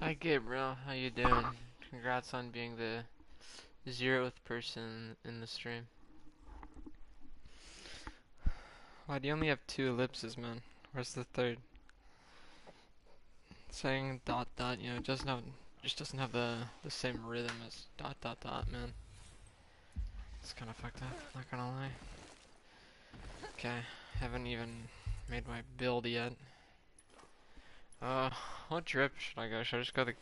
Hi Gabriel, how you doing? Congrats on being the 0th person in the stream. Why do you only have 2 ellipses, man? Where's the third? Saying dot dot, you know, just doesn't have the same rhythm as dot dot dot, man. It's kind of fucked up, not gonna lie. Okay, haven't even made my build yet. What drip should I go? Should I just go the...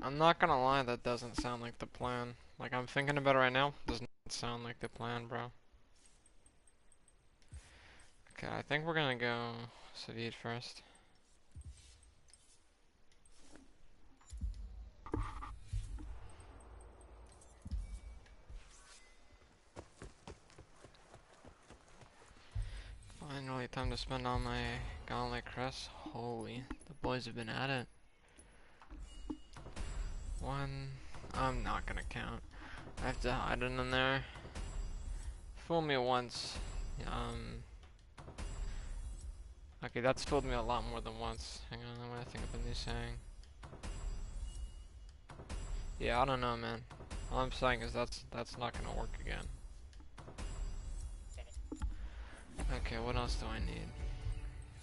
I'm not gonna lie, that doesn't sound like the plan. Like, I'm thinking about it right now, doesn't sound like the plan, bro. Okay, I think we're gonna go Savid first. Finally, time to spend all my gauntlet crests. Holy, the boys have been at it. One, I'm not gonna count. I have to hide it in there. Fool me once. Okay, that's fooled me a lot more than once. Hang on, I'm gonna think of a new saying. Yeah, I don't know, man. All I'm saying is that's not gonna work again. Okay, what else do I need?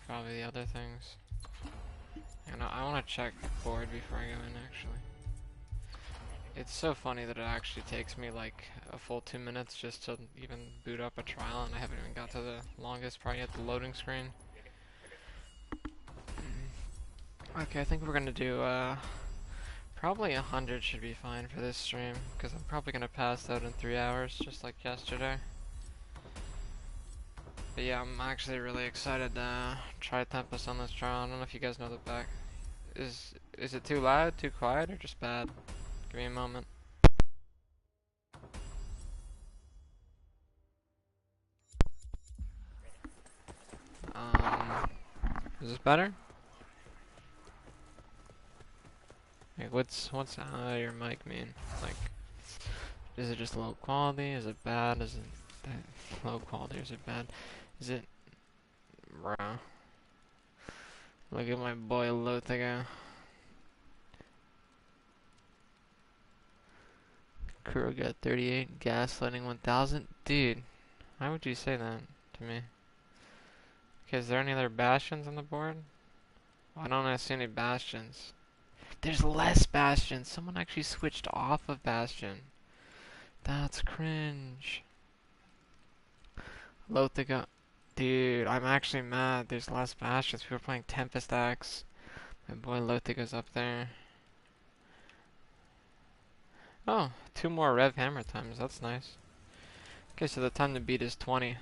Probably the other things. And I want to check the board before I go in, actually. It's so funny that it actually takes me like a full 2 minutes just to even boot up a trial, and I haven't even got to the longest part yet, the loading screen. Okay, I think we're gonna do probably 100 should be fine for this stream, because I'm probably gonna pass out in 3 hours, just like yesterday. But yeah, I'm actually really excited to try Tempest on this trial. I don't know if you guys know the back. Is it too loud, too quiet, or just bad? Give me a moment. Is this better? Like, what's your mic mean? Like, is it just low quality? Is it bad? Is it low quality? Is it bad? Is it... Bruh. Look at my boy Lothiga. Kuro got 38, gaslighting 1000. Dude, why would you say that to me? Okay, is there any other bastions on the board? Why don't I see any bastions? There's less bastions. Someone actually switched off of bastion. That's cringe. Lothiga. Dude, I'm actually mad. There's less bastions. We were playing Tempest Axe. My boy Lothiga's up there. Oh, 2 more Rev Hammer times. That's nice. Okay, so the time to beat is 20.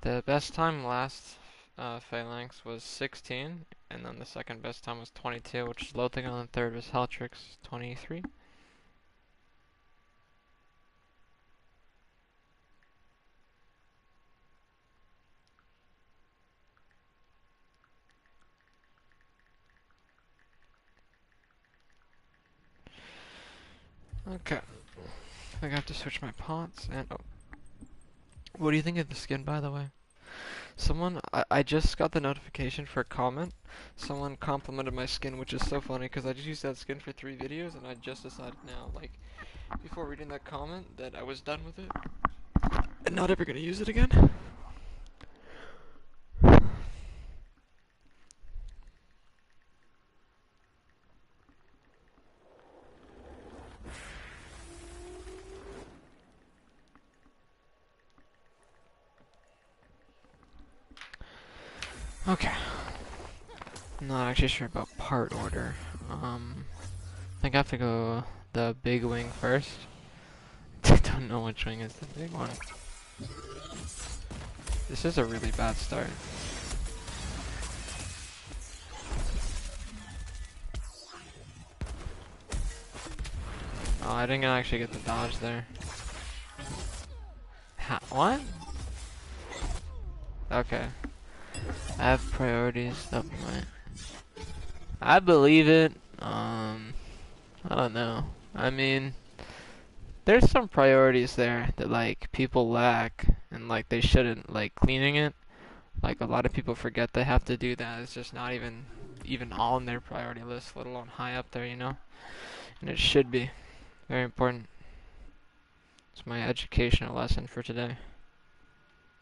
The best time last Phalanx was 16, and then the second best time was 22, which is Lothiga, and the third was Heltrix, 23. Okay. I think I have to switch my pots, and oh. What do you think of the skin, by the way? Someone, I just got the notification for a comment. Someone complimented my skin, which is so funny, because I just used that skin for 3 videos, and I just decided now, like, before reading that comment, that I was done with it, and not ever gonna use it again. Okay. I'm not actually sure about part order. I think I have to go the big wing first. I don't know which wing is the big one. This is a really bad start. Oh, I didn't actually get the dodge there. What? Okay. I have priorities. Oh, I believe it. I don't know. I mean, there's some priorities there that like people lack, and like they shouldn't, like cleaning it. Like, a lot of people forget they have to do that. It's just not even on their priority list, let alone high up there, you know? And it should be. Very important. It's my educational lesson for today.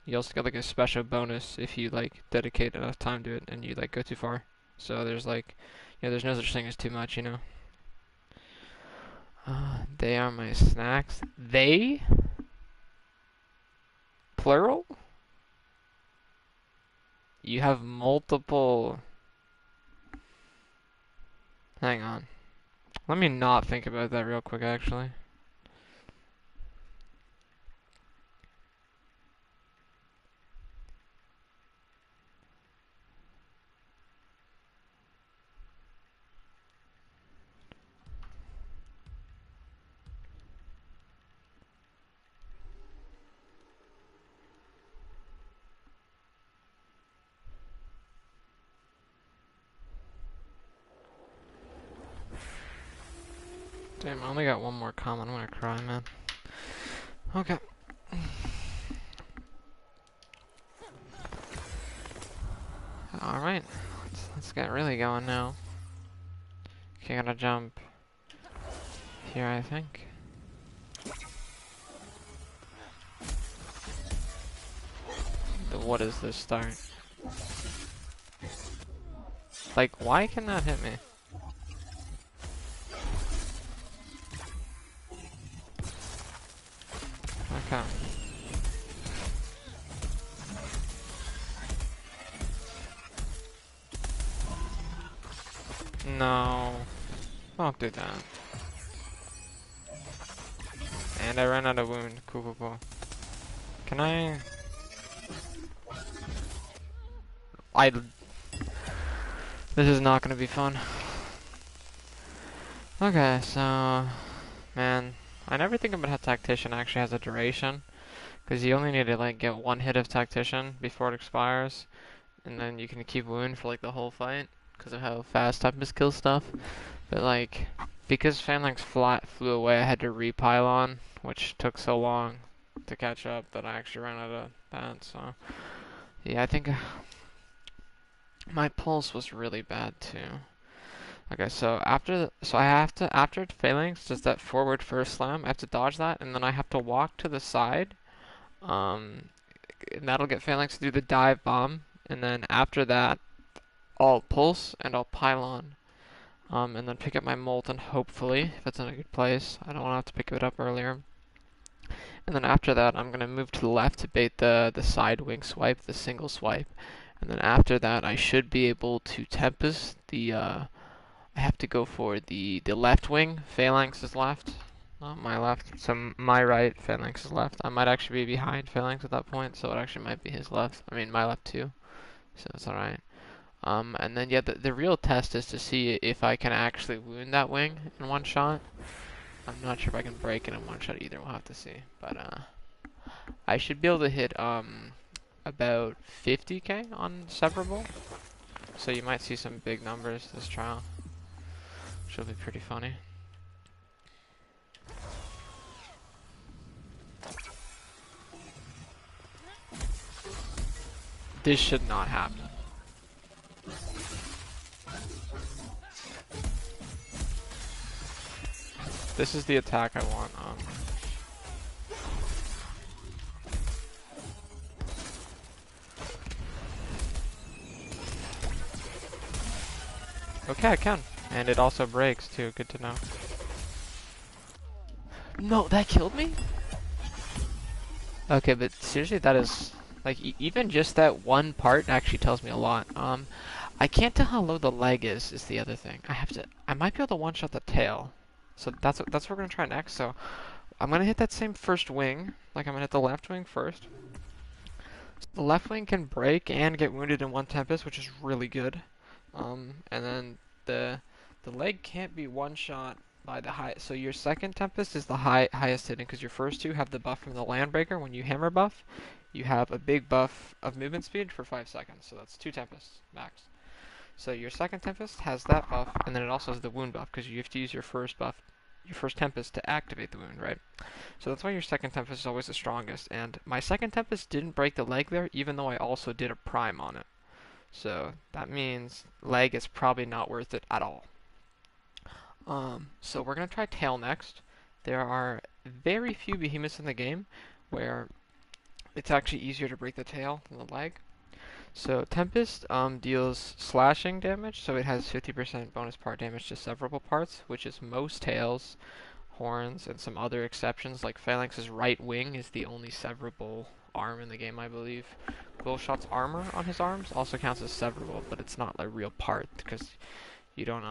You also get like a special bonus if you like dedicate enough time to it and you like go too far. So there's like, there's no such thing as too much, you know? They are my snacks. They? Plural? You have multiple... Hang on. Let me not think about that real quick, actually. Damn, I only got one more comment. I'm gonna cry, man. Okay. Alright. Let's get really going now. Okay, gotta jump here, I think. What is this start? Like, why can that hit me? Okay. No. Don't do that. And I ran out of wound. Cool, cool, cool. Can I... This is not gonna be fun. Okay, so... Man, I never think about how Tactician actually has a duration. Because you only need to, like, get one hit of Tactician before it expires. And then you can keep wound for, like, the whole fight. Because of how fast Tempest kills stuff. But, like, because Phalanx flew away, I had to re-pylon, which took so long to catch up that I actually ran out of that, so... Yeah, I think... my pulse was really bad, too. Okay, so after Phalanx does that forward first slam, I have to dodge that, and then I have to walk to the side. And that'll get Phalanx to do the dive bomb, and then after that, I'll pulse and I'll pylon. And then pick up my Molten, hopefully, if it's in a good place. I don't want to have to pick it up earlier. And then after that, I'm going to move to the left to bait the side wing swipe, the single swipe. And then after that, I should be able to Tempest I have to go for the left wing. Phalanx is left, not my left. So my right, Phalanx is left. I might actually be behind Phalanx at that point, so it actually might be his left. I mean, my left too. So that's alright. And then, yeah, the real test is to see if I can actually wound that wing in one shot. I'm not sure if I can break it in one shot either. We'll have to see. But, I should be able to hit, about 50k on Severable. So you might see some big numbers this trial. Which will be pretty funny. This should not happen. This is the attack I want. Okay, I can. And it also breaks too, good to know. No, that killed me? Okay, but seriously, that is... Like, even just that one part actually tells me a lot. I can't tell how low the leg is the other thing. I might be able to one-shot the tail. So that's what we're gonna try next. So I'm gonna hit that same first wing. Like, I'm gonna hit the left wing first. So the left wing can break and get wounded in one Tempest, which is really good. And then the leg can't be one shot by the high. So your second Tempest is the highest hitting, because your first two have the buff from the Landbreaker. When you hammer buff, you have a big buff of movement speed for 5 seconds. So that's 2 Tempests max. So your second Tempest has that buff, and then it also has the wound buff, because you have to use your first buff, your first Tempest to activate the wound, right? So that's why your second Tempest is always the strongest. And my second Tempest didn't break the leg there, even though I also did a prime on it. So that means leg is probably not worth it at all. So we're going to try tail next. There are very few behemoths in the game where it's actually easier to break the tail than the leg. So Tempest deals slashing damage, so it has 50% bonus part damage to severable parts, which is most tails, horns, and some other exceptions, like Phalanx's right wing is the only severable arm in the game, I believe. Bullshot's armor on his arms also counts as severable, but it's not a real part, because you don't,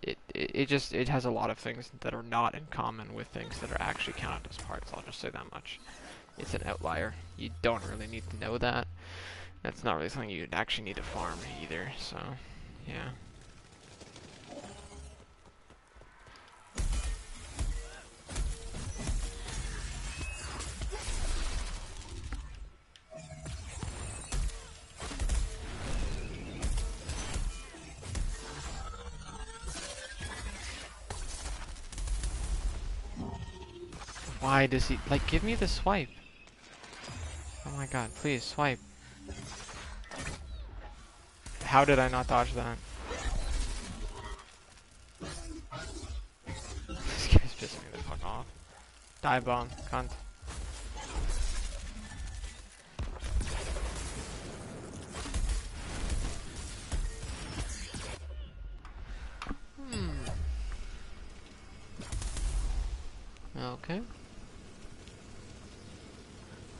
it has a lot of things that are not in common with things that are actually counted as parts, I'll just say that much. It's an outlier. You don't really need to know that. That's not really something you'd actually need to farm either, so, yeah. Why does he, like, give me the swipe? Oh my god, please, swipe. How did I not dodge that? This guy's pissing me the fuck off. Dive bomb, cunt. Okay.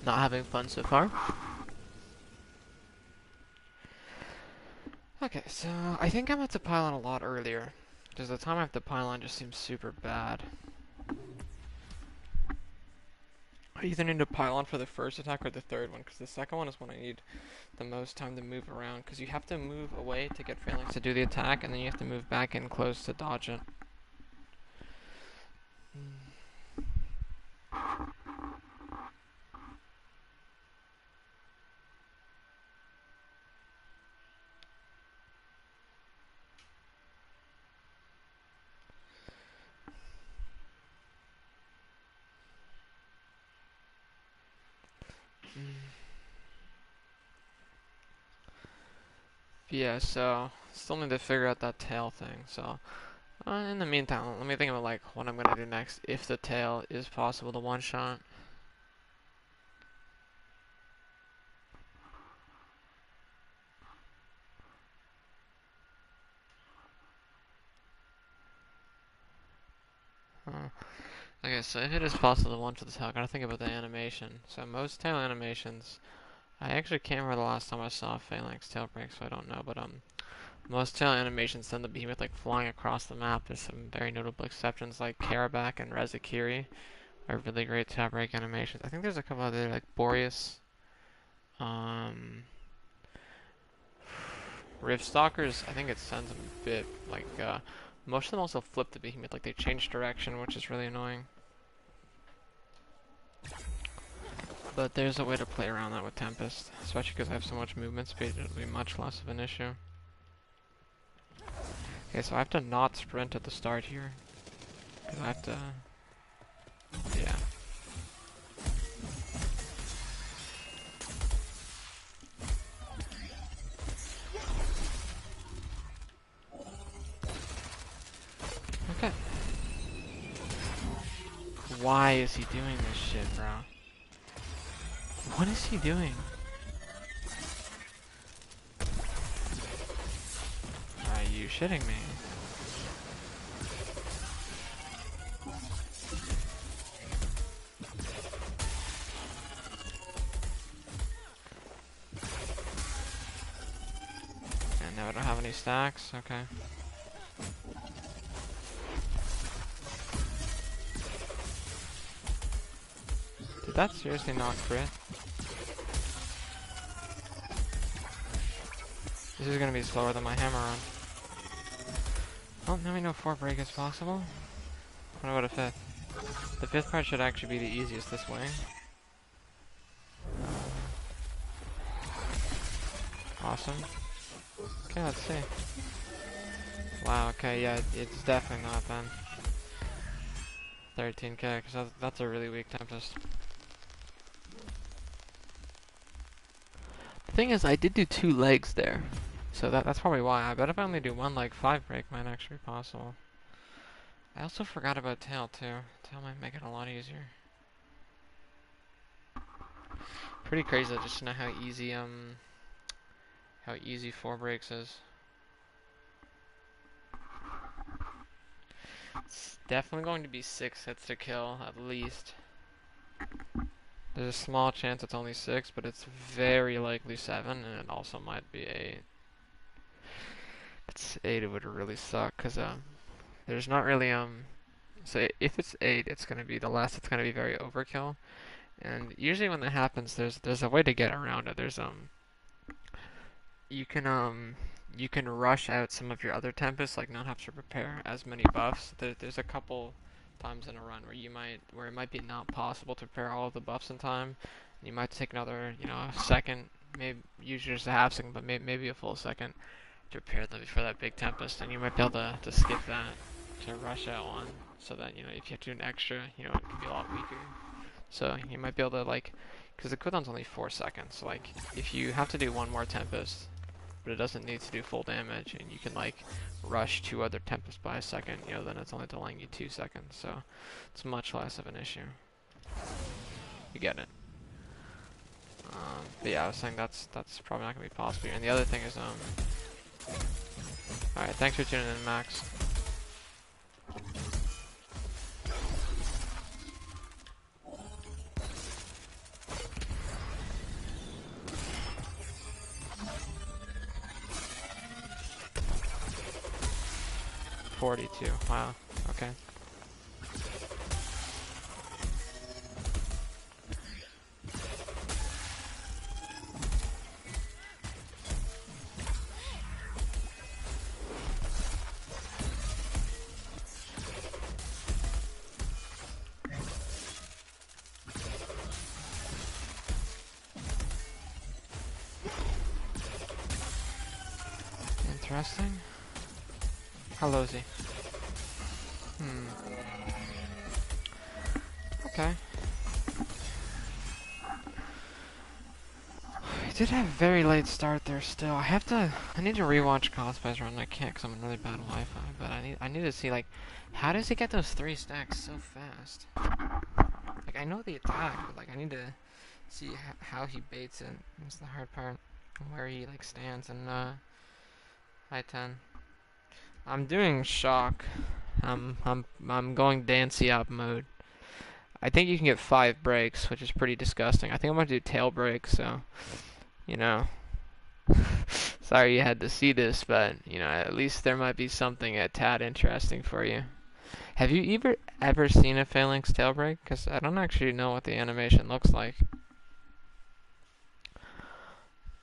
Not having fun so far. Okay, so I think I'm at the pylon a lot earlier, because the time I have to pylon just seems super bad. I either need to pylon for the first attack or the third one, because the second one is when I need the most time to move around, because you have to move away to get Phalanx to do the attack, and then you have to move back in close to dodge it. Yeah, so still need to figure out that tail thing. So in the meantime, let me think about like what I'm gonna do next if the tail is possible to one shot. Okay, so if it is possible to one shot the tail, I gotta think about the animation. So most tail animations, I actually can't remember the last time I saw Phalanx tail break, so I don't know. But most tail animations tend to be with like flying across the map. There's some very notable exceptions like Karabak and Rezakiri are really great tail break animations. I think there's a couple other like Boreas. Riftstalkers, I think it sends them a bit like most of them also flip the behemoth, like they change direction, which is really annoying. But there's a way to play around that with Tempest, especially because I have so much movement speed, it'll be much less of an issue. Okay, so I have to not sprint at the start here, because I have to, yeah. Okay. Why is he doing this shit, bro? What is he doing? Are you shitting me? And now I don't have any stacks? Okay. Did that seriously not crit? This is gonna be slower than my hammer run. Well, now we know 4 break is possible. What about a 5th? The 5th part should actually be the easiest this way. Awesome. Okay, let's see. Wow, okay, yeah, it's definitely not then. 13k, because that's a really weak Tempest. The thing is, I did do 2 legs there, so that's probably why. I bet if I only do 1 leg, 5 break might actually be possible. I also forgot about tail too. Tail might make it a lot easier. Pretty crazy just to know how easy 4 breaks is. It's definitely going to be 6 hits to kill at least. There's a small chance it's only 6, but it's very likely 7, and it also might be 8. If it's 8, it would really suck, because there's not really so if it's 8, it's gonna be the last. It's gonna be very overkill, and usually when that happens, there's a way to get around it. There's you can rush out some of your other Tempests, like not have to prepare as many buffs. There's a couple times in a run where it might be not possible to prepare all of the buffs in time. You might take another, a second, maybe usually just a half second, but maybe a full second to prepare them before that big Tempest, and you might be able to skip that to rush out one, so that if you have to do an extra, it can be a lot weaker. So you might be able to because the cooldown's only 4 seconds. So if you have to do 1 more Tempest, but it doesn't need to do full damage, and you can rush 2 other Tempests by a second, then it's only delaying you 2 seconds. So it's much less of an issue. You get it. But yeah, I was saying that's probably not gonna be possible here. And the other thing is alright, thanks for tuning in, Max. $42. Wow. Okay. Interesting. Hello, Z. Okay. I did have a very late start there still. I need to rewatch Cosplay's run. I can't because I'm on really bad Wi-Fi, but I need to see, how does he get those 3 stacks so fast? I know the attack, but, I need to see how he baits it. That's the hard part. Where he, stands in, high 10. I'm doing shock. I'm going Dancy Up mode. I think you can get 5 breaks, which is pretty disgusting. I think I'm gonna do tail break, so sorry you had to see this, but at least there might be something a tad interesting for you. Have you ever seen a Phalanx tail break? Because I don't actually know what the animation looks like.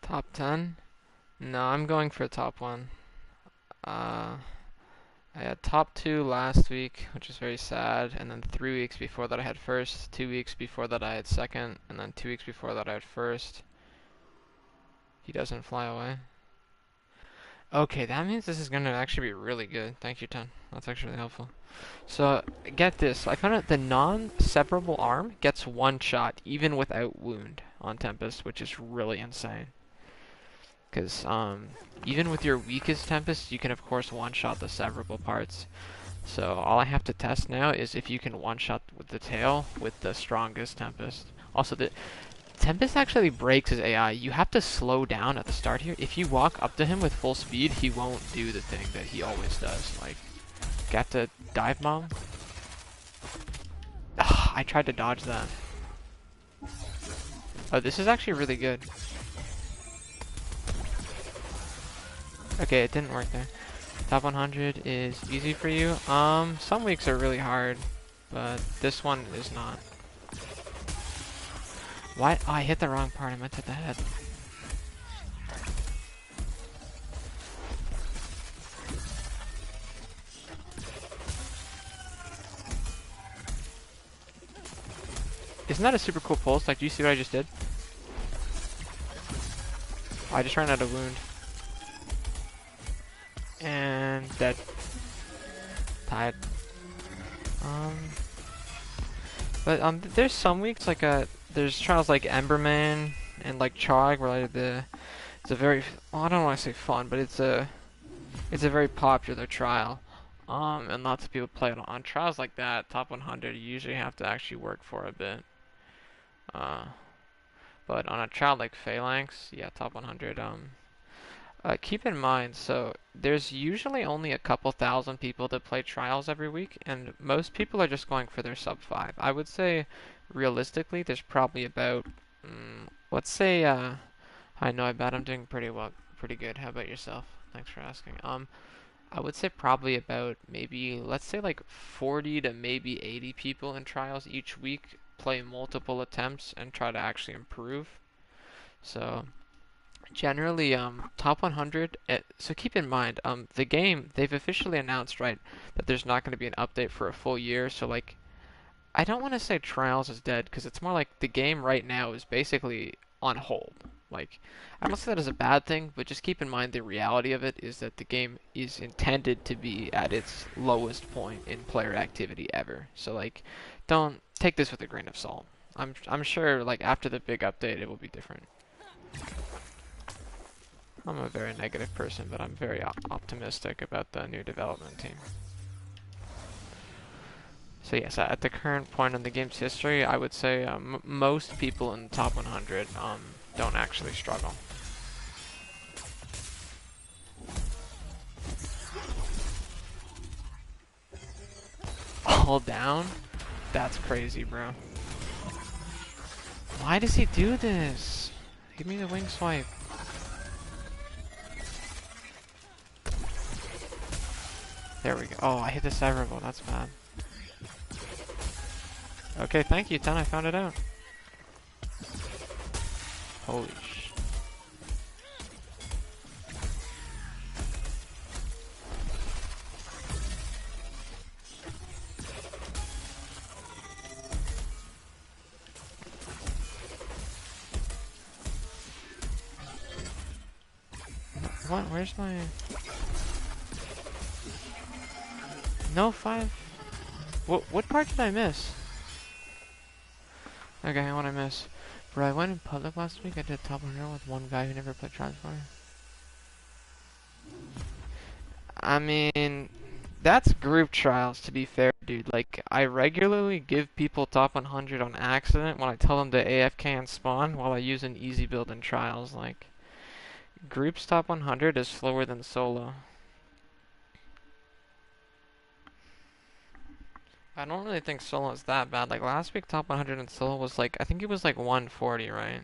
Top 10? No, I'm going for top 1. I had top 2 last week, which is very sad, and then 3 weeks before that I had first, 2 weeks before that I had second, and then 2 weeks before that I had first. He doesn't fly away. Okay, that means this is going to actually be really good. Thank you, 10. That's actually really helpful. So, get this. I found out the non-separable arm gets 1 shot, even without wound, on Tempest, which is really insane. Because even with your weakest Tempest, you can of course 1-shot the severable parts. So all I have to test now is if you can 1-shot with the tail with the strongest Tempest. Also, the Tempest actually breaks his AI. You have to slow down at the start here. If you walk up to him with full speed, he won't do the thing that he always does. You have to dive bomb. Ugh, I tried to dodge that. Oh, this is actually really good. Okay, it didn't work there. Top 100 is easy for you. Some weeks are really hard, but this one is not. Why? Oh, I hit the wrong part. I meant to hit the head. Isn't that a super cool pulse? Do you see what I just did? Oh, I just ran out of wound. And dead. Tied. But there's some weeks like there's trials like Emberman and like Chog where like it's a very well, I don't want to say fun, but it's a very popular trial. And lots of people play it on trials like that. Top 100, you usually have to actually work for a bit. Uh, but on a trial like Phalanx, yeah, top 100. Keep in mind, so there's usually only a couple thousand people that play trials every week, and most people are just going for their sub 5. I would say, realistically, there's probably about, let's say, I know I bet I'm doing pretty well, pretty good. How about yourself? Thanks for asking. I would say probably about maybe, let's say like 40 to maybe 80 people in trials each week play multiple attempts and try to actually improve. So generally, top 100. So keep in mind, the game they've officially announced, right, that there's not going to be an update for a full year. So like, I don't want to say Trials is dead because it's more like the game right now is basically on hold. Like, I don't say that as a bad thing, but just keep in mind the reality of it is that the game is intended to be at its lowest point in player activity ever. So like, don't take this with a grain of salt. I'm sure like after the big update it will be different. I'm a very negative person, but I'm very optimistic about the new development team. So yes, at the current point in the game's history, I would say most people in the top 100 don't actually struggle. All down? That's crazy, bro. Why does he do this? Give me the wing swipe. There we go. Oh, I hit the cyberball. That's bad. Okay, thank you, 10. I found it out. Holy sh... What? Where's my... No 5? What part did I miss? Okay, what I miss? Bro, I went in public last week. I did top 100 with one guy who never played Trials before. I mean, that's group trials, to be fair, dude. Like, I regularly give people top 100 on accident when I tell them to AFK and spawn while I use an easy build in trials. Like, groups top 100 is slower than solo. I don't really think solo is that bad. Like, last week top 100 in solo was like, I think it was like 140, right?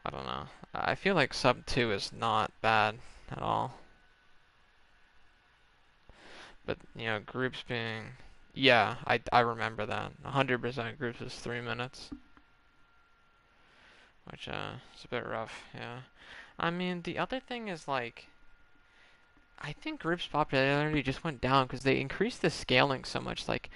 I don't know. I feel like sub 2 is not bad at all. But, you know, groups being... Yeah, I remember that. 100% groups is 3 minutes. Which, is a bit rough, yeah. I mean, the other thing is, like... I think groups' popularity just went down because they increased the scaling so much. Like,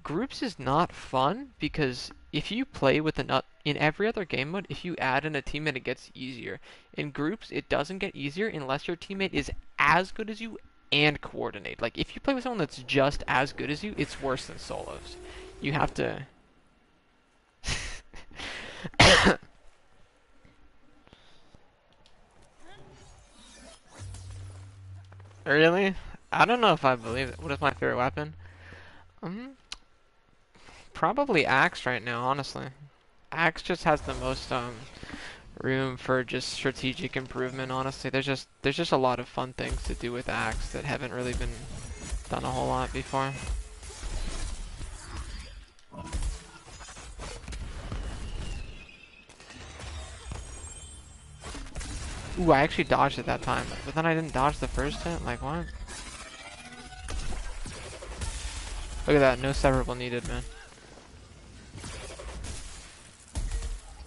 groups is not fun because if you play with in every other game mode, if you add in a teammate, it gets easier. In groups, it doesn't get easier unless your teammate is as good as you and coordinate. Like, if you play with someone that's just as good as you, it's worse than solos. You have to... Really? I don't know if I believe it. What is my favorite weapon? Probably Axe right now, honestly. Axe just has the most room for just strategic improvement, honestly. There's just a lot of fun things to do with Axe that haven't really been done a whole lot before. Ooh, I actually dodged it that time, but then I didn't dodge the first hit? Like, what? Look at that, no severable needed, man.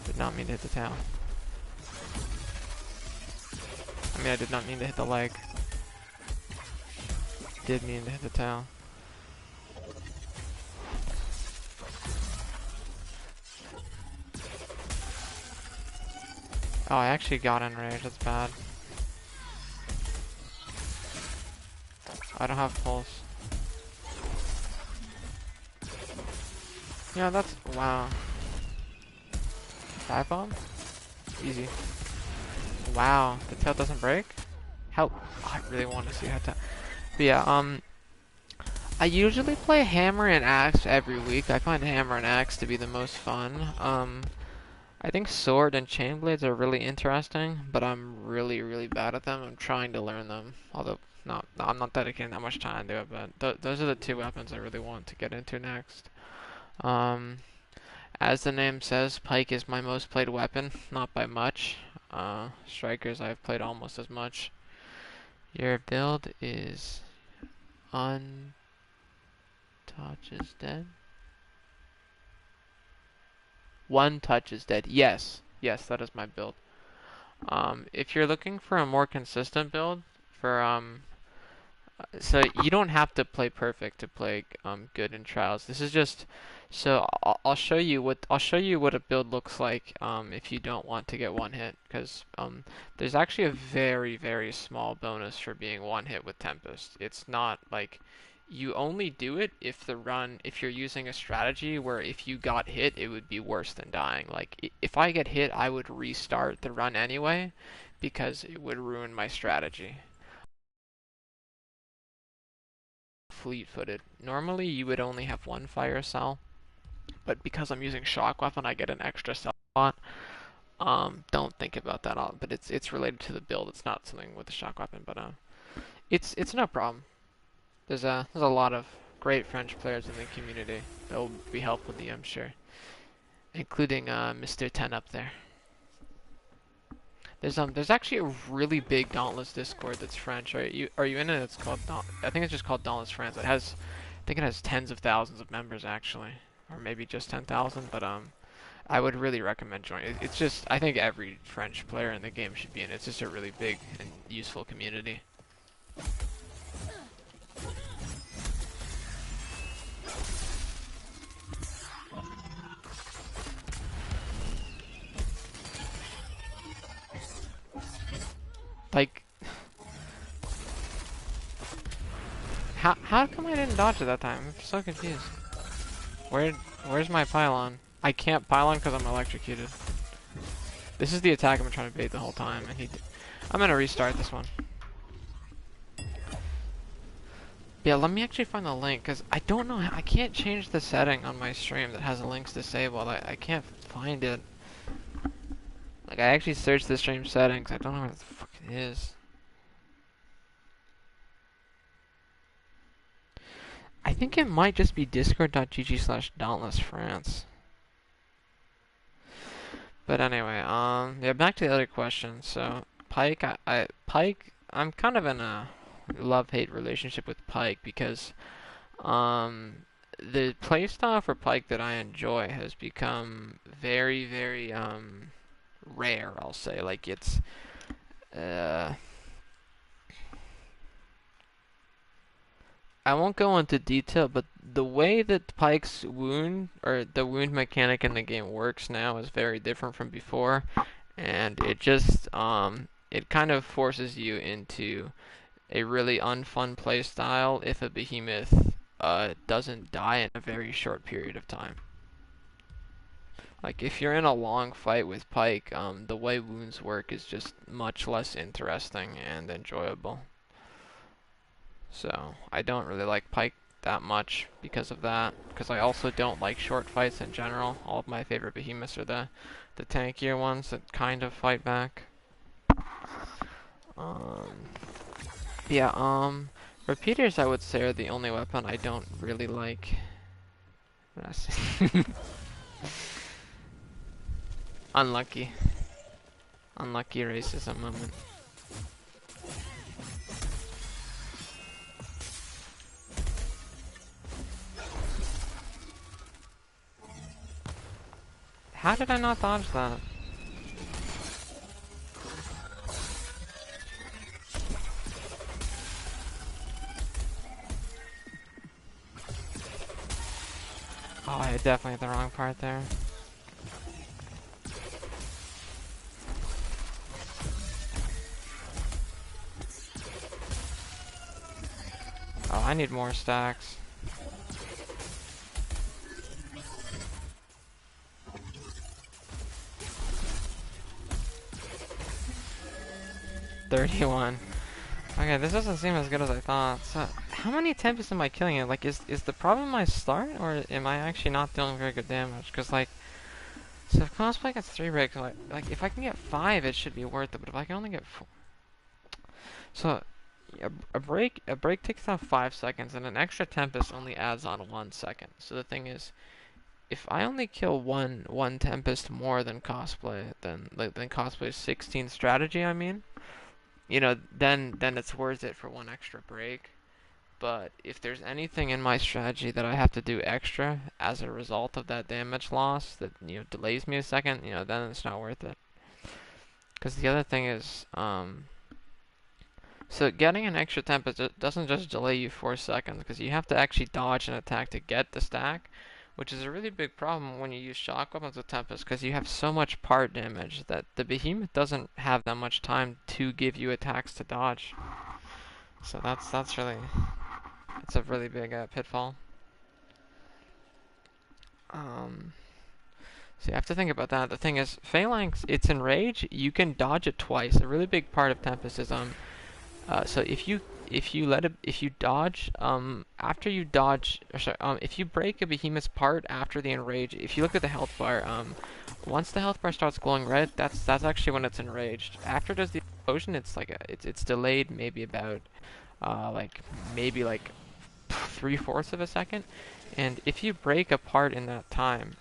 Did not mean to hit the tail. I mean, I did not mean to hit the leg. Did mean to hit the tail. Oh, I actually got enraged, that's bad. I don't have pulse. Yeah, that's wow. Dive bomb? Easy. Wow, the tail doesn't break? How I really want to see how to. But yeah, I usually play hammer and axe every week. I find hammer and axe to be the most fun. I think sword and chain blades are really interesting, but I'm really bad at them. I'm trying to learn them, although I'm not dedicating that much time to it. But those are the two weapons I really want to get into next. Um, as the name says, pike is my most played weapon, not by much. Strikers I've played almost as much. Your build is untouch is dead. One touch is dead. Yes, that is my build. If you're looking for a more consistent build, so you don't have to play perfect to play good in trials. This is just so I'll show you what a build looks like if you don't want to get one hit, because there's actually a very small bonus for being one hit with Tempest. It's not like you only do it if you're using a strategy where if you got hit it would be worse than dying. Like if I get hit I would restart the run anyway because it would ruin my strategy. Fleet-footed. Normally you would only have one fire cell, but because I'm using shock weapon I get an extra cell slot. Don't think about that all, but it's related to the build. It's not something with the shock weapon, but it's no problem. There's a lot of great French players in the community that will be helpful to you, I'm sure, including Mr. 10 up there. There's actually a really big Dauntless Discord that's French. Are you in it? It's called I think it's just called Dauntless France. I think it has tens of thousands of members actually, or maybe just 10,000. But I would really recommend joining. It's just I think every French player in the game should be in it. It's just a really big and useful community. Like, how come I didn't dodge it that time? I'm so confused. Where's my pylon? I can't pylon because I'm electrocuted. This is the attack I'm trying to bait the whole time, and I'm gonna restart this one. Yeah, let me actually find the link, because I don't know, I can't change the setting on my stream that has the links disabled. I can't find it. Like, I actually searched the stream settings, I don't know where the fuck it is. I think it might just be discord.gg/dauntlessfrance. But anyway, yeah, back to the other question. So, Pike, Pike, I'm kind of in a love-hate relationship with Pike because, the playstyle for Pike that I enjoy has become very, rare, I'll say. Like, it's, I won't go into detail, but the way that Pike's wound, or the wound mechanic in the game works now is very different from before, and it just, it kind of forces you into a really unfun playstyle if a behemoth, doesn't die in a very short period of time. Like, if you're in a long fight with Pike, the way wounds work is just much less interesting and enjoyable. So, I don't really like Pike that much because of that. Because I also don't like short fights in general. All of my favorite behemoths are the tankier ones that kind of fight back. Yeah, repeaters I would say are the only weapon I don't really like. Unlucky. Unlucky racism moment. How did I not dodge that? Oh, I definitely hit the wrong part there. Oh, I need more stacks. 31. Okay, this doesn't seem as good as I thought. So, how many Tempests am I killing it? Like, is the problem my start, or am I actually not dealing very good damage? Because, like, so if cosplay gets 3 breaks, like if I can get 5, it should be worth it. But if I can only get 4, so a break takes off 5 seconds, and an extra Tempest only adds on 1 second. So the thing is, if I only kill one Tempest more than cosplay, than cosplay's 16 strategy, I mean, you know, then it's worth it for 1 extra break. But if there's anything in my strategy that I have to do extra as a result of that damage loss that, you know, delays me a second, you know, then it's not worth it. Because the other thing is, so getting an extra Tempest doesn't just delay you 4 seconds, because you have to actually dodge an attack to get the stack, which is a really big problem when you use shock weapons with Tempest, because you have so much part damage that the behemoth doesn't have that much time to give you attacks to dodge. So that's a really big pitfall. So you have to think about that. The thing is, Phalanx, it's enrage. You can dodge it twice. A really big part of Tempest is so if you dodge after you dodge, or sorry, if you break a behemoth's part after the enrage, if you look at the health bar, once the health bar starts glowing red, that's actually when it's enraged. After it does the explosion, it's like it's delayed maybe about maybe 3/4 of a second, and if you break a part in that time,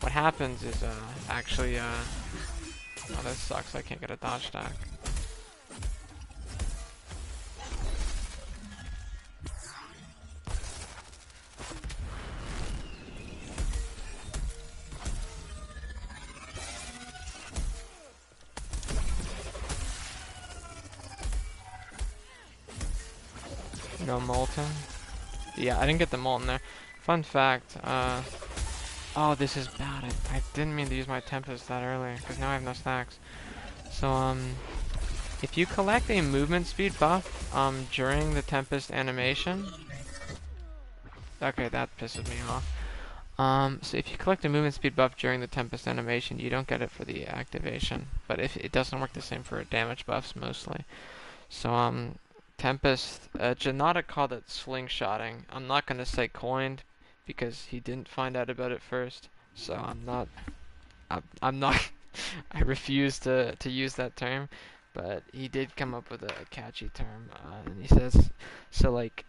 what happens is actually oh, this sucks. I can't get a dodge stack. No molten. Yeah, I didn't get the molten there. Fun fact, oh, this is bad. I didn't mean to use my Tempest that early, because now I have no stacks. So, if you collect a movement speed buff, during the Tempest animation... Okay, that pisses me off. So if you collect a movement speed buff during the Tempest animation, you don't get it for the activation. But if it doesn't work the same for damage buffs, mostly. So, Tempest, Janata called it slingshotting. I'm not gonna say coined, because he didn't find out about it first. So I'm not, I refuse to use that term. But he did come up with a catchy term, and he says, so like,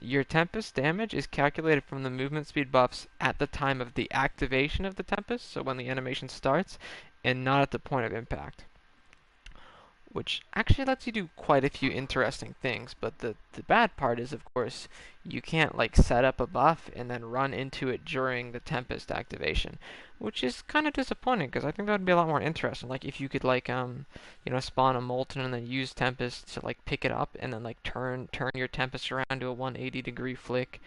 your Tempest damage is calculated from the movement speed buffs at the time of the activation of the Tempest, so when the animation starts, and not at the point of impact. Which actually lets you do quite a few interesting things, but the bad part is, of course, you can't like set up a buff and then run into it during the Tempest activation, which is kind of disappointing, because I think that would be a lot more interesting. Like if you could like you know, spawn a Molten and then use Tempest to like pick it up and then like turn your Tempest around to a 180-degree flick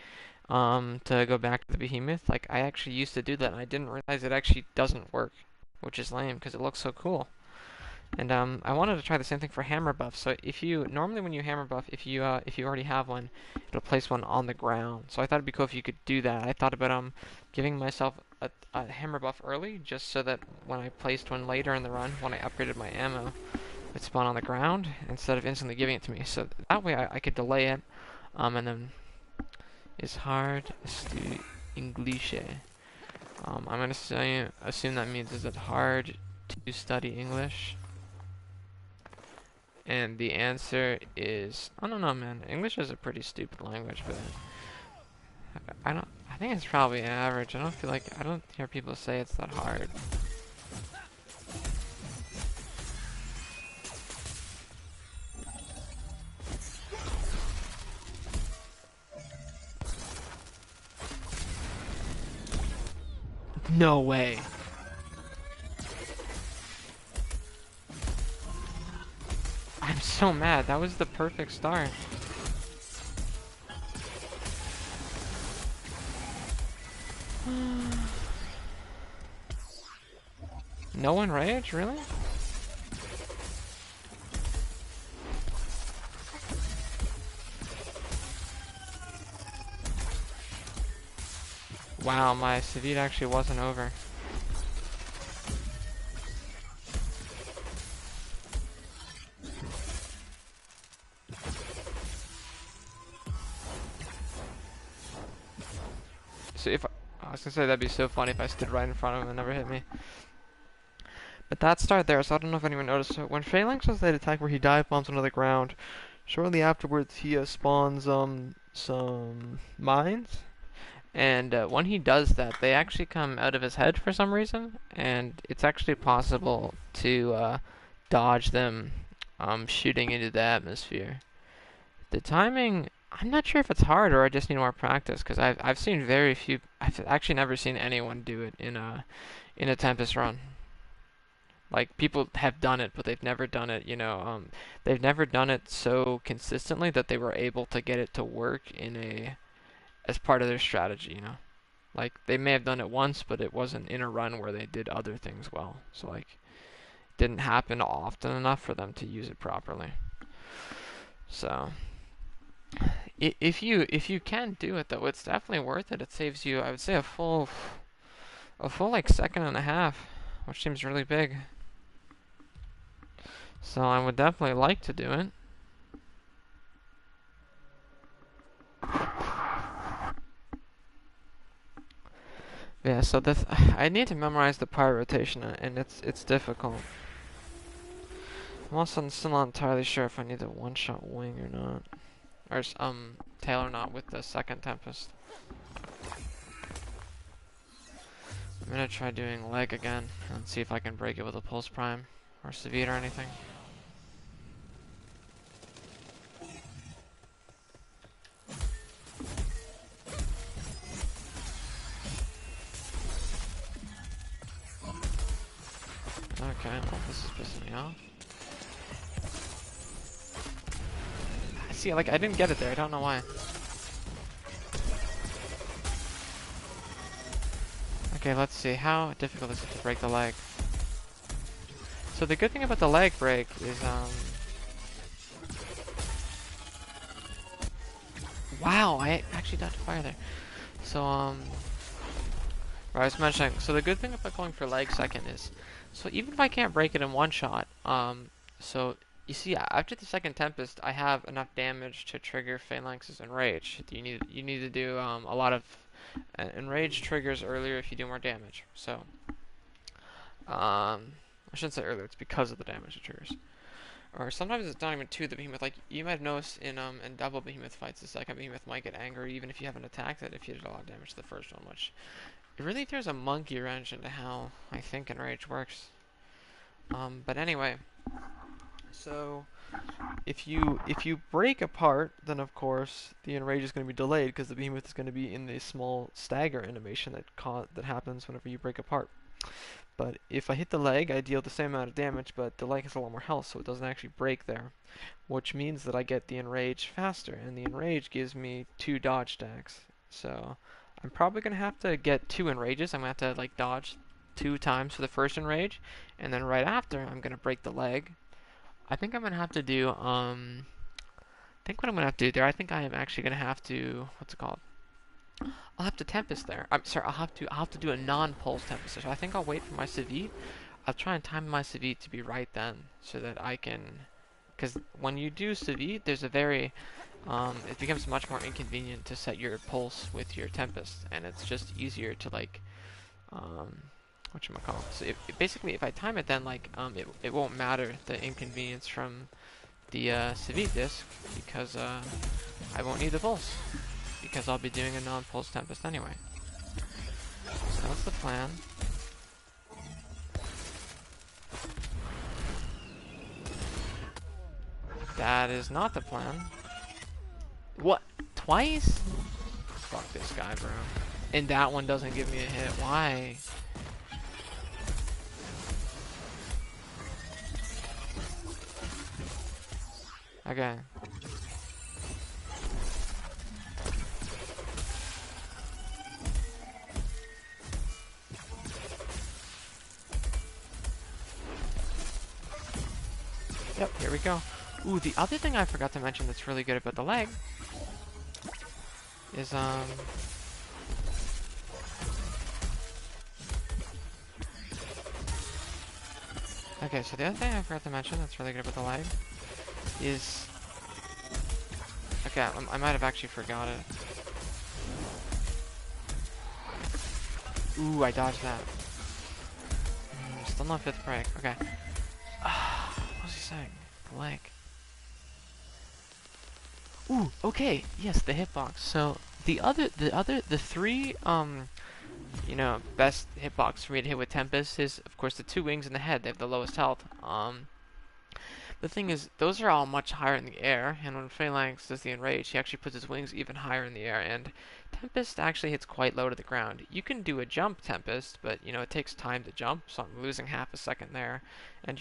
to go back to the Behemoth. Like I actually used to do that and I didn't realize it actually doesn't work, which is lame because it looks so cool. And I wanted to try the same thing for hammer buff. So if you normally when you hammer buff, if you already have one, it'll place one on the ground. So I thought it'd be cool if you could do that. I thought about giving myself a hammer buff early, just so that when I placed one later in the run, when I upgraded my ammo, it'd spawn on the ground instead of instantly giving it to me. So that way I could delay it. And then it's hard to English. I'm gonna assume that means is it hard to study English? And the answer is, I don't know, man. English is a pretty stupid language, but I think it's probably average. I don't hear people say it's that hard. No way. I'm so mad. That was the perfect start. No one rage? Really? Wow, my Savit actually wasn't over. So if I was gonna say that'd be so funny if I stood right in front of him and never hit me. But that started there, so I don't know if anyone noticed. So when Phalanx does that attack where he dive bombs onto the ground, shortly afterwards he spawns some mines. And when he does that, they actually come out of his head for some reason, and it's actually possible to dodge them shooting into the atmosphere. The timing, I'm not sure if it's hard or I just need more practice, because I've seen very few. I've actually never seen anyone do it in a Tempest run. Like, people have done it, but they've never done it, they've never done it so consistently that they were able to get it to work as part of their strategy. Like, they may have done it once, but it wasn't in a run where they did other things well. So, like, it didn't happen often enough for them to use it properly. So, if you can do it, though, it's definitely worth it. It saves you, I would say, a full like second and a half, which seems really big. So I would definitely like to do it. Yeah, so I need to memorize the pirate rotation, and it's difficult. I'm also still not entirely sure if I need a one-shot wing or not, or tail or not with the second Tempest. I'm gonna try doing leg again and see if I can break it with a pulse prime or Savit or anything. Okay, well, this is pissing me off. See, like, I didn't get it there. I don't know why. Okay, let's see. How difficult is it to break the leg? So the good thing about the leg break is, wow, I actually dodged fire there. So, I was mentioning, so the good thing about going for leg second is, so even if I can't break it in one shot, so you see, after the second Tempest, I have enough damage to trigger Phalanx's Enrage. You need to do a lot of Enrage triggers earlier if you do more damage. So, I shouldn't say earlier. It's because of the damage it triggers. Or sometimes it's not even to the behemoth. Like you might have noticed in double behemoth fights, the second behemoth might get angry even if you haven't attacked it if you did a lot of damage to the first one, which it really throws a monkey wrench into how I think Enrage works. But anyway, so if you break apart, then of course the Enrage is going to be delayed because the behemoth is going to be in the small stagger animation that happens whenever you break apart. But if I hit the leg, I deal the same amount of damage, but the leg has a lot more health, so it doesn't actually break there. Which means that I get the Enrage faster, and the Enrage gives me 2 dodge stacks. So I'm probably going to have to get 2 Enrages. I'm going to have to like dodge 2 times for the first Enrage, and then right after, I'm going to break the leg. I think I'm going to have to do, I think what I'm going to have to do there, I think I am actually going to have to, what's it called? I'll have to Tempest there. I'm sorry, I'll have to do a non-pulse Tempest. So I think I'll wait for my Savit. I'll try and time my Savit to be right then, so that I can, because when you do Savit, there's a very, it becomes much more inconvenient to set your pulse with your Tempest, and it's just easier to like, whatchamacallit. So basically, if I time it, then like, it won't matter the inconvenience from the Savit disc, because I won't need the pulse. Because I'll be doing a non-pulse Tempest anyway. So that's the plan. That is not the plan. What? Twice? Fuck this guy, bro. And that one doesn't give me a hit. Why? Okay. Yep, here we go. Ooh, the other thing I forgot to mention that's really good about the leg is, okay, so the other thing I forgot to mention that's really good about the leg is, okay, I might have actually forgot it. Ooh, I dodged that. Still not 5th break. Okay. What was he saying? The leg. Ooh, okay. Yes, the hitbox. So the three you know, best hitbox for me to hit with Tempest is, of course, the 2 wings and the head. They have the lowest health. The thing is, those are all much higher in the air, and when Phalanx does the Enrage, he actually puts his wings even higher in the air, and Tempest actually hits quite low to the ground. You can do a jump Tempest, but, you know, it takes time to jump, so I'm losing half a second there. And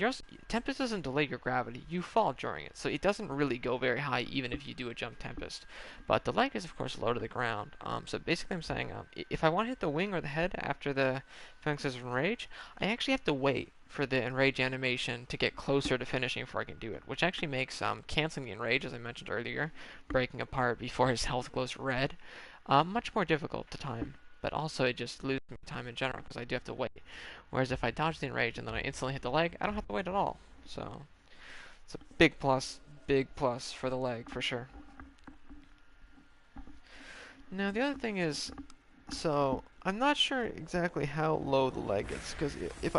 Tempest doesn't delay your gravity, you fall during it, so it doesn't really go very high even if you do a jump Tempest. But the leg is, of course, low to the ground. So basically I'm saying, if I want to hit the wing or the head after the Phalanx's Enrage, I actually have to wait for the enrage animation to get closer to finishing before I can do it, which actually makes canceling the enrage, as I mentioned earlier, breaking apart before his health glows red, much more difficult to time. But also it just loses me time in general because I do have to wait. Whereas if I dodge the enrage and then I instantly hit the leg, I don't have to wait at all. So it's a big plus for the leg for sure. Now the other thing is, so I'm not sure exactly how low the leg is, because if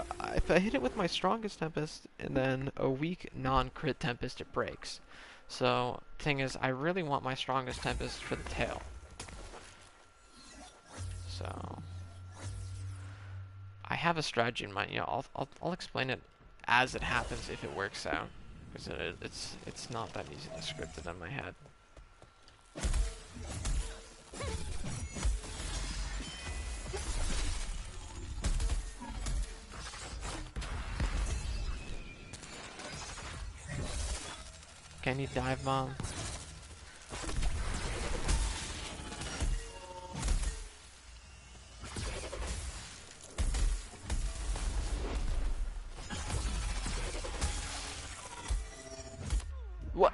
I hit it with my strongest Tempest and then a weak non-crit Tempest, it breaks. So thing is, I really want my strongest Tempest for the tail. So I have a strategy in mind. You know, I'll explain it as it happens if it works out, because it's not that easy to script it in my head. Can you dive bomb? What?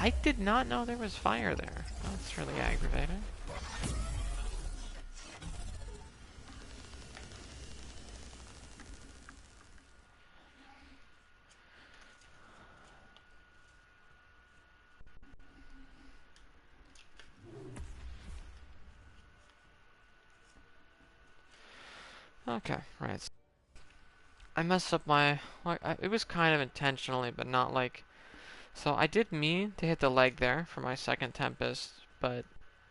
I did not know there was fire there. That's really aggravating. Okay, right. I messed up my... it was kind of intentionally, but not like... So I did mean to hit the leg there for my second Tempest, but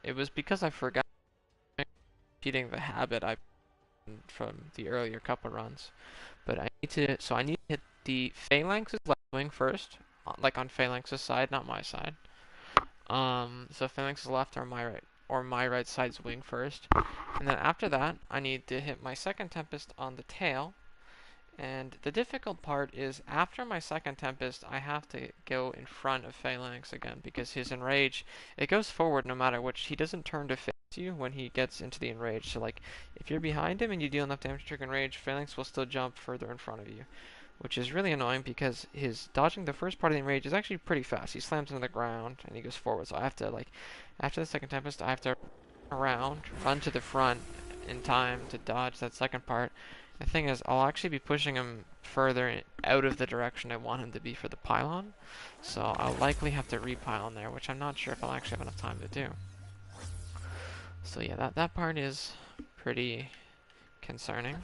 it was because I forgot repeating the habit I from the earlier couple runs. But I need to... So I need to hit the Phalanx's left wing first, like on Phalanx's side, not my side. So Phalanx's left or my right side's wing first. And then after that, I need to hit my second Tempest on the tail. And the difficult part is after my second Tempest, I have to go in front of Phalanx again because his Enrage, it goes forward no matter which. He doesn't turn to face you when he gets into the Enrage. So like, if you're behind him and you deal enough damage to trigger Enrage, Phalanx will still jump further in front of you. Which is really annoying because his dodging the first part of the Enrage is actually pretty fast. He slams into the ground and he goes forward. So I have to, like, after the second Tempest, I have to run to the front in time to dodge that second part. The thing is, I'll actually be pushing him further out of the direction I want him to be for the pylon. So I'll likely have to repylon there, which I'm not sure if I'll actually have enough time to do. So yeah, that part is pretty concerning.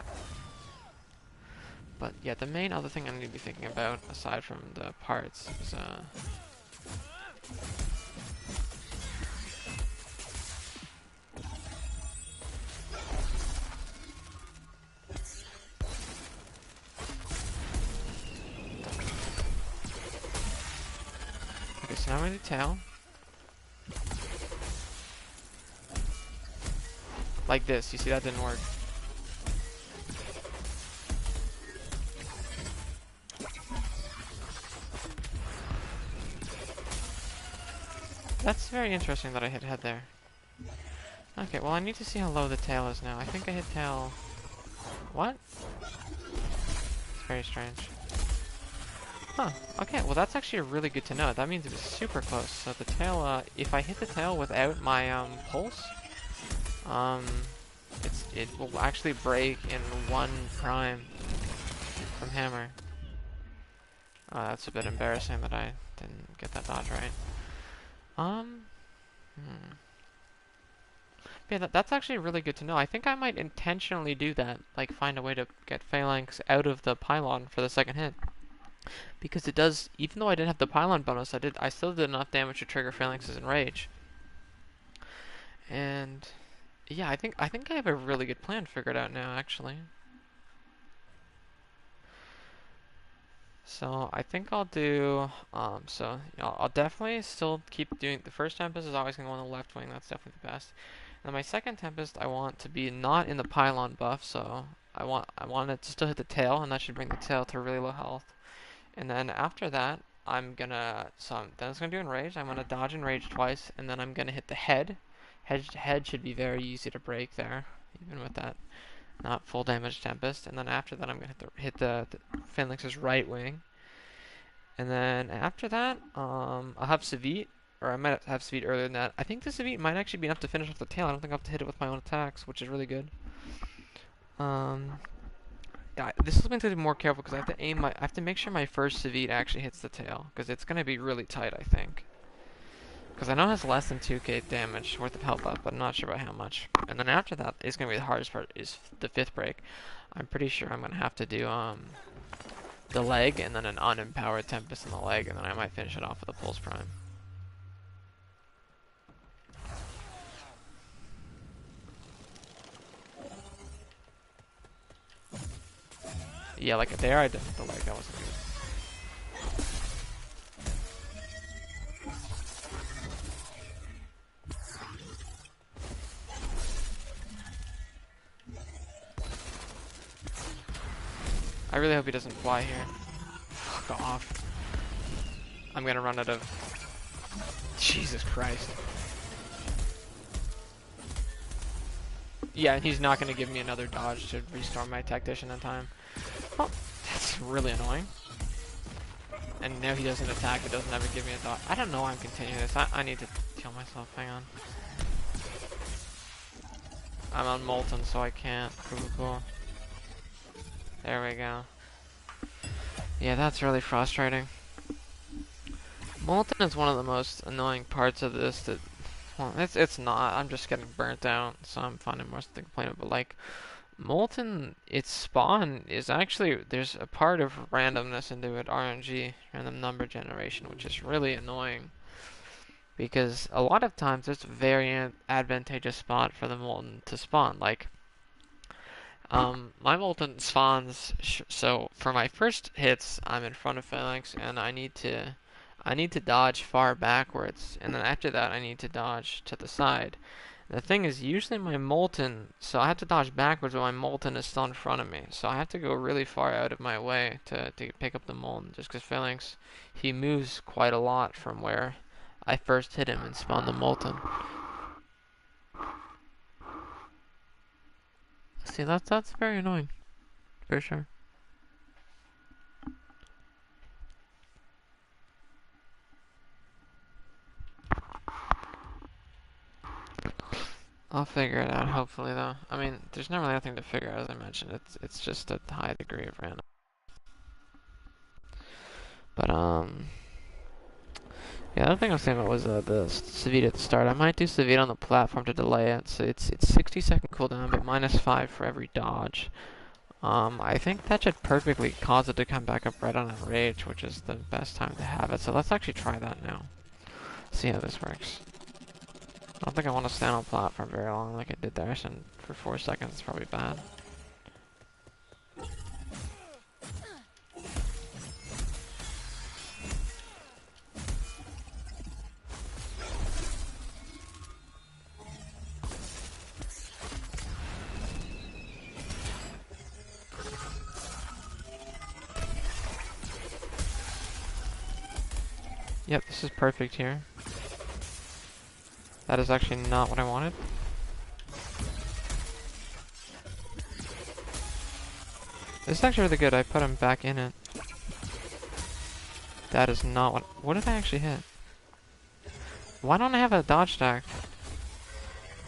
But yeah, the main other thing I need to be thinking about, aside from the parts, is okay, so now I'm going to tail. Like this, you see that didn't work. That's very interesting that I hit head there. Okay, well I need to see how low the tail is now. I think I hit tail... What? It's very strange. Huh, okay, well that's actually really good to know. That means it was super close. So the tail, if I hit the tail without my, pulse, it will actually break in 1 prime from hammer. Oh, that's a bit embarrassing that I didn't get that dodge right. Yeah, that's actually really good to know. I think I might intentionally do that, like find a way to get Phalanx out of the pylon for the second hit. Because it does, even though I didn't have the pylon bonus, I still did enough damage to trigger Phalanx's enrage. And yeah, I think I have a really good plan figured out now, actually. So I think I'll do, so you know, I'll definitely still keep doing, the first Tempest is always going to go on the left wing, that's definitely the best. And my second Tempest, I want to be not in the pylon buff, so I want it to still hit the tail, and that should bring the tail to really low health. And then after that, then it's gonna do enrage, I'm gonna dodge enrage twice, and then I'm gonna hit the head. Head should be very easy to break there, even with that not full damage Tempest. And then after that, I'm gonna hit the Phalanx's right wing. And then after that, I'll have Savit, or I might have Savit earlier than that. I think the Savit might actually be enough to finish off the tail. I don't think I'll have to hit it with my own attacks, which is really good. Yeah, this is going to be more careful because I have to make sure my first Savit actually hits the tail, because it's going to be really tight, I think. Because I know it has less than 2k damage worth of health up, but I'm not sure about how much. And then after that, it's going to be the hardest part, is the 5th break. I'm pretty sure I'm going to have to do the leg, and then an unempowered Tempest in the leg, and then I might finish it off with a Pulse Prime. Yeah, like there I did the leg, that wasn't good. I really hope he doesn't fly here. Fuck off. I'm gonna run out of... Jesus Christ. Yeah, he's not gonna give me another dodge to restore my tactician in time. Oh, that's really annoying. And now he doesn't attack, it doesn't ever give me a dodge. I don't know why I'm continuing this. I need to kill myself, hang on. I'm on Molten, so I can't. Cool. There we go. Yeah, that's really frustrating. Molten is one of the most annoying parts of this that... Well, it's not. I'm just getting burnt out, so I'm finding more to complain about. But, like, Molten, its spawn is actually... There's a part of randomness into it, RNG, random number generation, which is really annoying. Because a lot of times, it's a very advantageous spot for the Molten to spawn. Like... my Molten spawns, so for my first hits, I'm in front of Phalanx, and I need to dodge far backwards, and then after that, I need to dodge to the side. The thing is, usually my Molten, so I have to dodge backwards, but my Molten is still in front of me, so I have to go really far out of my way to pick up the Molten, just because Phalanx, he moves quite a lot from where I first hit him and spawned the Molten. See, that's very annoying, for sure. I'll figure it out, hopefully, though. I mean, there's not really anything to figure out, as I mentioned. It's just a high degree of random. But, yeah, the other thing I was saying about was the Savit at the start. I might do Savit on the platform to delay it. So it's 60-second cooldown, but -5 for every dodge. I think that should perfectly cause it to come back up right on Enrage, which is the best time to have it. So let's actually try that now. See how this works. I don't think I want to stand on platform very long like I did there. And for 4 seconds, it's probably bad. Yep, this is perfect here. That is actually not what I wanted. This is actually really good. I put him back in it. That is not what... What did I actually hit? Why don't I have a dodge stack?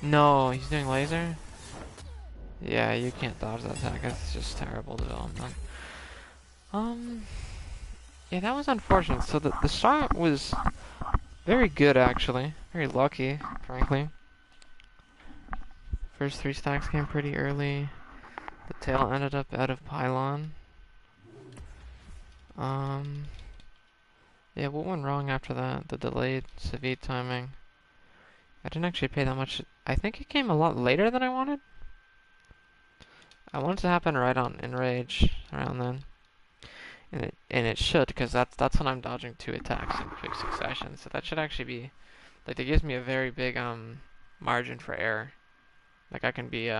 No, he's doing laser? Yeah, you can't dodge that attack. It's just terrible development. Yeah, that was unfortunate. So the start was very good, actually. Very lucky, frankly. First 3 stacks came pretty early. The tail ended up out of pylon. Yeah, what went wrong after that? The delayed civ timing. I didn't actually pay that much. I think it came a lot later than I wanted. I want it to happen right on Enrage around then. And it should, because that's when I'm dodging 2 attacks in quick succession. So that should actually be, like, it gives me a very big margin for error. Like, I can be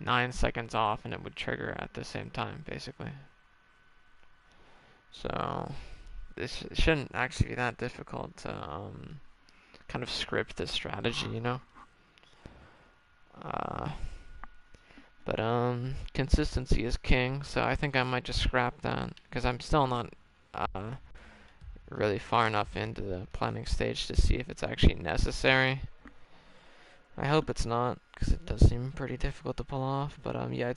9 seconds off and it would trigger at the same time, basically. So this shouldn't actually be that difficult to kind of script this strategy, you know. But consistency is king, so I think I might just scrap that, because I'm still not really far enough into the planning stage to see if it's actually necessary. I hope it's not, because it does seem pretty difficult to pull off. But yeah,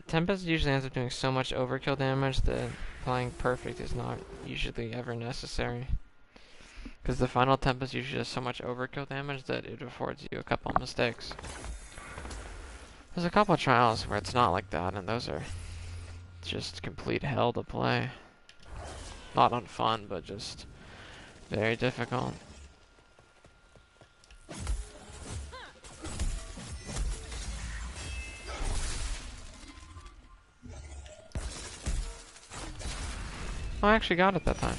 Tempest usually ends up doing so much overkill damage that playing perfect is not usually ever necessary. Because the final Tempest usually does so much overkill damage that it affords you a couple mistakes. There's a couple of trials where it's not like that, and those are just complete hell to play. Not unfun, but just very difficult. Oh, I actually got it that time.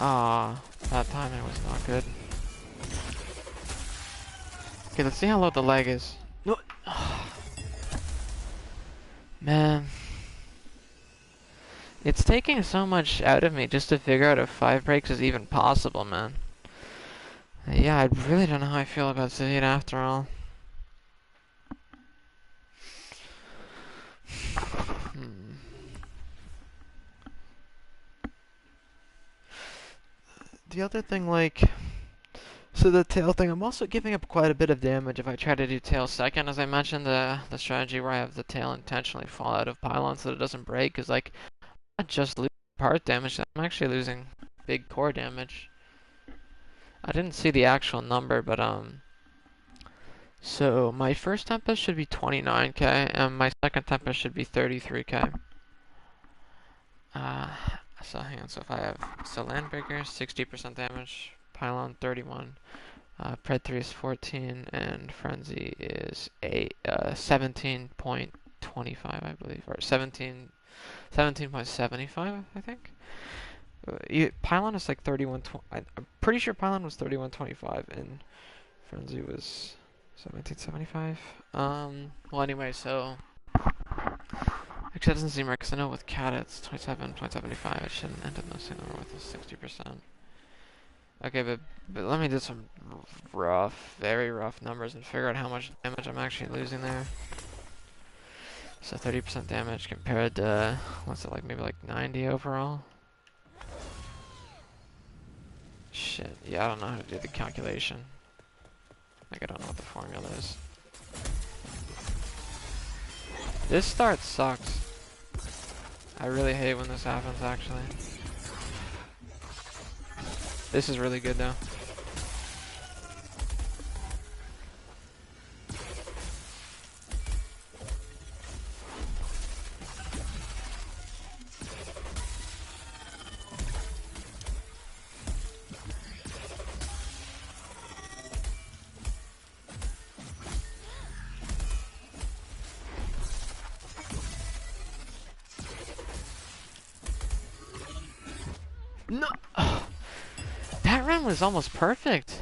Ah, that timing was not good. Okay, let's see how low the leg is. No. Man. It's taking so much out of me just to figure out if 5 breaks is even possible, man. Yeah, I really don't know how I feel about Civ after all. The other thing, like, so the tail thing, I'm also giving up quite a bit of damage if I try to do tail second. As I mentioned, the strategy where I have the tail intentionally fall out of pylon so that it doesn't break is like, I'm not just losing part damage, I'm actually losing big core damage. I didn't see the actual number, but so my first Tempest should be 29k, and my second Tempest should be 33k. So hang on, so if I have, so Landbreaker, 60% damage, Pylon 31, Pred 3 is 14, and Frenzy is 17.25, I believe, or 17.75, I think. Pylon is like 31. I'm pretty sure Pylon was 31.25, and Frenzy was 17.75. Well, anyway, so. Actually, that doesn't seem right, because I know with Cat it's 27.75. It shouldn't end up the same number with the 60%. Okay, but let me do some rough, very rough numbers and figure out how much damage I'm actually losing there. So 30% damage compared to, what's it, like maybe like 90 overall? Shit, yeah, I don't know how to do the calculation. Like, I don't know what the formula is. This start sucks. I really hate when this happens, actually. This is really good, though. No! That run was almost perfect.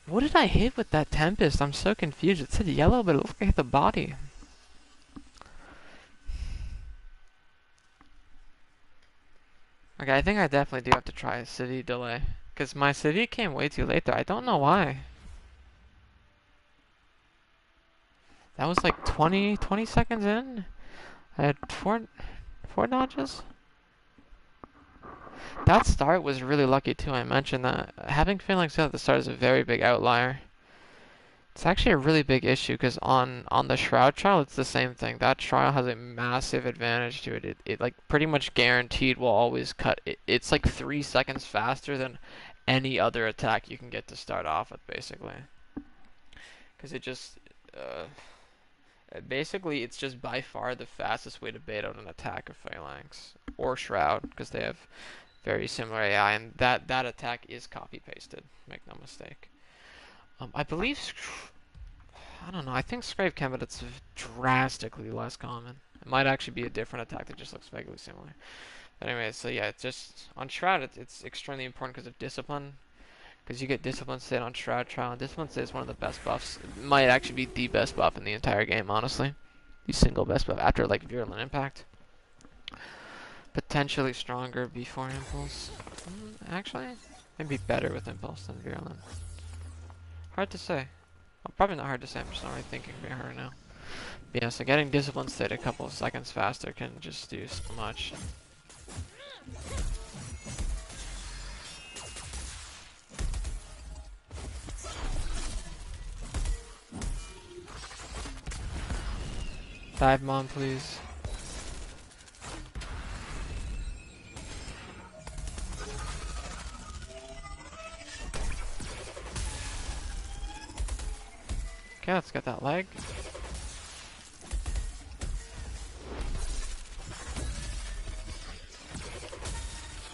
What did I hit with that Tempest? I'm so confused. It said yellow, but it looked like I hit the body. Okay, I think I definitely do have to try a Civ delay. Because my Civ came way too late there. I don't know why. That was like 20 seconds in. I had four dodges. That start was really lucky too. I mentioned that having Phalanx at the start is a very big outlier. It's actually a really big issue because on the Shroud trial, it's the same thing. That trial has a massive advantage to it. It like pretty much guaranteed will always cut. It's like 3 seconds faster than any other attack you can get to start off with, basically. Because it just basically it's just by far the fastest way to bait out an attack of Phalanx or Shroud because they have very similar AI, and that attack is copy pasted. Make no mistake. I believe, I don't know, I think Scrape can, but it's drastically less common. It might actually be a different attack that just looks vaguely similar. But anyway, so yeah, it's just, on Shroud, it's extremely important because of Discipline. Because you get Discipline State on Shroud Trial, and Discipline State is one of the best buffs. It might actually be the best buff in the entire game, honestly. The single best buff after, like, Virulent Impact. Potentially stronger before Impulse. Actually, maybe better with Impulse than Virulent. Hard to say. Well, probably not hard to say, I'm just not really thinking very hard now. But yeah, so getting Discipline State a couple of seconds faster can just do so much. Dive Mom, please. Okay, let's get that leg. I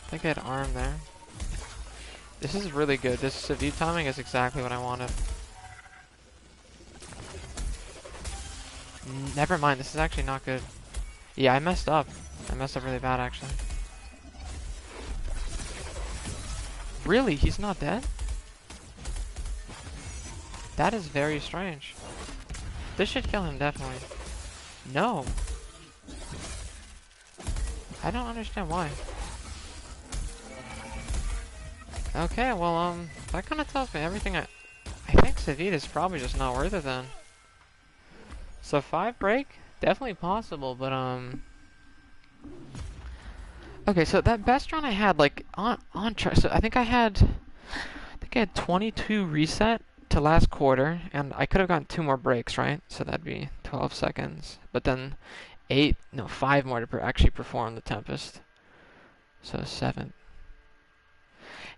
think I had arm there. This is really good. This severe timing is exactly what I wanted. Never mind, this is actually not good. Yeah, I messed up. I messed up really bad, actually. Really? He's not dead? That is very strange. This should kill him, definitely. No. I don't understand why. Okay, well, that kind of tells me everything I think Savita is probably just not worth it then. So 5 break? Definitely possible, but, okay, so that best run I had, like, so I think I had 22 reset to last quarter, and I could have gotten 2 more breaks, right? So that'd be 12 seconds. But then 5 more to actually perform the Tempest. So 7.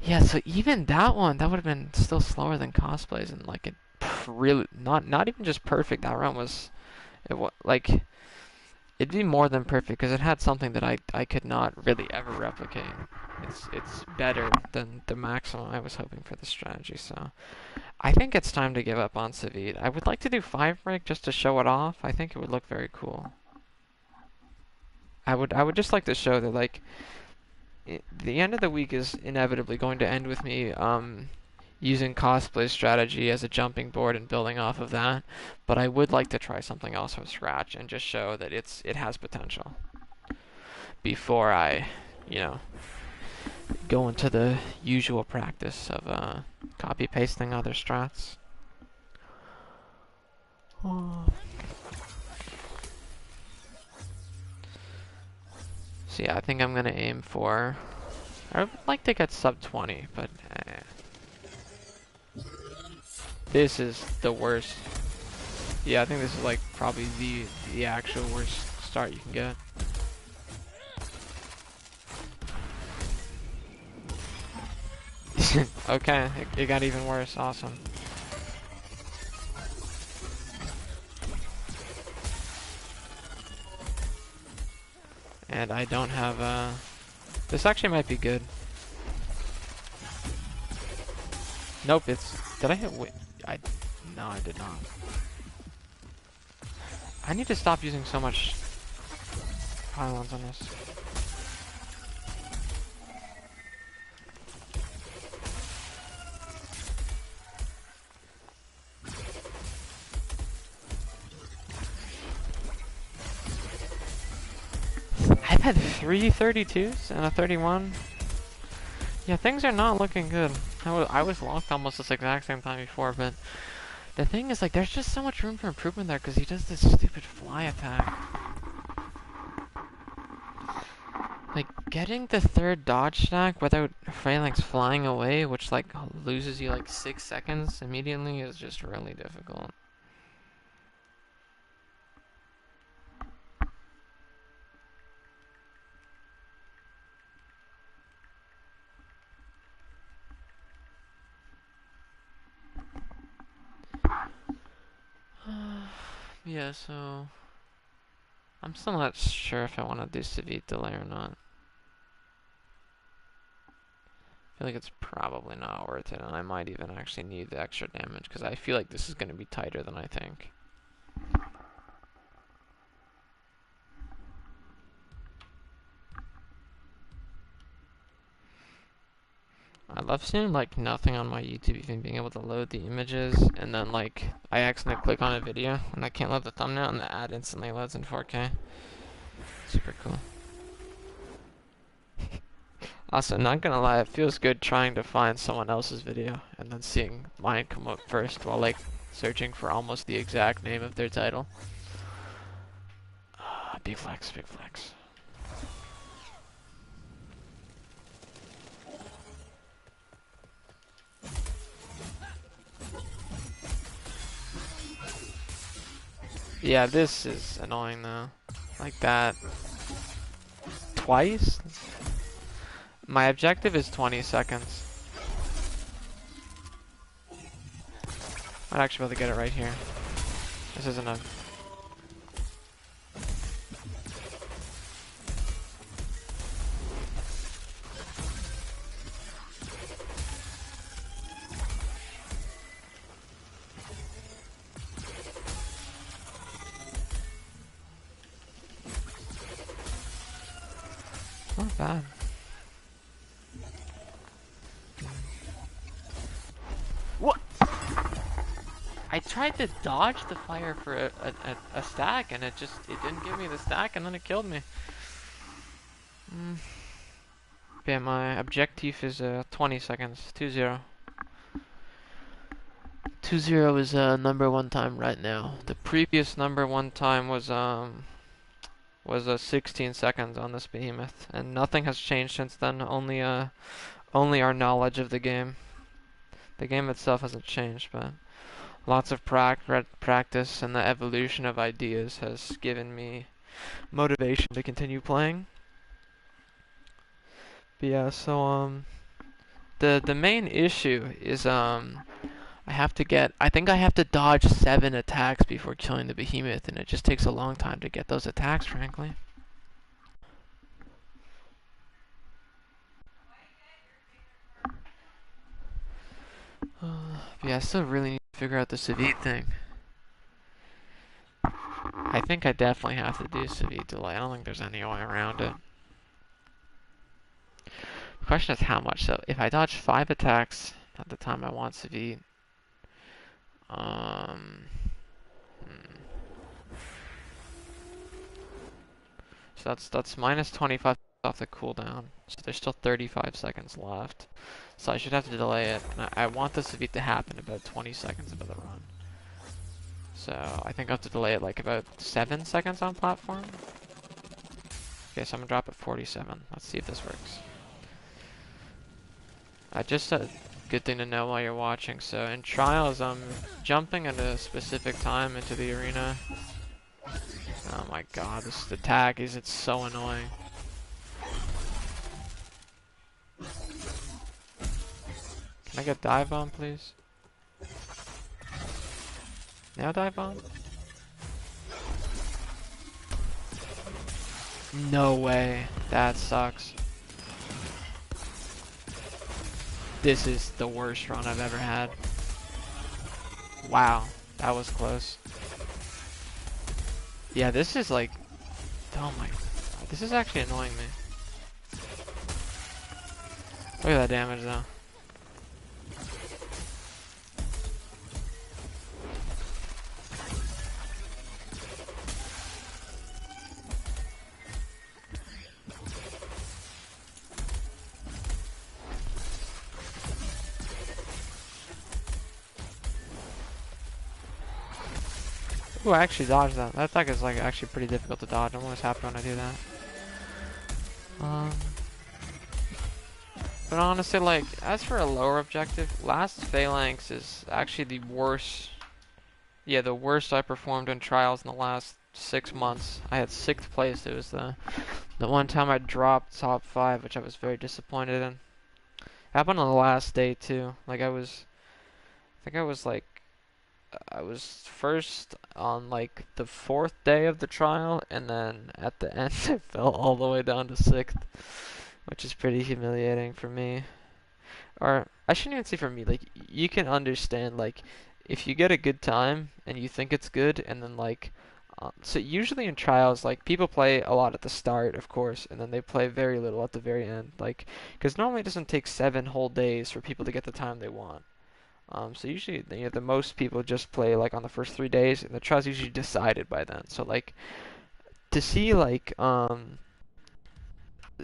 Yeah, so even that one, that would have been still slower than cosplays, and like it really not even just perfect. That run was, like, it'd be more than perfect because it had something that I could not really ever replicate. It's better than the maximum I was hoping for the strategy. So I think it's time to give up on Savit. I would like to do 5 break just to show it off. I think it would look very cool. I would just like to show that, like, the end of the week is inevitably going to end with me using cosplay strategy as a jumping board and building off of that. But I would like to try something else from scratch and just show that it has potential before I, go into the usual practice of copy pasting other strats. So yeah, I think I'm gonna aim for, I would like to get sub 20, but this is the worst. Yeah, I think this is like probably the actual worst start you can get. Okay, it got even worse. Awesome. And I don't have, this actually might be good. Nope, did I hit, no, I did not. I need to stop using so much pylons on this. I've had 3 32s and a 31. Yeah, things are not looking good. I was locked almost this exact same time before, but The thing is, like, there's just so much room for improvement there because he does this stupid fly attack. Like, getting the third dodge stack without Phalanx flying away, which, like, loses you, like, 6 seconds immediately, is just really difficult. Yeah, so I'm still not sure if I want to do Civic delay or not. I feel like it's probably not worth it, and I might even actually need the extra damage, because I feel like this is going to be tighter than I think. I love seeing, like, nothing on my YouTube, even being able to load the images, and then, like, I accidentally click on a video, and I can't load the thumbnail, and the ad instantly loads in 4K. Super cool. Also, not gonna lie, it feels good trying to find someone else's video, and then seeing mine come up first, while, like, searching for almost the exact name of their title. Big flex, big flex. Yeah, this is annoying though. Like that. Twice? My objective is 20 seconds. I'd actually be able to get it right here. This isn't a... Not bad. What? I tried to dodge the fire for a stack, and it didn't give me the stack, and then it killed me. Yeah, my objective is 20 seconds. 2-0. 2-0 is number one time right now. The previous number one time was 16 seconds on this behemoth, and nothing has changed since then. Only our knowledge of the game. The game itself hasn't changed, but lots of practice and the evolution of ideas has given me motivation to continue playing. But yeah, so the main issue is I think I have to dodge 7 attacks before killing the behemoth, and it just takes a long time to get those attacks, frankly. Yeah, I still really need to figure out the Civic thing. I think I definitely have to do Civic delay. I don't think there's any way around it. The question is how much. So if I dodge 5 attacks at the time I want Civic, so that's minus 25 off the cooldown. So there's still 35 seconds left. So I should have to delay it. And I want the Civic to happen about 20 seconds into the run. So I think I have to delay it like about 7 seconds on platform. Okay, so I'm gonna drop at 47. Let's see if this works. Just a good thing to know while you're watching. So in Trials, I'm jumping at a specific time into the arena. Oh my god, this attack it's so annoying. Can I get dive bomb, please? Now dive bomb? No way. That sucks. This is the worst run I've ever had. Wow, that was close. Yeah, this is like... Oh my god, this is actually annoying me. Look at that damage though. Ooh, I actually dodged that. That attack is like actually pretty difficult to dodge. I'm always happy when I do that. But honestly, like, as for a lower objective, last Phalanx is actually the worst. Yeah, the worst I performed in Trials in the last 6 months. I had 6th place. It was the one time I dropped top 5, which I was very disappointed in. It happened on the last day too. Like I think I was like, I was first on like the 4th day of the trial, and then at the end I fell all the way down to 6th, which is pretty humiliating for me. Or I shouldn't even say for me. Like you can understand, like if you get a good time and you think it's good, and then like so usually in trials, like people play a lot at the start, of course, and then they play very little at the very end. Like because normally it doesn't take 7 whole days for people to get the time they want. So usually, the most people just play like on the first 3 days, and the trial's usually decided by then. So like to see like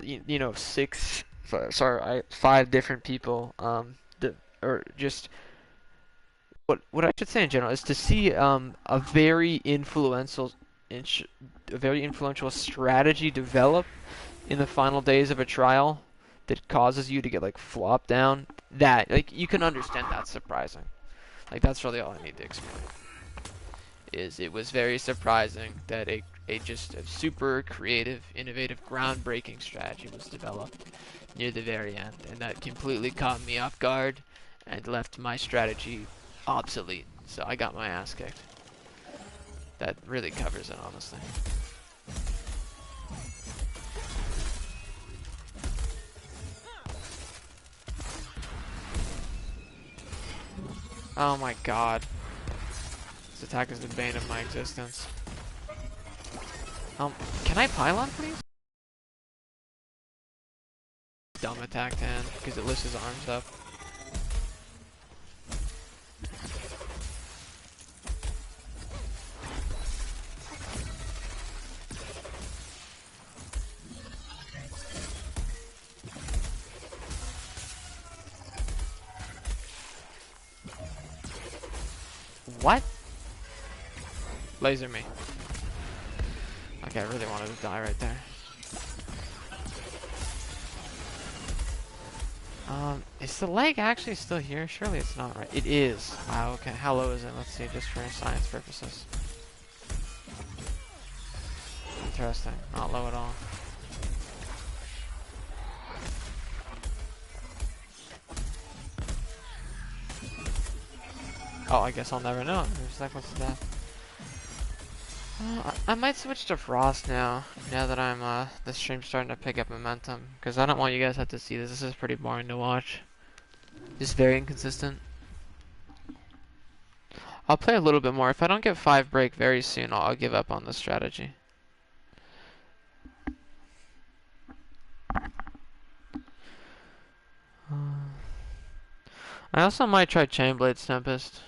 you know 5 different people or just what I should say in general is to see a very influential strategy develop in the final days of a trial that causes you to get like flopped down. That like you can understand that's surprising. Like that's really all I need to explain. Is it was very surprising that a super creative, innovative, groundbreaking strategy was developed near the very end, and that completely caught me off guard and left my strategy obsolete. So I got my ass kicked. That really covers it, honestly. Oh my god. This attack is the bane of my existence. Can I pylon, please? Dumb attack to end, because it lifts his arms up. What? Laser me. Okay, I really wanted to die right there. Is the leg actually still here? Surely it's not, right? It is. Wow, okay. How low is it? Let's see, just for science purposes. Interesting. Not low at all. Oh, I guess I'll never know. There's seconds to death. I might switch to Frost now that I'm, the stream's starting to pick up momentum. Because I don't want you guys to have to see this. This is pretty boring to watch. Just very inconsistent. I'll play a little bit more. If I don't get 5 break very soon, I'll give up on this strategy. I also might try Chainblade's Tempest,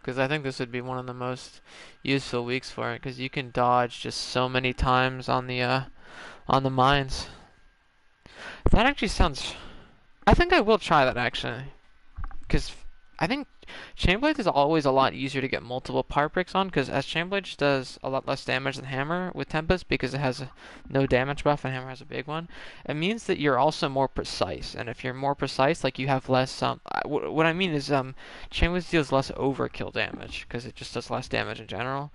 because I think this would be one of the most useful weeks for it, because you can dodge just so many times on the mines. That actually sounds... I think I will try that, actually, because I think Chainblade is always a lot easier to get multiple part breaks on, because as Chainblade does a lot less damage than Hammer with Tempest, because it has no damage buff and Hammer has a big one, it means that you're also more precise. And if you're more precise, like you have less, what I mean is Chainblade deals less overkill damage, because it just does less damage in general.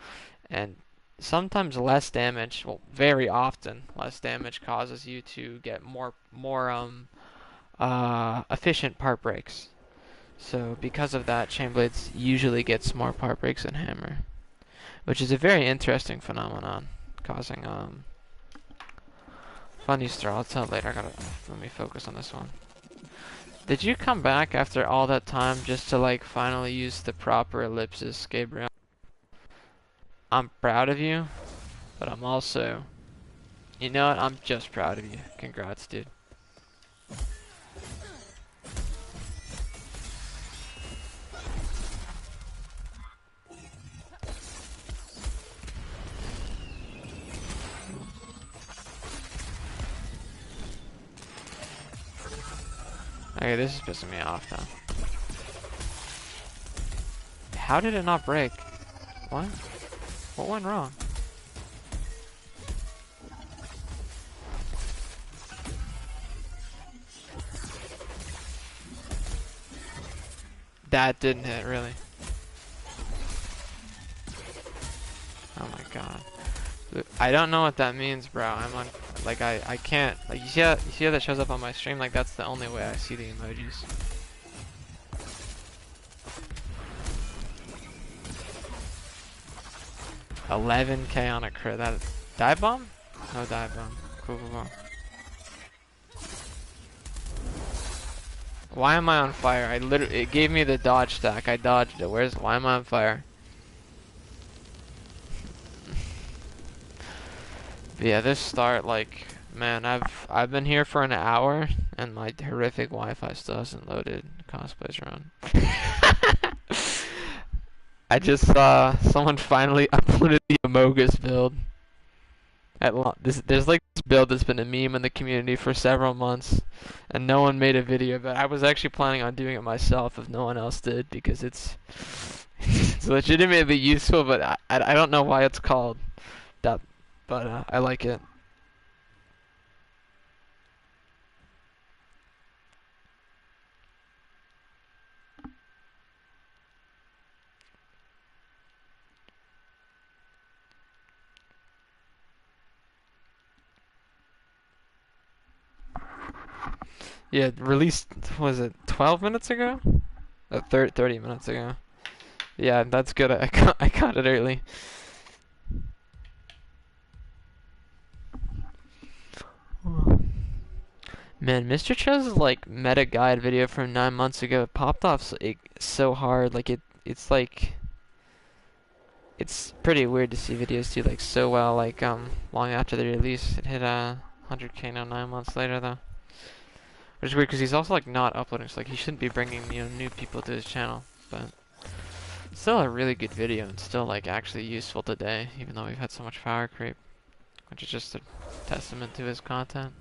And sometimes less damage, well, very often less damage causes you to get more efficient part breaks. So because of that, Chainblades usually gets more part breaks than Hammer, which is a very interesting phenomenon, causing funny story. I'll tell later. Let me focus on this one. Did you come back after all that time just to like finally use the proper ellipsis, Gabriel? I'm proud of you, but I'm also, you know what? I'm just proud of you. Congrats, dude. Okay, this is pissing me off now. How did it not break? What? What went wrong? That didn't hit, really. Oh my god. I don't know what that means, bro. I'm on, like, I can't, like, you see how that shows up on my stream? Like, that's the only way I see the emojis. $11K on a crit. That dive bomb? No dive bomb. Cool, cool, cool. Why am I on fire? I literally, it gave me the dodge stack. I dodged it. Why am I on fire? But yeah, this start, like, man, I've been here for an hour and my horrific Wi-Fi still hasn't loaded. Cosplay's run. I just saw someone finally uploaded the Amogus build. There's like this build that's been a meme in the community for several months, and no one made a video. But I was actually planning on doing it myself if no one else did, because it's legitimately useful. But I don't know why it's called that, but I like it. Yeah, released, was it 12 minutes ago? 30 minutes ago. Yeah, that's good. I caught it early. Man, Mr. Cho's like meta guide video from 9 months ago popped off so hard. Like it's like, it's pretty weird to see videos do like so well like long after the release. It hit 100K now 9 months later though. Which is weird because he's also like not uploading, so like he shouldn't be bringing, you know, new people to his channel. But still a really good video and still like actually useful today, even though we've had so much power creep, which is just a testament to his content.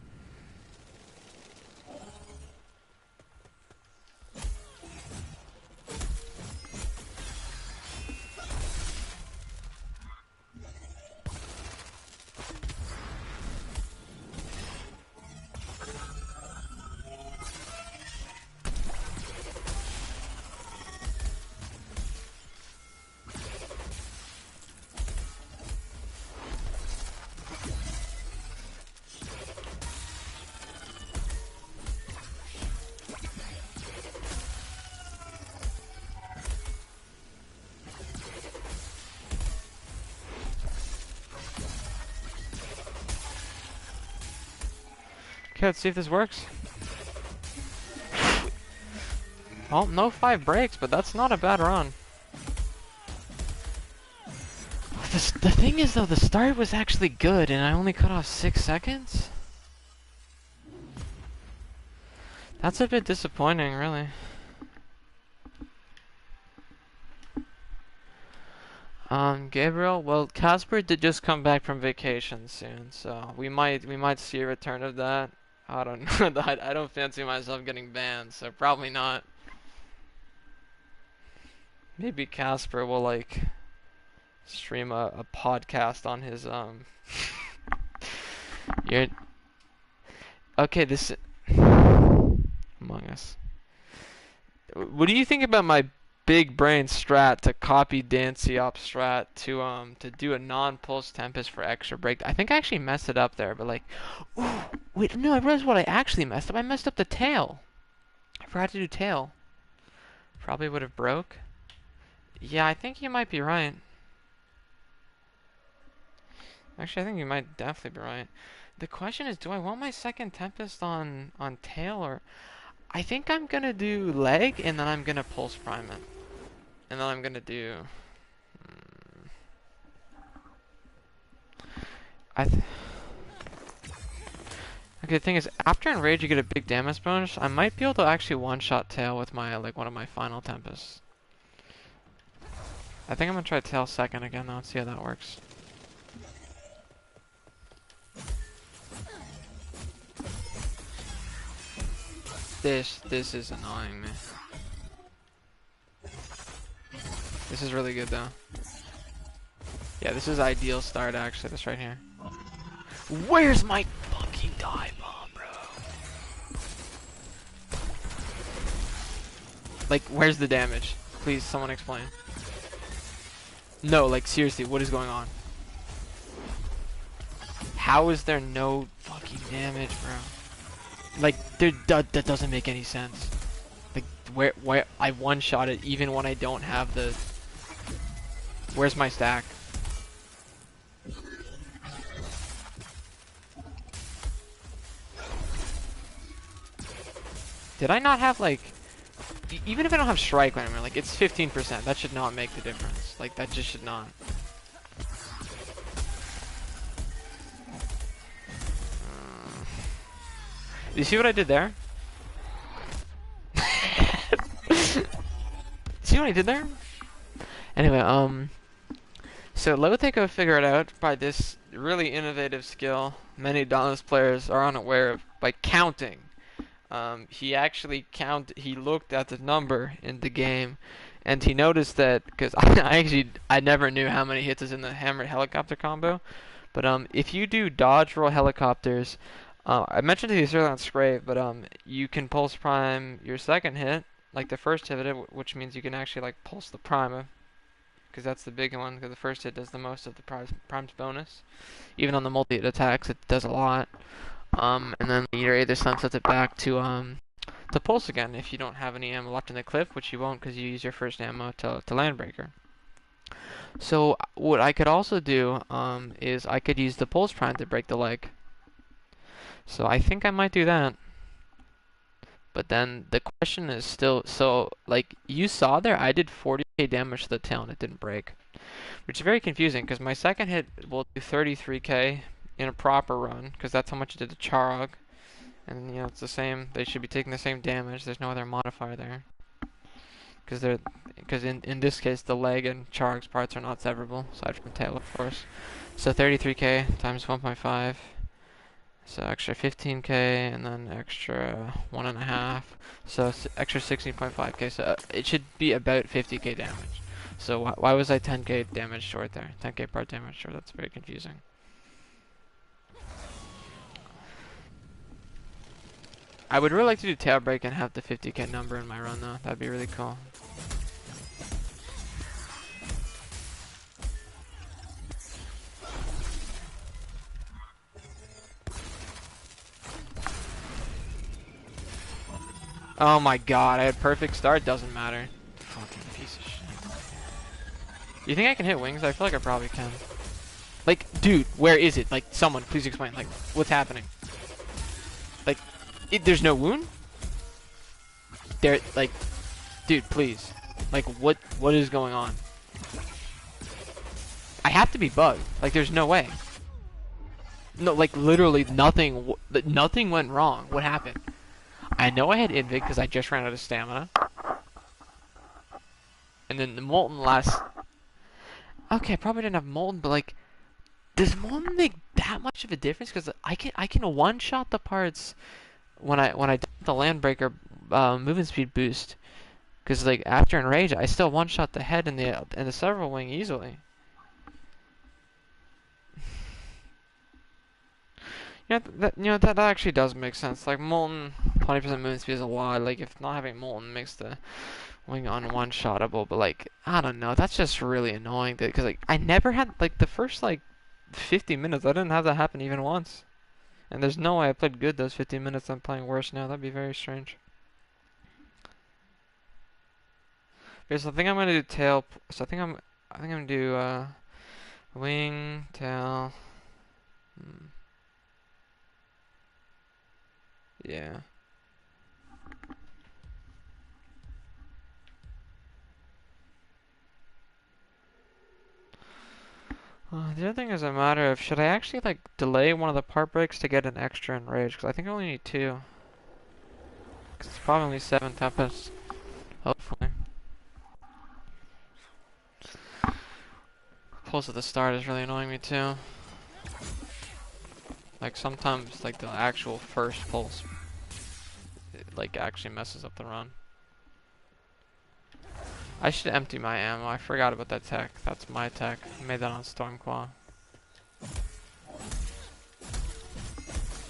Okay, let's see if this works. Well, no 5 breaks, but that's not a bad run. The thing is though, the start was actually good and I only cut off 6 seconds? That's a bit disappointing, really. Gabriel, well, Casper did just come back from vacation soon, so we might see a return of that. I don't know. I don't fancy myself getting banned, so probably not. Maybe Casper will like stream a podcast on his You're okay. This Among Us. What do you think about my big brain strat to copy Danciop strat to do a non-pulse Tempest for extra break? I think I actually messed it up there, but like, ooh, wait, no, I realized what I actually messed up. I messed up the tail. I forgot to do tail. Probably would have broke. Yeah, I think you might be right. Actually, I think you might definitely be right. The question is, do I want my second Tempest on tail, or I think I'm gonna do leg and then I'm gonna pulse prime it. And then I'm gonna do okay, the thing is, after Enrage you get a big damage bonus. I might be able to actually one-shot tail with my like one of my final Tempests. I think I'm gonna try tail second again though and see how that works. This is annoying me. This is really good though. Yeah, this is ideal start actually, this right here. Where's my fucking dive bomb, bro? Like, where's the damage? Please, someone explain. No, like, seriously, what is going on? How is there no fucking damage, bro? Like, that doesn't make any sense. Like, where I one-shot it even when I don't have the... Where's my stack? Did I not have, like... Even if I don't have strike anymore, like, it's 15%. That should not make the difference. Like, that just should not. You see what I did there? See what I did there? Anyway, so Lotheko figured out by this really innovative skill many Dauntless players are unaware of by counting. He actually he looked at the number in the game and he noticed that, because I never knew how many hits is in the hammer helicopter combo, but if you do dodge roll helicopters, I mentioned these earlier on Scrave, but you can pulse prime your second hit, like the first hit, which means you can actually like pulse the prime, because that's the big one, because the first hit does the most of the prime's bonus. Even on the multi-hit attacks, it does a lot. And then you're either sunsets it back to pulse again if you don't have any ammo left in the clip, which you won't because you use your first ammo to landbreaker. So what I could also do is I could use the pulse prime to break the leg. So I think I might do that. But then the question is still, so like you saw there, I did 40k damage to the tail and it didn't break, which is very confusing because my second hit will do 33k in a proper run because that's how much it did to Charog, and you know it's the same. They should be taking the same damage. There's no other modifier there because in this case the leg and Charog's parts are not severable aside from the tail, of course. So 33k times 1.5. So extra 15k and then extra 1.5, so extra 16.5k. So it should be about 50k damage. So why was I 10k damage short there? 10k part damage short. That's very confusing. I would really like to do tail break and have the 50k number in my run though. That'd be really cool. Oh my god, I had perfect start, doesn't matter. Fucking piece of shit. You think I can hit wings? I feel like I probably can. Like, dude, where is it? Like, someone, please explain. Like, what's happening? Like, there's no wound? There, like, dude, please. Like, what is going on? I have to be bugged. Like, there's no way. No, like, literally nothing went wrong. What happened? I know I had Invid because I just ran out of stamina. And then the Molten last... Okay, I probably didn't have Molten, but like... Does Molten make that much of a difference? Because I can one-shot the parts when I do the Landbreaker movement speed boost. Because like after Enrage, I still one-shot the head and the several wing easily. That actually does make sense. Like Molten, 20% movement speed is a lot. Like if not having Molten makes the wing on one-shottable, but like I don't know, that's just really annoying. Because like I never had like the first like 50 minutes, I didn't have that happen even once. And there's no way I played good those 15 minutes. I'm playing worse now. That'd be very strange. Okay, so I think I'm gonna do tail. So I think I'm gonna do wing, tail. Yeah. The other thing is a matter of, should I actually like delay one of the part breaks to get an extra enrage? Because I think I only need 2. Because it's probably 7 Tempest. Hopefully. Pulse at the start is really annoying me too. Like sometimes like the actual first pulse it, like actually messes up the run. I should empty my ammo. I forgot about that tech. That's my tech. I made that on Stormclaw.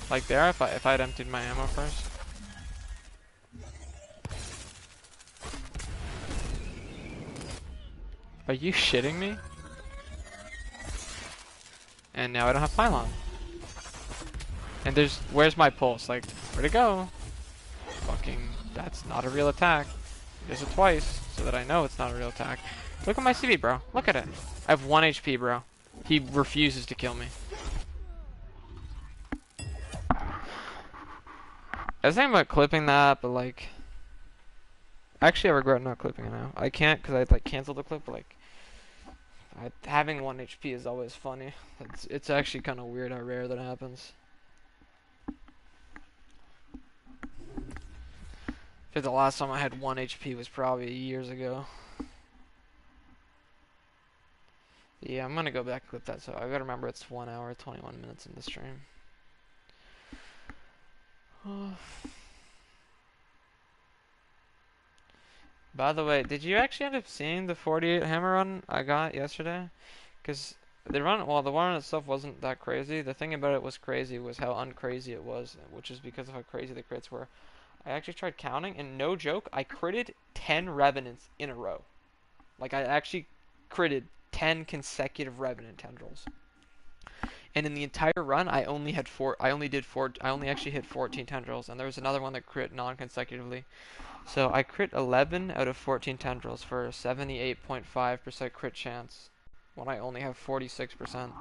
Like there, if I had emptied my ammo first. Are you shitting me? And now I don't have pylon. And where's my pulse? Like, where'd it go? Fucking, that's not a real attack. There's it twice, so that I know it's not a real attack. Look at my CV, bro. Look at it. I have 1 HP, bro. He refuses to kill me. I was thinking about clipping that, but like... Actually, I regret not clipping it now. I can't, because I like canceled the clip, but like... having 1 HP is always funny. It's actually kind of weird how rare that happens. I think the last time I had 1 HP was probably years ago. Yeah, I'm gonna go back and clip that, so I gotta remember it's 1 hour, 21 minutes in the stream. By the way, did you actually end up seeing the 48 hammer run I got yesterday? Because the run itself wasn't that crazy. The thing about it was crazy was how uncrazy it was, which is because of how crazy the crits were. I actually tried counting, and no joke, I critted 10 Revenants in a row. Like, I actually critted 10 consecutive Revenant tendrils. And in the entire run, I only actually hit 14 tendrils, and there was another one that crit non-consecutively. So I crit 11 out of 14 tendrils for a 78.5% crit chance, when I only have 46%,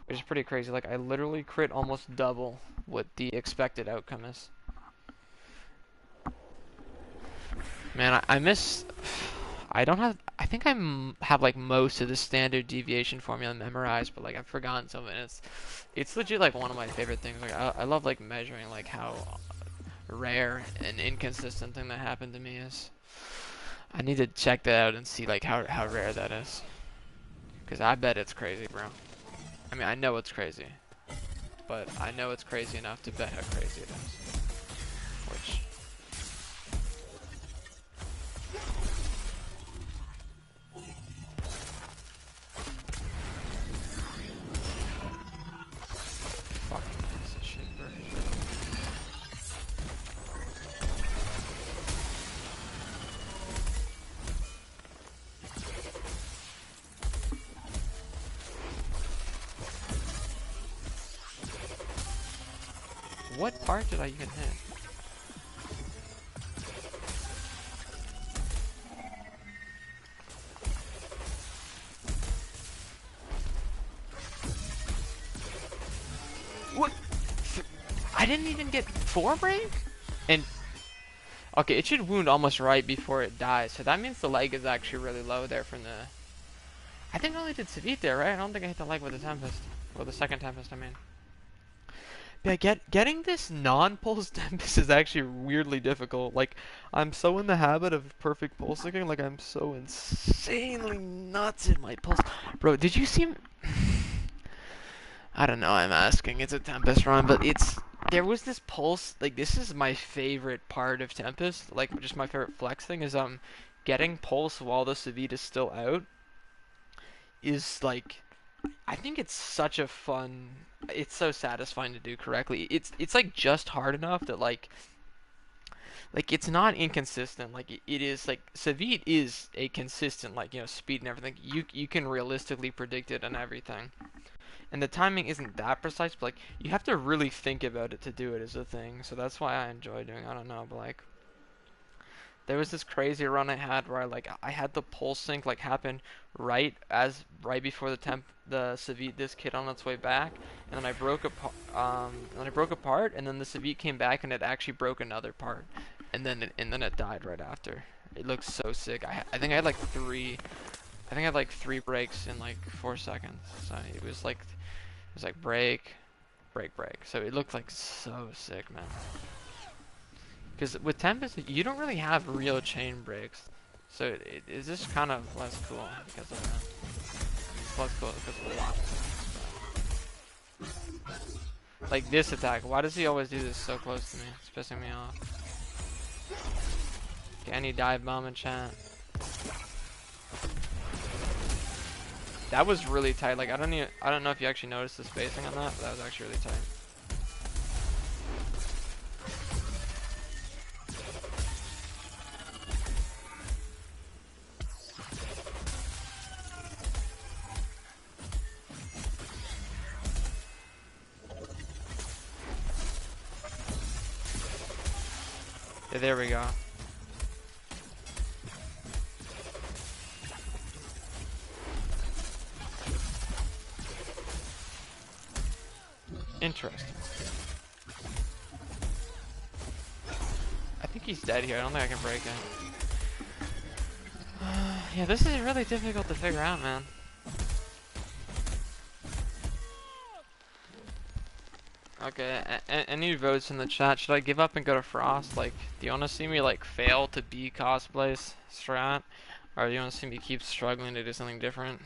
which is pretty crazy. Like, I literally crit almost double what the expected outcome is. Man, I miss... I think I have like most of the standard deviation formula memorized, but like I've forgotten some of it. It's legit like one of my favorite things. Like I love like measuring like how rare and inconsistent thing that happened to me is. I need to check that out and see like how rare that is. Cause I bet it's crazy, bro. I mean, I know it's crazy, but I know it's crazy enough to bet how crazy it is. Which... What part did I even hit? What? I didn't even get 4 break? And... okay, it should wound almost right before it dies, so that means the leg is actually really low there from the... I think I only did Savit there, right? I don't think I hit the leg with the Tempest. Well, the second Tempest, I mean. Yeah, getting this non-pulse Tempest is actually weirdly difficult. Like, I'm so in the habit of perfect pulse sticking, like I'm so insanely nuts in my pulse. Bro, did you see... I don't know, I'm asking. It's a Tempest run, but there was this pulse, like this is my favorite part of Tempest, like just my favorite flex thing is getting pulse while the Savit is still out is like, I think it's such a fun, it's so satisfying to do correctly. It's like just hard enough that like it's not inconsistent. Like it is like Savit is a consistent like, you know, speed and everything. You can realistically predict it and everything. And the timing isn't that precise, but like you have to really think about it to do it as a thing. So that's why I enjoy doing it. I don't know, but like there was this crazy run I had where I had the pulse sync like happen right before the Savit disc hit on its way back, and then I broke apart, and then the Savit came back and it actually broke another part, and then it died right after. It looks so sick. I think I had like three breaks in like 4 seconds. So it was like break. So it looked like so sick, man. Because with Tempest, you don't really have real chain breaks, so it is just kind of less cool because of that. It's less cool because of a lot. Like this attack, why does he always do this so close to me? It's pissing me off. Okay, any dive bomb in chat. That was really tight. Like I don't know if you actually noticed the spacing on that, but that was actually really tight. Yeah, there we go. Interesting. I think he's dead here. I don't think I can break it. Yeah, this is really difficult to figure out, man. Okay, any votes in the chat? Should I give up and go to Frost? Like, do you want to see me like fail to be cosplay strat, or do you want to see me keep struggling to do something different?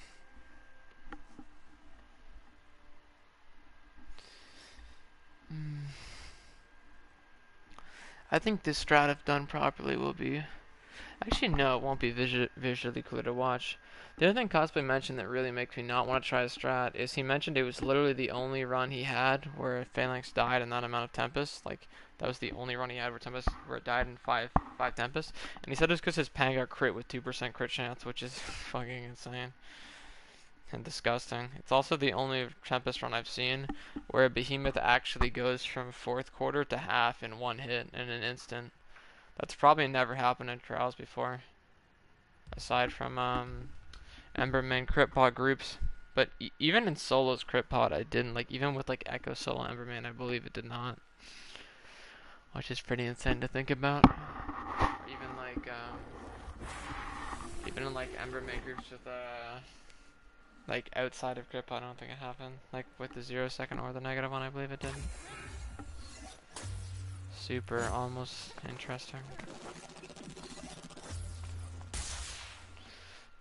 I think this strat, if done properly, will be... Actually, no, it won't be visually clear to watch. The other thing Cosplay mentioned that really makes me not want to try a strat is he mentioned it was literally the only run he had where Phalanx died in that amount of Tempest. Like, that was the only run he had where it died in 5 Tempest. And he said it was because his Pan got crit with 2% crit chance, which is fucking insane. And disgusting. It's also the only Tempest run I've seen where a behemoth actually goes from 4th quarter to half in one hit in an instant. That's probably never happened in Trials before, aside from Emberman crit pod groups. But even in Solo's crit pod, I didn't. Like, even with like Echo Solo Emberman, I believe it did not, which is pretty insane to think about. Even in like Emberman groups with like outside of crit pod, I don't think it happened. Like with the 0 second or the negative one, I believe it did. Super almost interesting.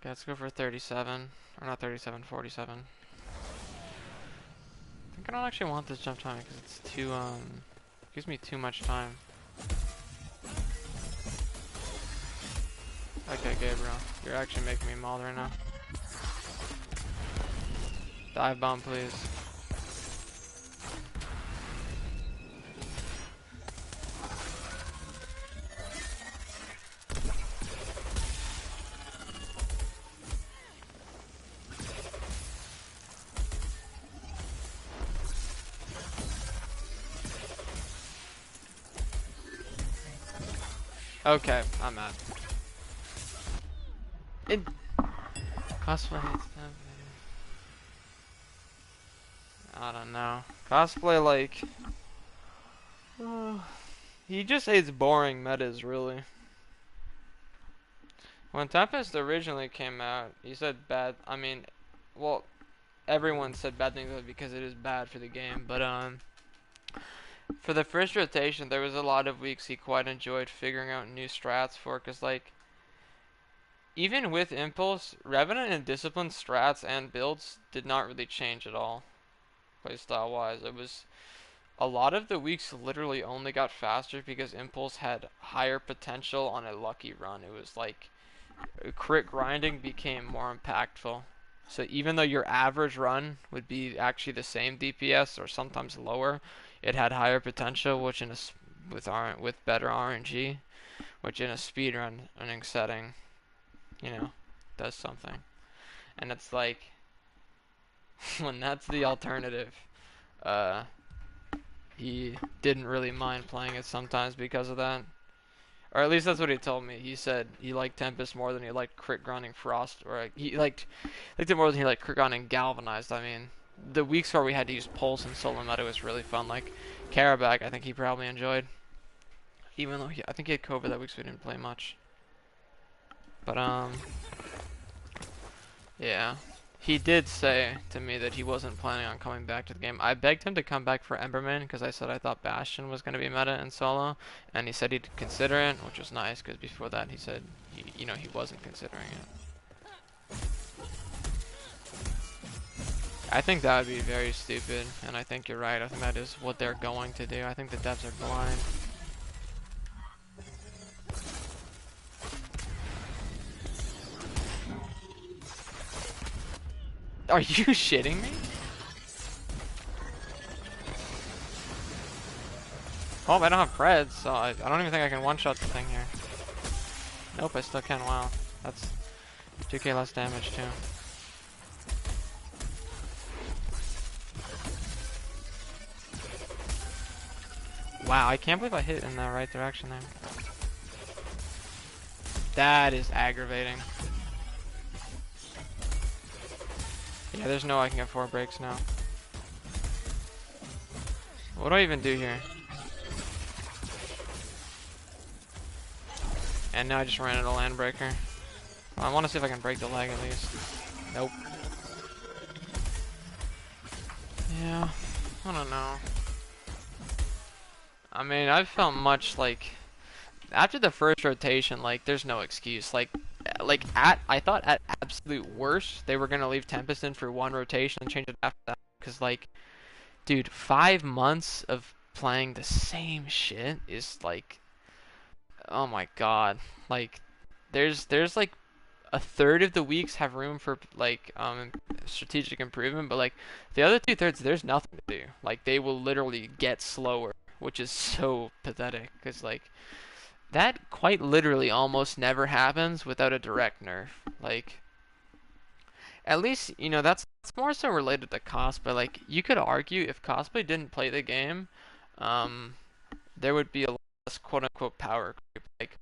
Okay, let's go for 37. Or not 37, 47. I think I don't actually want this jump time because it's too, gives me too much time. Okay, Gabriel. You're actually making me mauled right now. Dive bomb, please. Okay, I'm mad. Cosplay hates them. I don't know. Cosplay, like... he just hates boring metas, really. When Tempest originally came out, he said bad... I mean, well, everyone said bad things because it is bad for the game, but, for the first rotation, there was a lot of weeks he quite enjoyed figuring out new strats for, because, like, even with Impulse, Revenant and Discipline strats and builds did not really change at all, playstyle-wise. It was, a lot of the weeks literally only got faster because Impulse had higher potential on a lucky run. It was like, crit grinding became more impactful. So even though your average run would be actually the same DPS or sometimes lower, it had higher potential, which in with better RNG, which in a speedrunning setting, you know, does something. And it's like, when that's the alternative, he didn't really mind playing it sometimes because of that. Or at least that's what he told me. He said he liked Tempest more than he liked crit grinding Frost, or he liked it more than he liked crit grinding Galvanized. I mean, the weeks where we had to use Pulse and Solo Meta was really fun. Like Karabak, I think he probably enjoyed, even though I think he had COVID that week, so we didn't play much. But yeah. He did say to me that he wasn't planning on coming back to the game. I begged him to come back for Emberman because I said I thought Bastion was going to be meta in solo, and he said he'd consider it, which was nice because before that he said, he wasn't considering it. I think that would be very stupid, and I think you're right. I think that is what they're going to do. I think the devs are blind. Are you shitting me? Oh, I don't have creds, so I don't even think I can one-shot the thing here. Nope, I still can. Wow. That's 2k less damage, too. Wow, I can't believe I hit in the right direction there. That is aggravating. Yeah, there's no way I can get 4 breaks now. What do I even do here? And now I just ran into a land breaker. Well, I want to see if I can break the leg at least. Nope. Yeah, I don't know. I mean, I've felt much like after the first rotation, like there's no excuse. I thought at absolute worst they were gonna leave Tempest in for 1 rotation and change it after that. Cause like, dude, 5 months of playing the same shit is like, oh my god. Like, there's like a third of the weeks have room for like strategic improvement, but like the other 2/3 there's nothing to do. Like they will literally get slower, which is so pathetic. Cause like that quite literally almost never happens without a direct nerf. Like, at least, you know, that's more so related to cosplay. Like, you could argue if cosplay didn't play the game, there would be a less quote-unquote power creep. Like,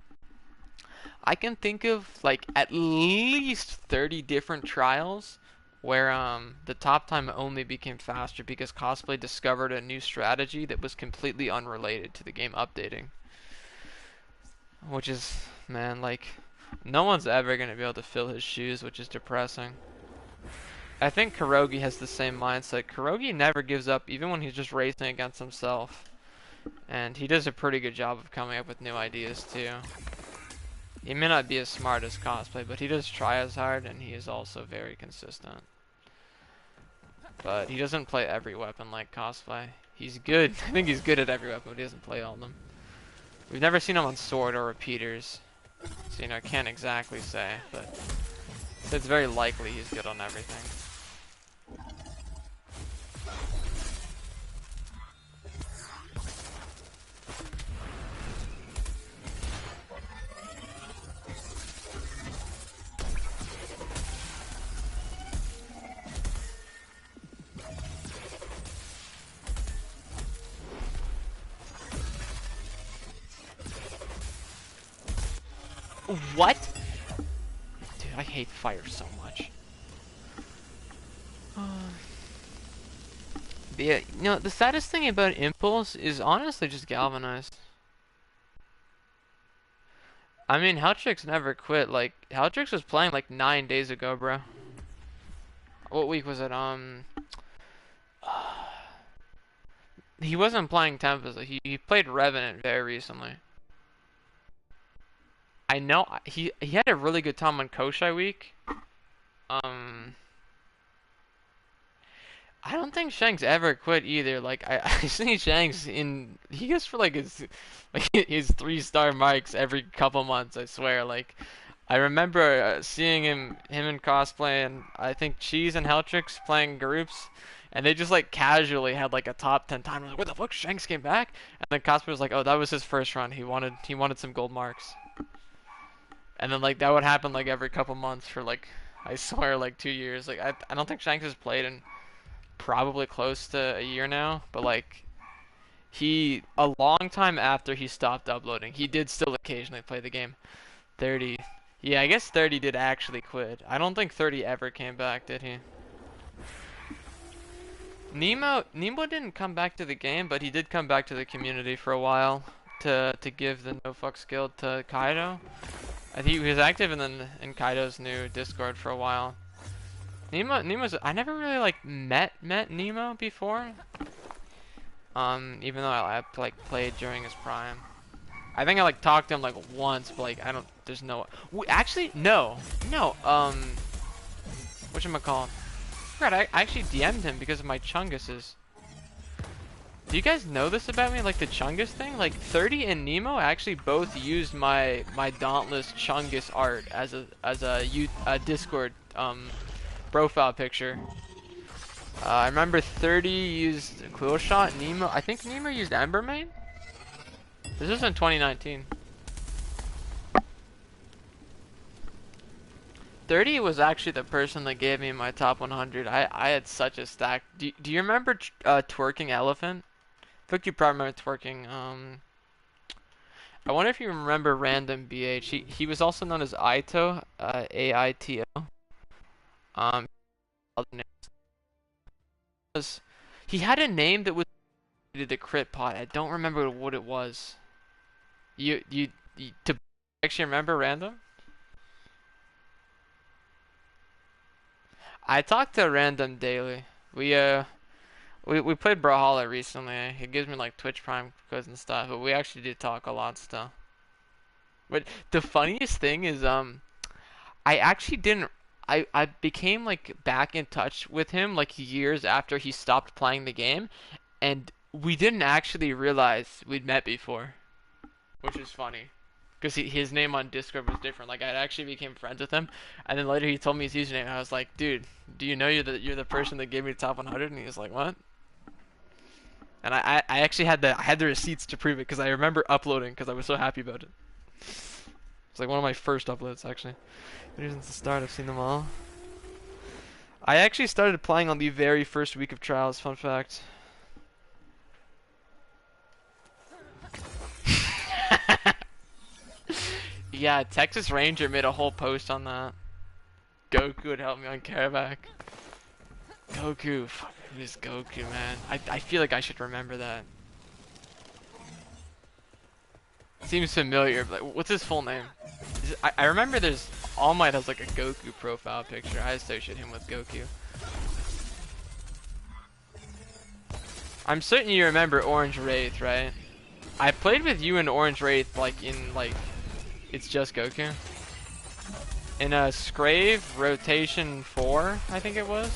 I can think of, like, at least 30 different trials where, the top time only became faster because cosplay discovered a new strategy that was completely unrelated to the game updating. Which is, man, like, no one's ever going to be able to fill his shoes, which is depressing. I think Kurogi has the same mindset. Kurogi never gives up, even when he's just racing against himself. And he does a pretty good job of coming up with new ideas, too. He may not be as smart as cosplay, but he does try as hard, and he is also very consistent. But he doesn't play every weapon like cosplay. He's good. I think he's good at every weapon, but he doesn't play all of them. We've never seen him on sword or repeaters, so you know, I can't exactly say, but it's very likely he's good on everything. What? Dude, I hate fire so much. Yeah, you know, the saddest thing about Impulse is honestly just Galvanized. I mean, Heltrix never quit. Like, Heltrix was playing like 9 days ago, bro. What week was it? He wasn't playing Tempest. He played Revenant very recently. I know he had a really good time on Koshai week. I don't think Shank's ever quit either. Like I see Shank's he goes for like his 3-star marks every couple months. I swear. Like I remember seeing him in cosplay, and I think Cheese and Heltrix playing groups, and they just like casually had like a top 10 time. I was like, what the fuck? Shanks came back, and then cosplay was like, oh, that was his first run. He wanted some gold marks. And then like that would happen like every couple months for like, I swear, like 2 years. Like I don't think Shanks has played in probably close to a year now, but like a long time after he stopped uploading, he did still occasionally play the game. 30, yeah, I guess 30 did actually quit. I don't think 30 ever came back, did he? Nemo didn't come back to the game, but he did come back to the community for a while to give the no fucks guild to Kaido. I think he was active in Kaido's new Discord for a while. Nemo's I never really like met Nemo before. Even though I like played during his prime. I think I like talked to him like once, but like I don't. There's no. Actually, no. Whatchamacallit? I actually DM'd him because of my Chunguses. Do you guys know this about me? Like the Chungus thing? Like 30 and Nemo actually both used my Dauntless Chungus art as a Discord profile picture. I remember 30 used Quill Shot. Nemo, I think Nemo used Embermane. This was in 2019. 30 was actually the person that gave me my top 100. I had such a stack. Do you remember Twerking Elephant? I think you probably remember Twerking. I wonder if you remember RandomBH. He was also known as Aito, A-I-T-O. Other names. He had a name that was the crit pot. I don't remember what it was. You to actually remember Random? I talk to Random daily. We played Brawlhalla recently. He gives me like Twitch Prime codes and stuff, but we actually did talk a lot still. But the funniest thing is I actually didn't I became like back in touch with him like years after he stopped playing the game, and we didn't actually realize we'd met before, which is funny. Because his name on Discord was different. Like, I actually became friends with him, and then later he told me his username, and I was like, dude, do you know you're the person that gave me the top 100? And he was like, what? And I actually had the receipts to prove it, because I remember uploading, because I was so happy about it. It's like one of my first uploads, actually. Since the start, I've seen them all. I actually started playing on the very first week of Trials, fun fact. Yeah, Texas Ranger made a whole post on that. Goku would help me on Karabakh. Goku, fuck, who's Goku, man? I feel like I should remember that. Seems familiar, but like, what's his full name? I remember there's All Might has like a Goku profile picture. I associate him with Goku. I'm certain you remember Orange Wraith, right? I played with you in Orange Wraith like in like it's just Goku. In a Scrave Rotation 4, I think it was.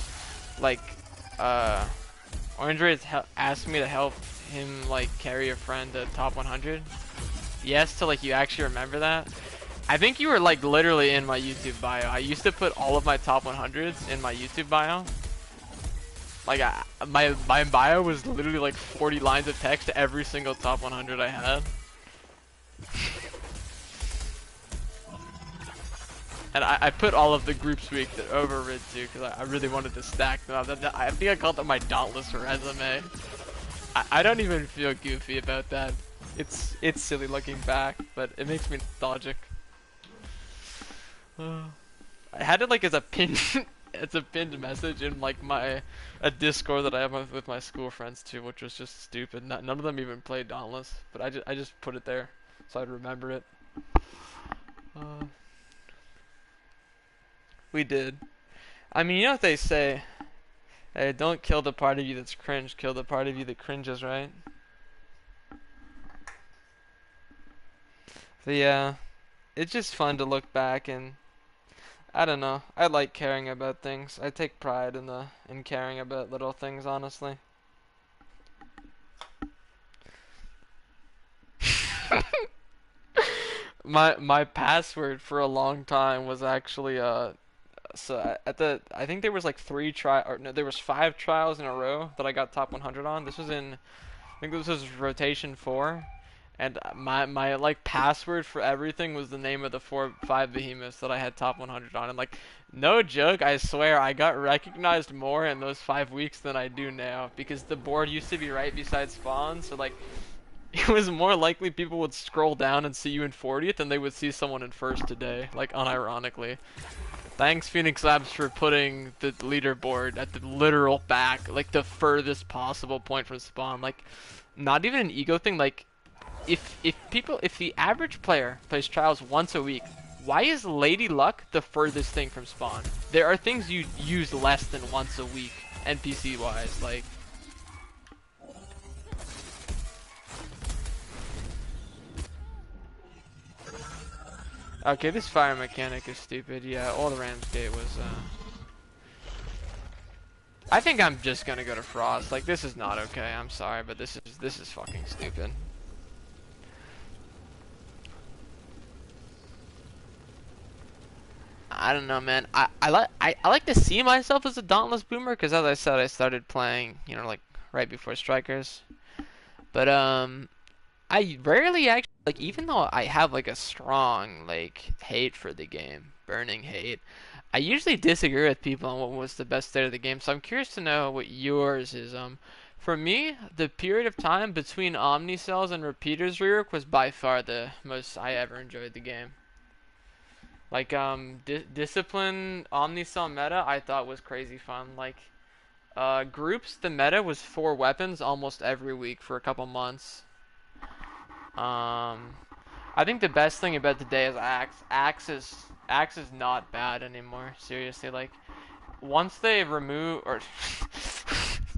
Like, Orange Wraith asked me to help him like carry a friend to top 100. Yes, to like you actually remember that. I think you were like literally in my YouTube bio. I used to put all of my top 100s in my YouTube bio. Like my bio was literally like 40 lines of text to every single top 100 I had. And I put all of the groups week that overrid too, because I really wanted to stack them up. I think I called that my Dauntless resume. I don't even feel goofy about that. It's silly looking back, but it makes me nostalgic. I had it like as a pinned message in like a Discord that I have with my school friends too, which was just stupid. None of them even played Dauntless, but I just put it there so I'd remember it. We did. I mean, you know what they say? Hey, don't kill the part of you that's cringe, kill the part of you that cringes, right? So yeah, it's just fun to look back and I don't know. I like caring about things. I take pride in caring about little things, honestly. My password for a long time was actually so I think there was like there was 5 trials in a row that I got top 100 on. This was I think this was rotation 4. And my like password for everything was the name of the 5 behemoths that I had top 100 on. And like, no joke, I swear I got recognized more in those 5 weeks than I do now, because the board used to be right beside spawn. So like, it was more likely people would scroll down and see you in 40th than they would see someone in first today. Like, unironically. Thanks Phoenix Labs for putting the leaderboard at the literal back, like the furthest possible point from spawn. Like, not even an ego thing. Like, if the average player plays Trials once a week, why is Lady Luck the furthest thing from spawn? There are things you use less than once a week, NPC wise, like. Okay, this fire mechanic is stupid. Yeah, all the Ramsgate was I think I'm just gonna go to Frost. Like, this is not okay. I'm sorry, but this is fucking stupid. I don't know, man. I like to see myself as a Dauntless boomer because, as I said, I started playing, you know, like right before Strikers. But I rarely actually like, even though I have like a strong like hate for the game, burning hate. I usually disagree with people on what was the best state of the game. So I'm curious to know what yours is. For me, the period of time between Omnicells and Repeaters rework was by far the most I ever enjoyed the game. Like Discipline Omnicell meta I thought was crazy fun. Like groups, the meta was 4 weapons almost every week for a couple months. I think the best thing about the day is Axe. Axe is not bad anymore. Seriously, like once they remove or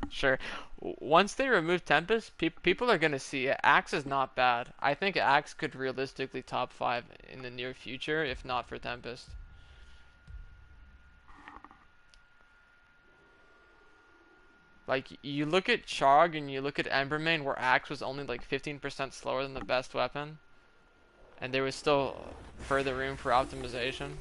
sure, once they remove Tempest, people are gonna see it. Axe is not bad. I think Axe could realistically top 5 in the near future if not for Tempest. Like, you look at Chog and you look at Embermane, where Axe was only like 15% slower than the best weapon, and there was still further room for optimization.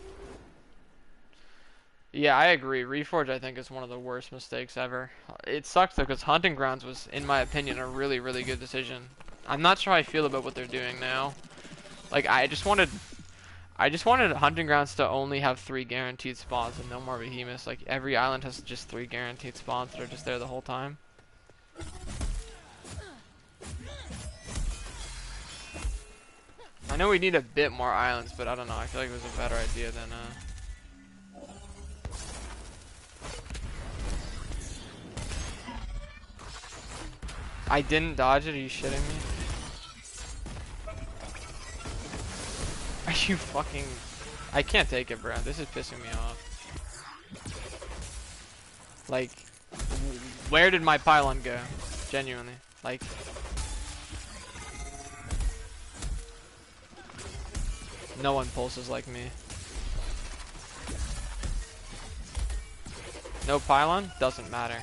Yeah, I agree. Reforge, I think, is one of the worst mistakes ever. It sucks, though, because Hunting Grounds was, in my opinion, a really, really good decision. I'm not sure how I feel about what they're doing now. Like, I just wanted Hunting Grounds to only have 3 guaranteed spawns and no more behemoths. Like, every island has just 3 guaranteed spawns that are just there the whole time. I know we need a bit more islands, but I don't know. I feel like it was a better idea than, I didn't dodge it? Are you shitting me? Are you fucking... I can't take it, bro. This is pissing me off. Like, where did my pylon go? Genuinely. Like... No one pulses like me. No pylon? Doesn't matter.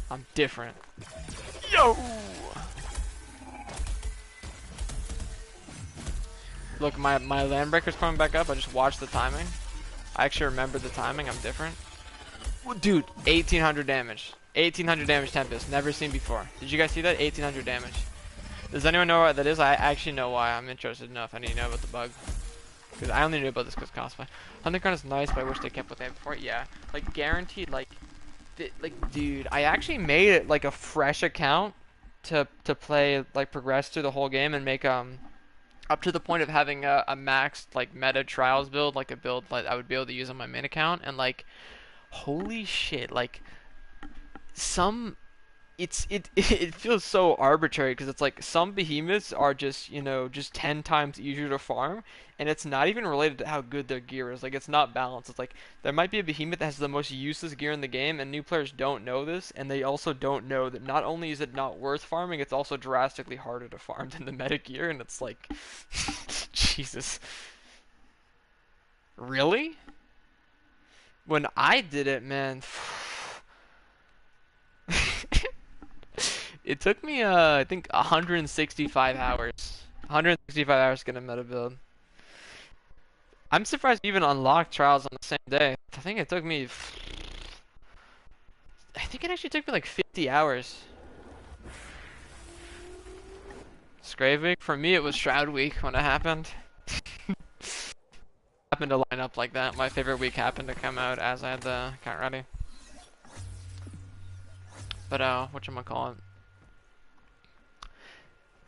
I'm different. Yo! Look, my landbreaker's coming back up. I just watched the timing. I actually remember the timing. I'm different. Dude, 1800 damage. 1800 damage Tempest. Never seen before. Did you guys see that? 1800 damage. Does anyone know what that is? I actually know why. I'm interested to know if I need to know about the bug. Because I only knew about this because cosplay. Hunting Ground is nice, but I wish they kept what they had before. Yeah. Like, guaranteed, like, dude, I actually made it, like, a fresh account to play, like, progress through the whole game and make, up to the point of having a maxed, like, meta Trials build, like a build like I would be able to use on my main account, and, like, holy shit, like, it feels so arbitrary because it's like some behemoths are just, you know, just 10 times easier to farm, and it's not even related to how good their gear is. Like, it's not balanced. It's like there might be a behemoth that has the most useless gear in the game, and new players don't know this, and they also don't know that not only is it not worth farming, it's also drastically harder to farm than the meta gear, and it's like, Jesus. Really? When I did it, man. It took me, I think 165 hours. 165 hours to get a meta build. I'm surprised you even unlocked Trials on the same day. I think it took me... I think it actually took me like 50 hours. Scrave Week? For me, it was Shroud Week when it happened. Happened to line up like that. My favorite week happened to come out as I had the account ready. But, whatchamacallit?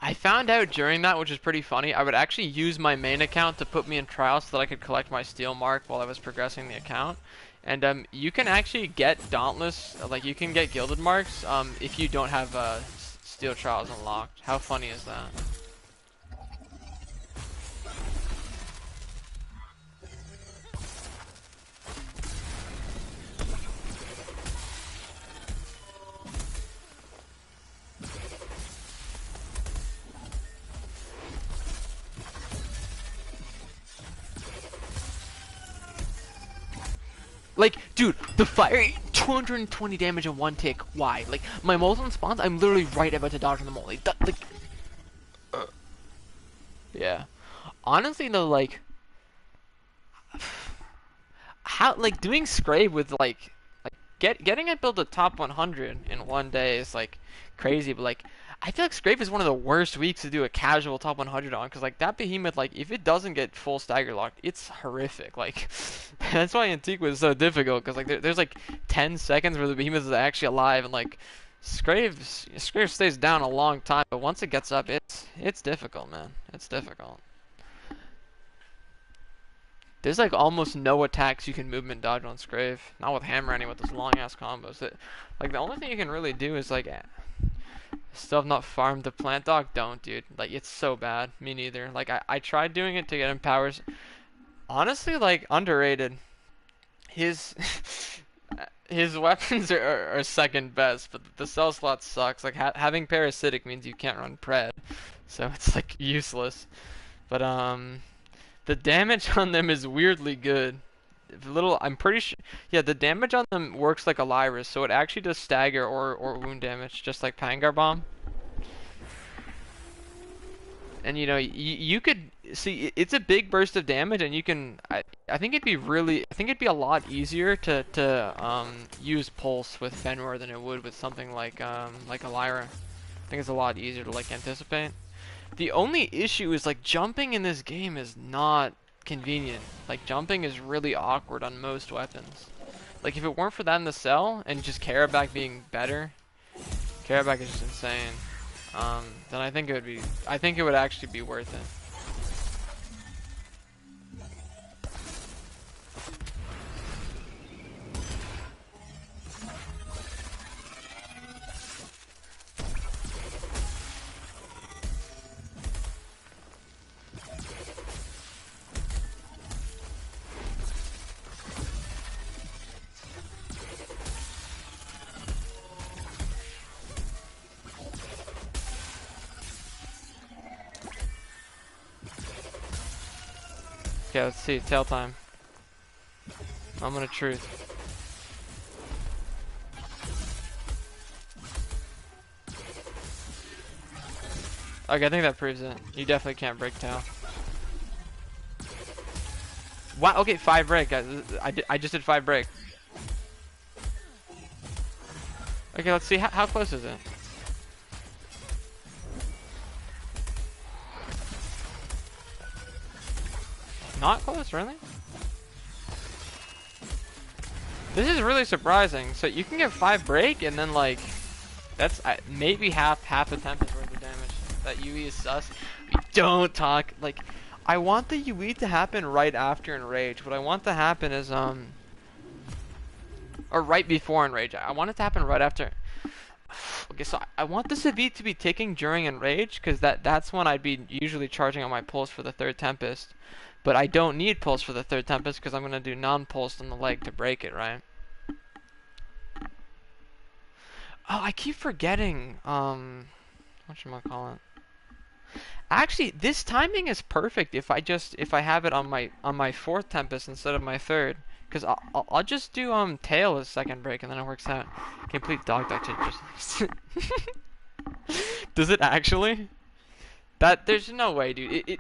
I found out during that, which is pretty funny, I would actually use my main account to put me in trials so that I could collect my steel mark while I was progressing the account. And you can actually get Dauntless, like you can get gilded marks if you don't have steel trials unlocked. How funny is that? Like, dude, the fire, 220 damage in one tick. Why? Like, my Molten spawns, I'm literally right about to dodge on the Molly. Like, yeah. Honestly, though, like, how like doing Scrave with like getting it built to top 100 in one day is like crazy, but like I feel like Scrape is one of the worst weeks to do a casual top 100 on, because like that behemoth, like if it doesn't get full stagger locked, it's horrific. Like that's why Antiqua is so difficult, because like there's like 10 seconds where the behemoth is actually alive, and like Scrape stays down a long time, but once it gets up, it's difficult, man. It's difficult. There's like almost no attacks you can movement dodge on Scrave. Not with Hammer any with those long ass combos. Like the only thing you can really do is like still have not farmed the plant dog. Don't, dude. Like it's so bad. Me neither. Like I tried doing it to get him powers. Honestly, like underrated. His his weapons are second best, but the cell slot sucks. Like having parasitic means you can't run pred, so it's like useless. But the damage on them is weirdly good. I'm pretty sure. Yeah, the damage on them works like a Lyris, so it actually does stagger or wound damage, just like Pangar Bomb. And you know, you could see it's a big burst of damage, and you can. I think it'd be a lot easier to use Pulse with Fenrir than it would with something like a Lyra. I think it's a lot easier to like anticipate. The only issue is like jumping in this game is not convenient. Like jumping is really awkward on most weapons. Like if it weren't for that in the cell and just Karabak being better, Karabak is just insane. Then I think it would actually be worth it. Okay, let's see. Tail time. Moment of truth. Okay, I think that proves it. You definitely can't break tail. Wow. Okay, 5 break. Guys. I just did 5 break. Okay, let's see. How close is it? Not close, really? This is really surprising. So you can get 5 break, and then like, that's maybe half a Tempest worth of damage. That UE is sus. Don't talk like. I want the UE to happen right after Enrage. What I want to happen is or right before Enrage. I want it to happen right after. Okay, so I want the Civi to be ticking during Enrage, because that's when I'd be usually charging on my pulse for the 3rd Tempest. But I don't need pulse for the 3rd Tempest, because I'm going to do non-pulsed on the leg to break it, right? Oh, I keep forgetting, whatchamacallit. Actually, this timing is perfect if I have it on my 4th Tempest instead of my 3rd. Because I'll just do tail as 2nd break, and then it works out. Complete dog just does it actually? There's no way, dude.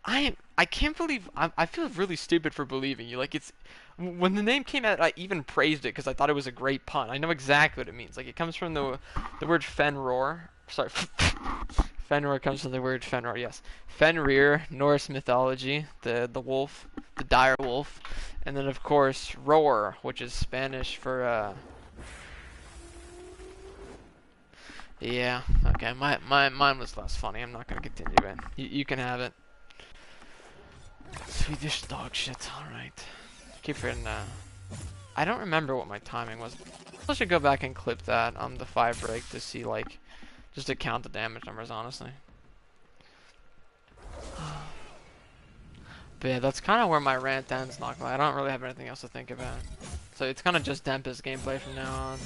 I can't believe I feel really stupid for believing you. Like it's when the name came out, I even praised it because I thought it was a great pun. I know exactly what it means. Like it comes from the word Fenrir. Sorry, Fenrir comes from the word Fenrir. Yes, Fenrir, Norse mythology, the wolf, the dire wolf, and then of course roar, which is Spanish for yeah. Okay, mine was less funny. I'm not gonna continue it. You can have it. Swedish dog shit, alright. Keep forgetting I don't remember what my timing was. I should go back and clip that the 5 break to see like just to count the damage numbers, honestly. But yeah, that's kinda where my rant ends, not gonna lie. I don't really have anything else to think about. So it's kinda just Tempest gameplay from now on.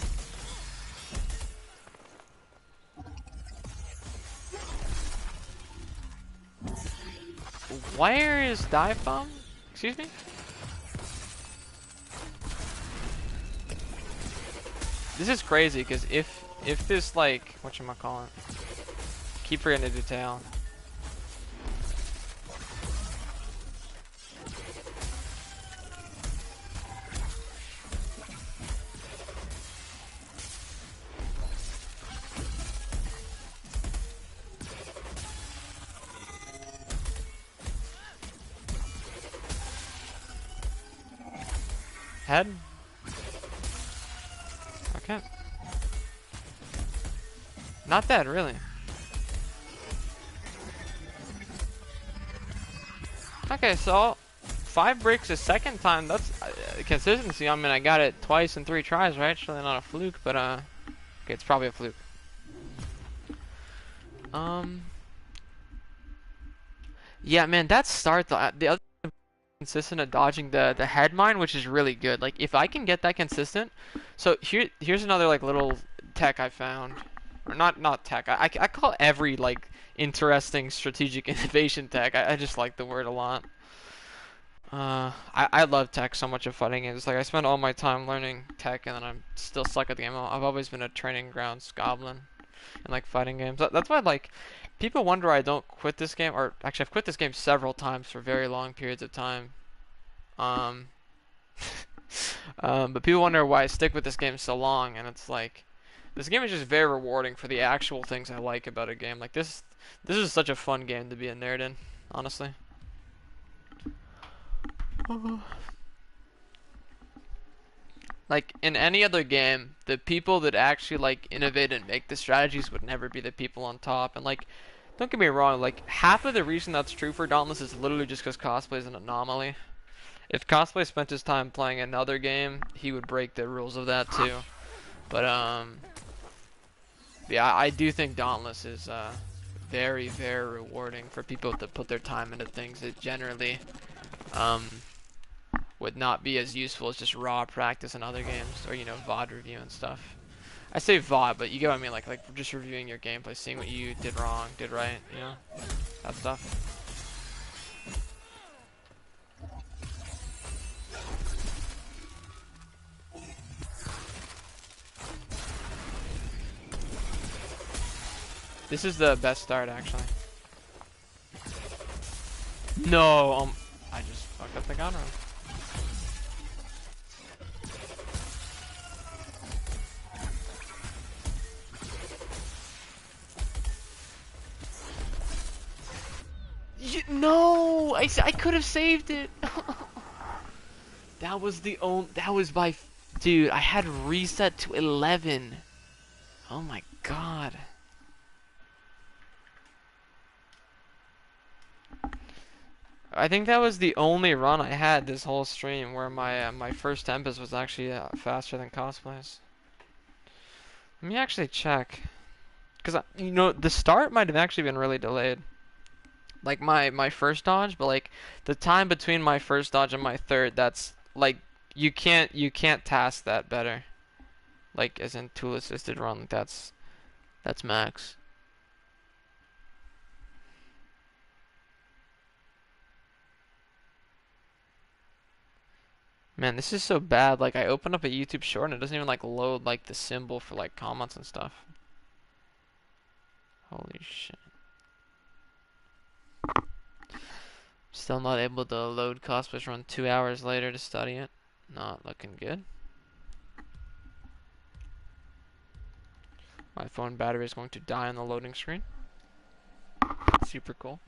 Where is dive bomb? Excuse me? This is crazy because if this like whatchamacallit, keep forgetting to do tail. Head? Okay. Not dead, really. Okay, so 5 breaks a second time. That's consistency. I mean, I got it twice in 3 tries, right? It's really not a fluke, but okay, it's probably a fluke. Yeah, man, that start the other consistent at dodging the head mine, which is really good. Like if I can get that consistent, so here's another like little tech I found, or not tech. I call every like interesting strategic innovation tech. I just like the word a lot. I love tech so much of fighting games. It's like I spend all my time learning tech, and then I'm still stuck at the game. I've always been a training grounds goblin in like fighting games. That's why like people wonder I don't quit this game, or actually I've quit this game several times for very long periods of time. Um, but people wonder why I stick with this game so long, and it's like this game is just very rewarding for the actual things I like about a game. Like this is such a fun game to be a nerd in, honestly. Like in any other game, the people that actually like innovate and make the strategies would never be the people on top. And like, don't get me wrong, like half of the reason that's true for Dauntless is literally just because cosplay is an anomaly. If cosplay spent his time playing another game, he would break the rules of that too. But yeah, I do think Dauntless is very, very rewarding for people to put their time into things that generally would not be as useful as just raw practice in other games, or you know, VOD review and stuff. I say VOD, but you get what I mean, like just reviewing your gameplay, seeing what you did wrong, did right, you know, that stuff. This is the best start, actually. No, I just fucked up the gun run. No, I could have saved it. That was the only. That was by. Dude, I had reset to 11. Oh my god. I think that was the only run I had this whole stream where my first Tempest was actually faster than cosplay's. Let me actually check, because you know the start might have actually been really delayed. Like my first dodge, but like the time between my first dodge and my third, that's like you can't task that better. Like as in tool assisted run, like that's max. Man, this is so bad. Like I open up a YouTube short and it doesn't even like load like the symbol for like comments and stuff. Holy shit. Still not able to load Cosplay's run 2 hours later to study it. Not looking good. My phone battery is going to die on the loading screen. Super cool.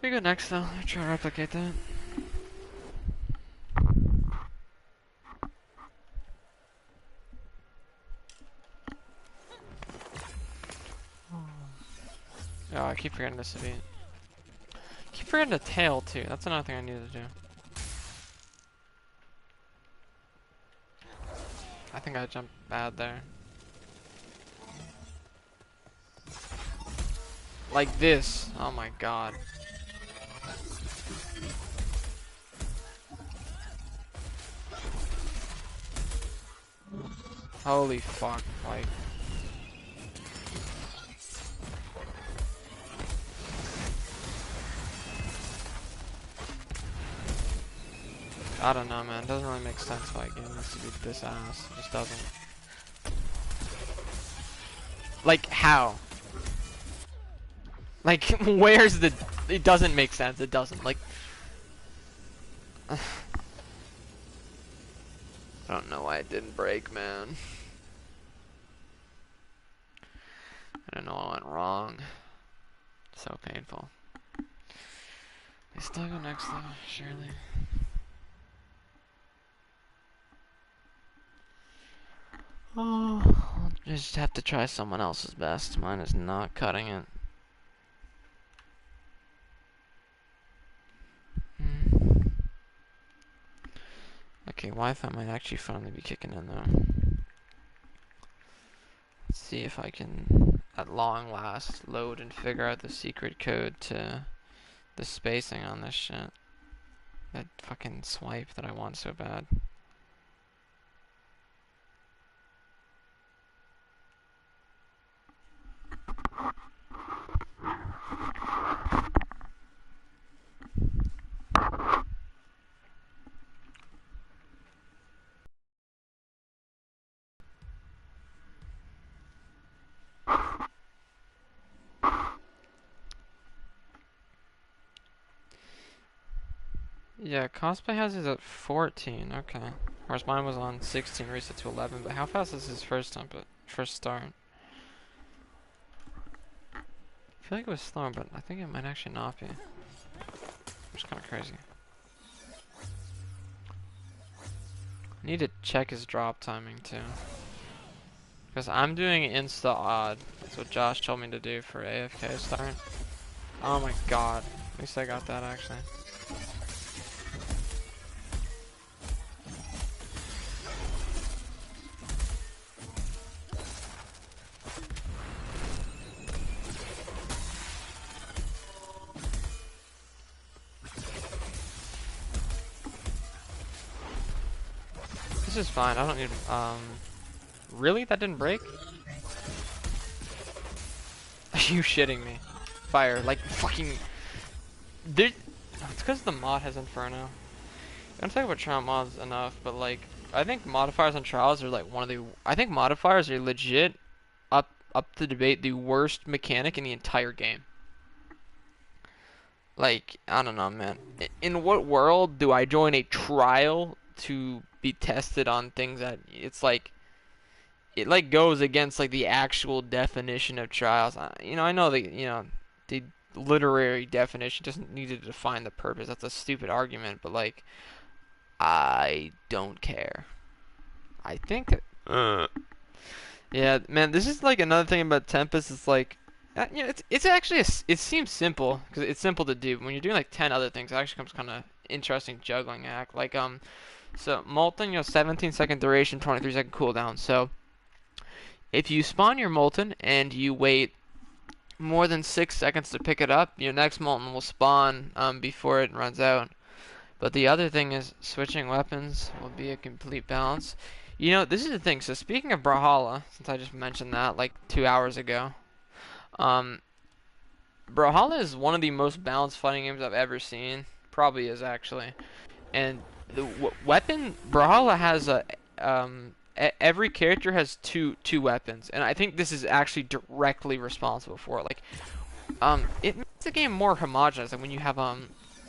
We go next though. I'll try to replicate that. Oh, I keep forgetting this beat. Keep forgetting the tail too. That's another thing I needed to do. I think I jumped bad there. Like this. Oh my god. Holy fuck. Like. I don't know, man. It doesn't really make sense why a game needs to be this ass. It just doesn't. Like, how? Like, where's the... It doesn't make sense. It doesn't. Like... I don't know why it didn't break, man. I don't know what went wrong. So painful. They still go next though, surely. Oh, I'll just have to try someone else's best. Mine is not cutting it. Okay, Wi-Fi might actually finally be kicking in though. Let's see if I can, at long last, load and figure out the secret code to the spacing on this shit. That fucking swipe that I want so bad. Yeah, cosplay has his at 14, okay. Whereas mine was on 16, reset to 11, but how fast is his first start? I feel like it was slower, but I think it might actually not be. Which is kind of crazy. I need to check his drop timing too. Because I'm doing insta odd. That's what Josh told me to do for AFK start. Oh my god. At least I got that actually. This is fine. I don't need. Really? That didn't break? Are you shitting me? Fire, like fucking. There. It's because the mod has Inferno. I don't talk about trial mods enough, but like, I think modifiers on trials are like one of the. I think modifiers are legit up to debate the worst mechanic in the entire game. Like, I don't know, man. In what world do I join a trial to be tested on things that it's like it like goes against like the actual definition of trials? You know, I know that, you know, the literary definition doesn't need to define the purpose. That's a stupid argument, but like I don't care. I think that yeah, man, this is like another thing about Tempest. It's like you know, it's actually it seems simple because it's simple to do. But when you're doing like 10 other things, it actually becomes kind of interesting juggling act. Like so Molten, you know, 17-second duration, 23-second cooldown. So if you spawn your Molten and you wait more than 6 seconds to pick it up, your next Molten will spawn before it runs out. But the other thing is switching weapons will be a complete balance. You know, this is the thing. So speaking of Brawlhalla, since I just mentioned that like 2 hours ago, Brawlhalla is one of the most balanced fighting games I've ever seen. Probably is actually. And the weapon Brawlhalla has every character has two weapons, and I think this is actually directly responsible for it. Like, it makes the game more homogenous. Like when you have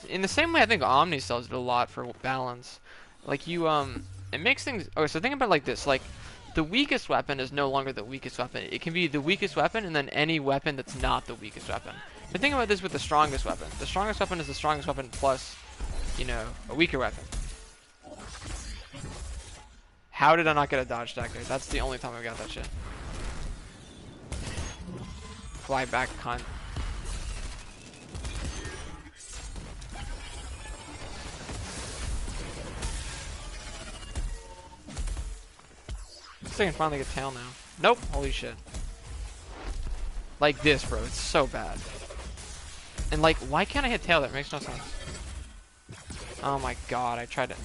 in the same way I think Omnicell did a lot for balance. Like you it makes things. Okay, so think about it like this. Like the weakest weapon is no longer the weakest weapon. It can be the weakest weapon and then any weapon that's not the weakest weapon. But think about this with the strongest weapon. The strongest weapon is the strongest weapon plus, you know, a weaker weapon. How did I not get a dodge stack there? That's the only time I got that shit. Fly back, cunt. This thing can finally get tail now. Nope. Holy shit. Like this, bro. It's so bad. And like, why can't I hit tail there? It makes no sense. Oh my god, I tried to...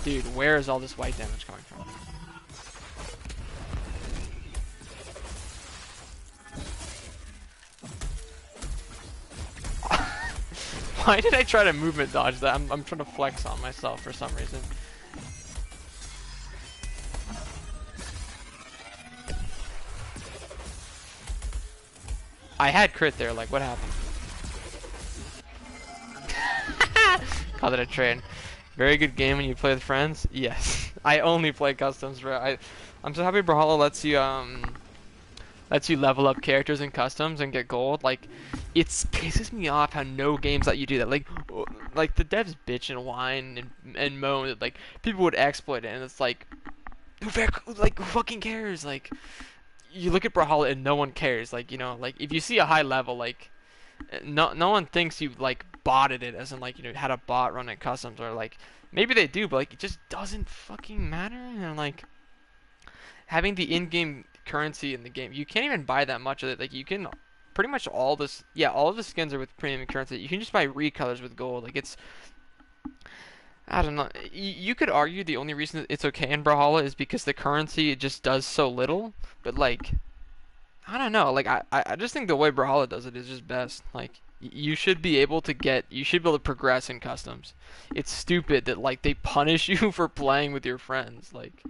Dude, where is all this white damage coming from? Why did I try to movement dodge that? I'm trying to flex on myself for some reason. I had crit there, like what happened? Call it a trade. Very good game when you play with friends? Yes. I only play customs, bro. I'm so happy Brawlhalla lets you level up characters in customs and get gold. Like, it pisses me off how no games let you do that. Like the devs bitch and whine and moan that like people would exploit it, and it's like, who fucking cares? Like, you look at Brawlhalla and no one cares. Like, you know, like if you see a high level, like no one thinks you like botted it, as in like, you know, had a bot running customs, or like maybe they do, but like it just doesn't fucking matter. And like having the in-game currency in the game, you can't even buy that much of it. Like you can pretty much all of the skins are with premium currency. You can just buy recolors with gold. Like it's, I don't know. You could argue the only reason that it's okay in Brawlhalla is because the currency just does so little. But like, I don't know. Like I just think the way Brawlhalla does it is just best. Like you should be able to progress in customs. It's stupid that like they punish you for playing with your friends. Like,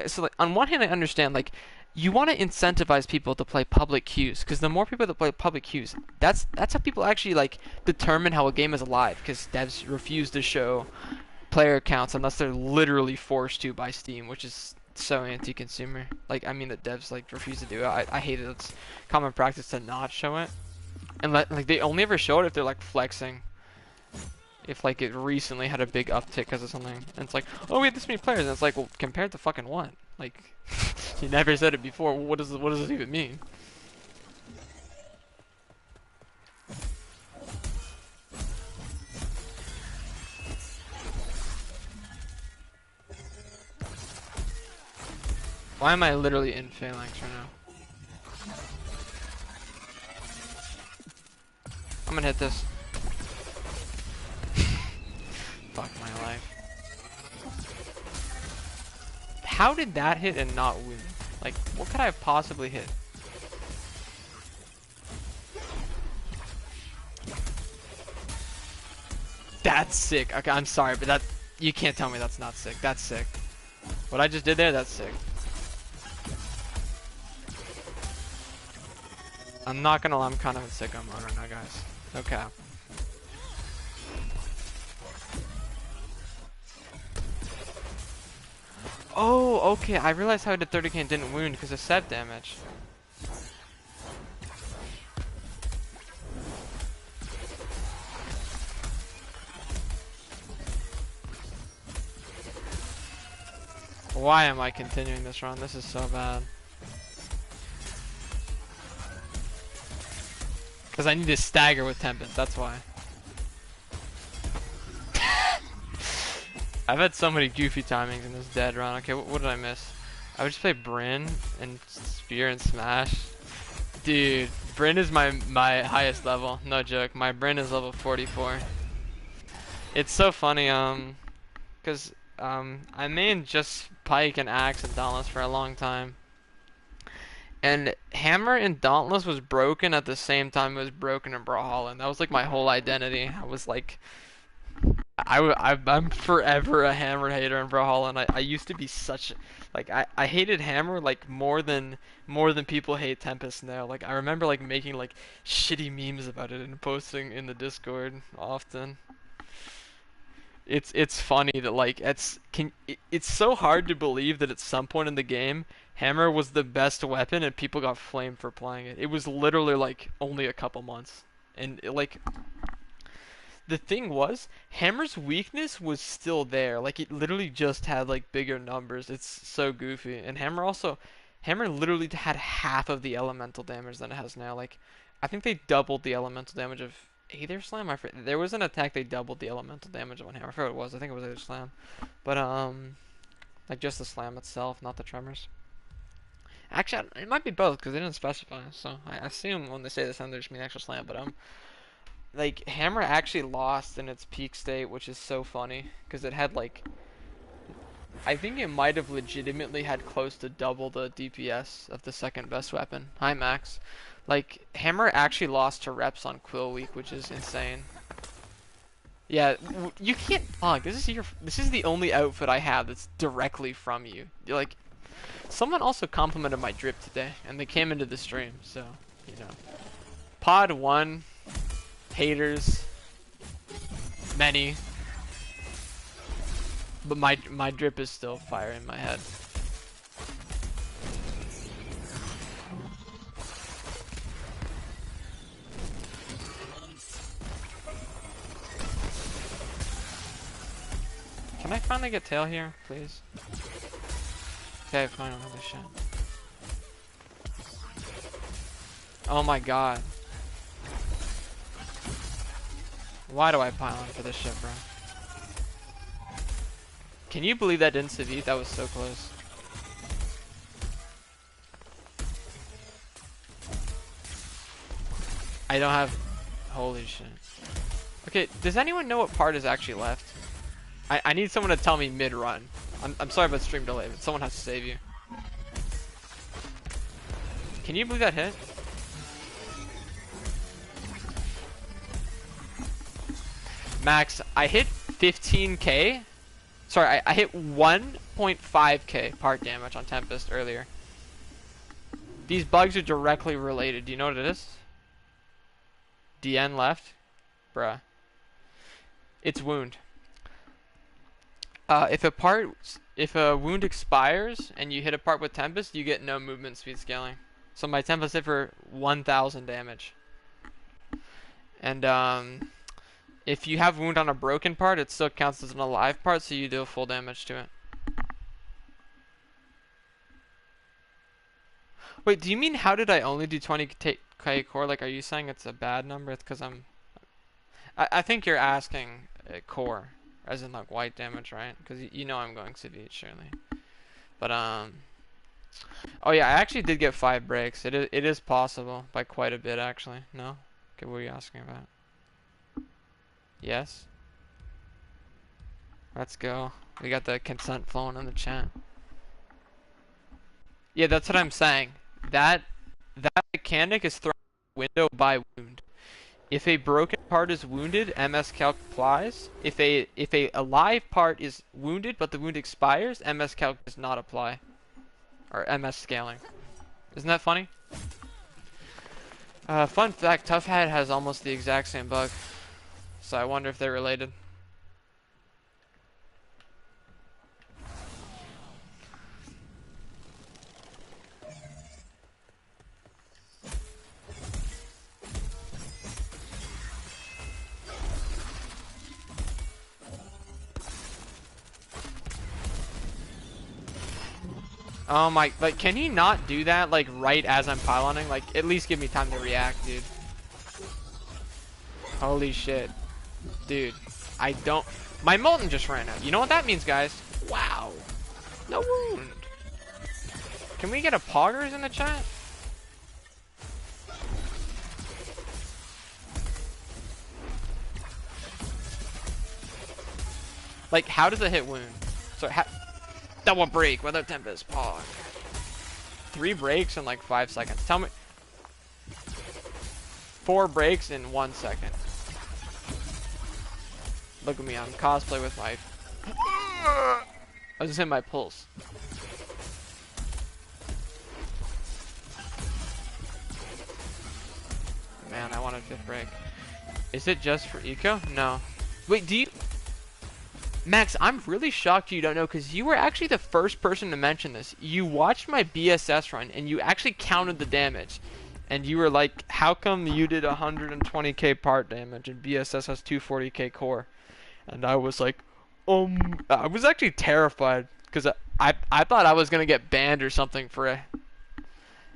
so like on one hand I understand, like you want to incentivize people to play public queues, because the more people that play public queues, that's how people actually like determine how a game is alive, because devs refuse to show player counts unless they're literally forced to by Steam, which is so anti-consumer. Like, I mean, the devs like refuse to do it. I hate it. It's common practice to not show it, and like they only ever show it if they're like flexing, if like it recently had a big uptick because of something, and it's like, oh, we had this many players, and it's like, well, compared to fucking what? Like, you never said it before. What does it even mean? Why am I literally in Phalanx right now? I'm gonna hit this. Fuck my life. How did that hit and not wound? Like, what could I have possibly hit? That's sick. Okay, I'm sorry, but you can't tell me that's not sick. That's sick. What I just did there, that's sick. I'm not gonna lie, I'm kind of in sicko mode right now, guys. No cap. Oh, okay. I realized how I did 30k and didn't wound because of set damage. Why am I continuing this run? This is so bad. Because I need to stagger with Tempest, that's why. I've had so many goofy timings in this dead run. Okay, what did I miss? I would just play Brynn and Spear and Smash. Dude, Brynn is my highest level. No joke. My Brynn is level 44. It's so funny, because I mained just Pike and Axe and Dauntless for a long time. And Hammer and Dauntless was broken at the same time it was broken in Brawlhalla, and that was like my whole identity. I was like, I'm forever a Hammer hater in Brawlhalla, and I used to be such, like, I hated Hammer like more than people hate Tempest now. Like, I remember like making like shitty memes about it and posting in the Discord often. It's funny that like it's so hard to believe that at some point in the game Hammer was the best weapon and people got flamed for playing it. It was literally like only a couple months, and like the thing was, Hammer's weakness was still there. Like, it literally just had like bigger numbers. It's so goofy. And Hammer literally had half of the elemental damage than it has now. Like, I think they doubled the elemental damage of Aether Slam. There was an attack they doubled the elemental damage of on Hammer. I forgot what it was. I think it was Aether Slam. But like just the slam itself, not the tremors. Actually, it might be both because they didn't specify. So I assume when they say the slam, they just mean actual slam. But like, Hammer actually lost in its peak state, which is so funny, because it had, like, I think it might have legitimately had close to double the DPS of the second best weapon. Hi, Max. Like, Hammer actually lost to reps on Quill Week, which is insane. Yeah, you can't, this is the only outfit I have that's directly from you. You're like, someone also complimented my drip today, and they came into the stream, so, you know. Pod 1... haters, many, but my drip is still fire in my head. finally get tail here, please? Okay, fine, holy shit. Oh my god. Why do I pile on for this shit, bro? Can you believe that didn't civ? That was so close. I don't have... Holy shit. Okay, does anyone know what part is actually left? I need someone to tell me mid-run. I'm sorry about stream delay, but someone has to save you. Can you believe that hit? Max, I hit 15k. Sorry, I hit 1.5k part damage on Tempest earlier. These bugs are directly related. Do you know what it is? DN left? Bruh. It's wound. If a wound expires and you hit a part with Tempest, you get no movement speed scaling. So my Tempest hit for 1000 damage. And if you have wound on a broken part, it still counts as an alive part, so you deal full damage to it. Wait, do you mean how did I only do 20k core? Like, are you saying it's a bad number? It's because I think you're asking core, as in like white damage, right? Because you know I'm going civ, surely. But oh yeah, I actually did get 5 breaks. It is possible by quite a bit, actually. No? Okay, what are you asking about? Yes. Let's go. We got the consent flowing in the chat. Yeah, that's what I'm saying. That mechanic is thrown out the window by wound. If a broken part is wounded, MS Calc applies. If a alive part is wounded but the wound expires, MS Calc does not apply. Or MS scaling. Isn't that funny? Fun fact, Tough Hat has almost the exact same bug. So I wonder if they're related. Oh my, like, can he not do that, like, right as I'm pyloning? Like, at least give me time to react, dude. Holy shit. Dude, I don't... My Molten just ran out. You know what that means, guys? Wow. No wound. Can we get a poggers in the chat? Like, how does it hit wound? So, double break without Tempest Pog. 3 breaks in like 5 seconds. Tell me. 4 breaks in 1 second. Look at me, I'm cosplay with my... I was just hitting my pulse. Man, I wanted 5th break. Is it just for eco? No. Wait, do you... Max, I'm really shocked you don't know, because you were actually the first person to mention this. You watched my BSS run, and you actually counted the damage. And you were like, how come you did 120k part damage, and BSS has 240k core? And I was like, I was actually terrified, because I thought I was going to get banned or something for a...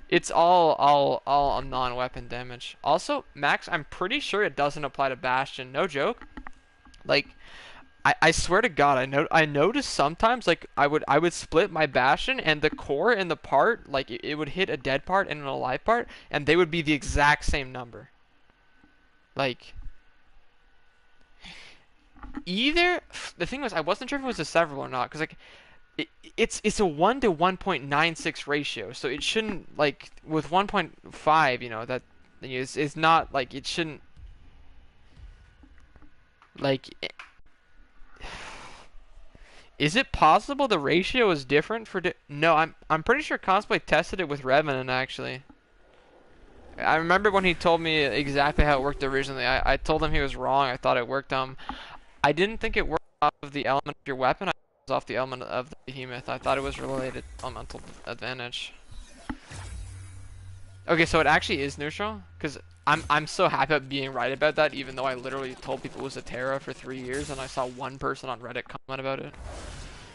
It's all non-weapon damage. Also, Max, I'm pretty sure it doesn't apply to Bastion. No joke. Like... I swear to God, I noticed sometimes, like, I would split my Bastion, and the core and the part, like, it would hit a dead part and an alive part, and they would be the exact same number. Like, either, the thing was, I wasn't sure if it was a several or not, because, like, it's a 1 to 1.96 ratio, so it shouldn't, like, with 1.5, you know, that is not, like, it shouldn't, like... Is it possible the ratio is different for... No, I'm pretty sure Cosplay tested it with Revenant, actually. I remember when he told me exactly how it worked originally. I told him he was wrong. I thought it worked... I didn't think it worked off of the element of your weapon. I thought it was off the element of the behemoth. I thought it was related to elemental advantage. Okay, so it actually is neutral, because I'm so happy about being right about that, even though I literally told people it was a Terra for 3 years, and I saw one person on Reddit comment about it.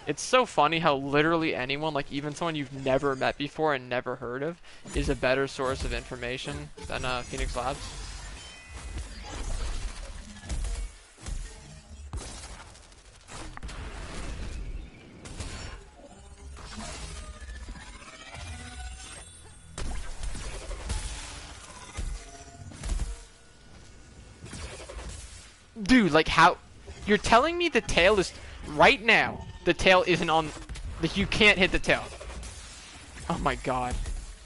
It's so funny how literally anyone, like even someone you've never met before and never heard of, is a better source of information than Phoenix Labs. Dude, like how... You're telling me the tail is... Right now, the tail isn't on... Like, you can't hit the tail. Oh my god.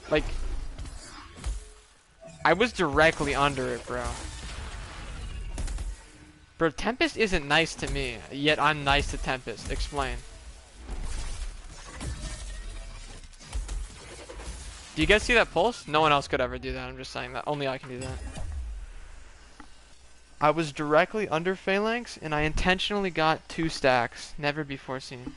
Like... I was directly under it, bro. Bro, Tempest isn't nice to me, yet I'm nice to Tempest. Explain. Do you guys see that pulse? No one else could ever do that, I'm just saying that. Only I can do that. I was directly under Phalanx, and I intentionally got 2 stacks. Never before seen.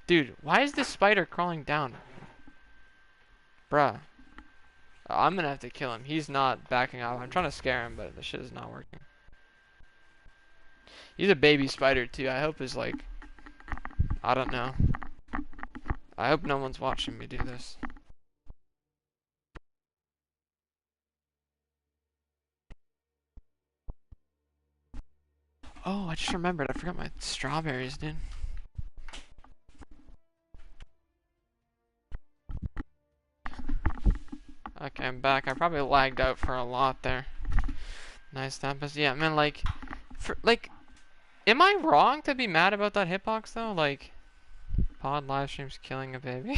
Dude, why is this spider crawling down? Bruh. I'm gonna have to kill him. He's not backing off. I'm trying to scare him, but the shit is not working. He's a baby spider, too. I hope is like... I don't know. I hope no one's watching me do this. Oh, I just remembered. I forgot my strawberries, dude. Okay, I'm back. I probably lagged out for a lot there. Nice Tempest. Yeah, man, like... Am I wrong to be mad about that hitbox, though? Like... Pod live streams killing a baby.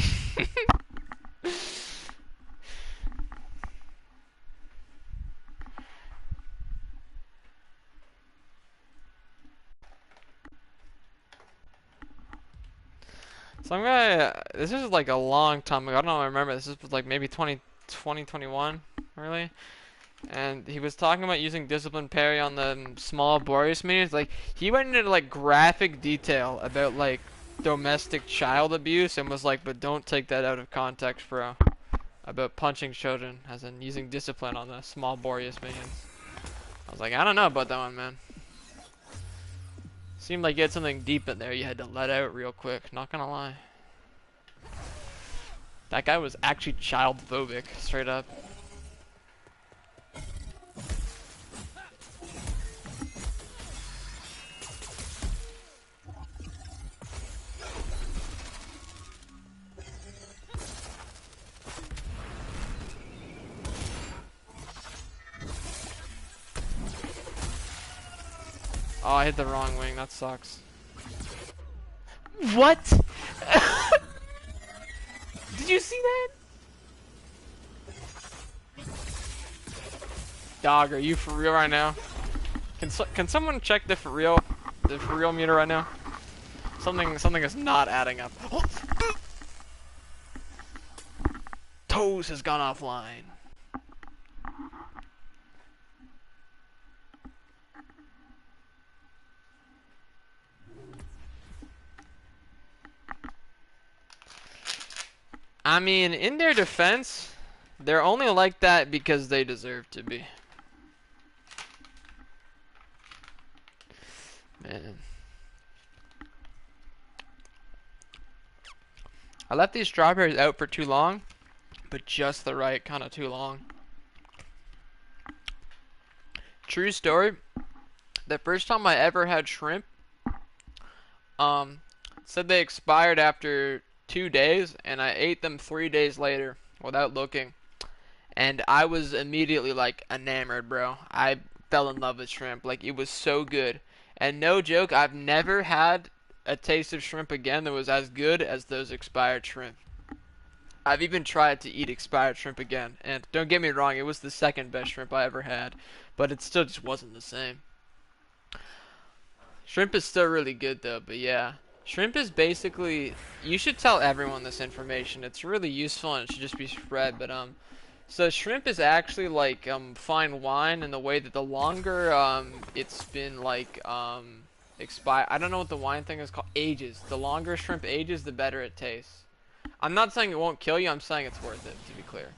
So I'm gonna... This is like a long time ago. I don't know if I remember. This is like maybe 2021, really. And he was talking about using discipline parry on the small Boreas minions. Like, he went into like graphic detail about like domestic child abuse and was like, but don't take that out of context, bro. About punching children, as in using discipline on the small Boreas minions. I was like, I don't know about that one, man. Seemed like you had something deep in there you had to let out real quick, not gonna lie. That guy was actually child phobic, straight up. Oh, I hit the wrong wing, that sucks. What? Did you see that? Dog, are you for real right now? Can someone check the for real meter right now? Something is not adding up. Toes has gone offline. I mean, in their defense, they're only like that because they deserve to be. Man. I left these strawberries out for too long, but just the right kind of too long. True story. The first time I ever had shrimp, said they expired after 2 days, and I ate them 3 days later without looking, and I was immediately like enamored, bro. I fell in love with shrimp. Like, it was so good, and no joke, I've never had a taste of shrimp again that was as good as those expired shrimp. I've even tried to eat expired shrimp again, and don't get me wrong, it was the second best shrimp I ever had, but it still just wasn't the same. Shrimp is still really good though, but yeah. Shrimp is basically, you should tell everyone this information. It's really useful and it should just be spread, but so shrimp is actually like fine wine in the way that the longer it's been like expired, I don't know what the wine thing is called, ages. The longer shrimp ages, the better it tastes. I'm not saying it won't kill you, I'm saying it's worth it, to be clear.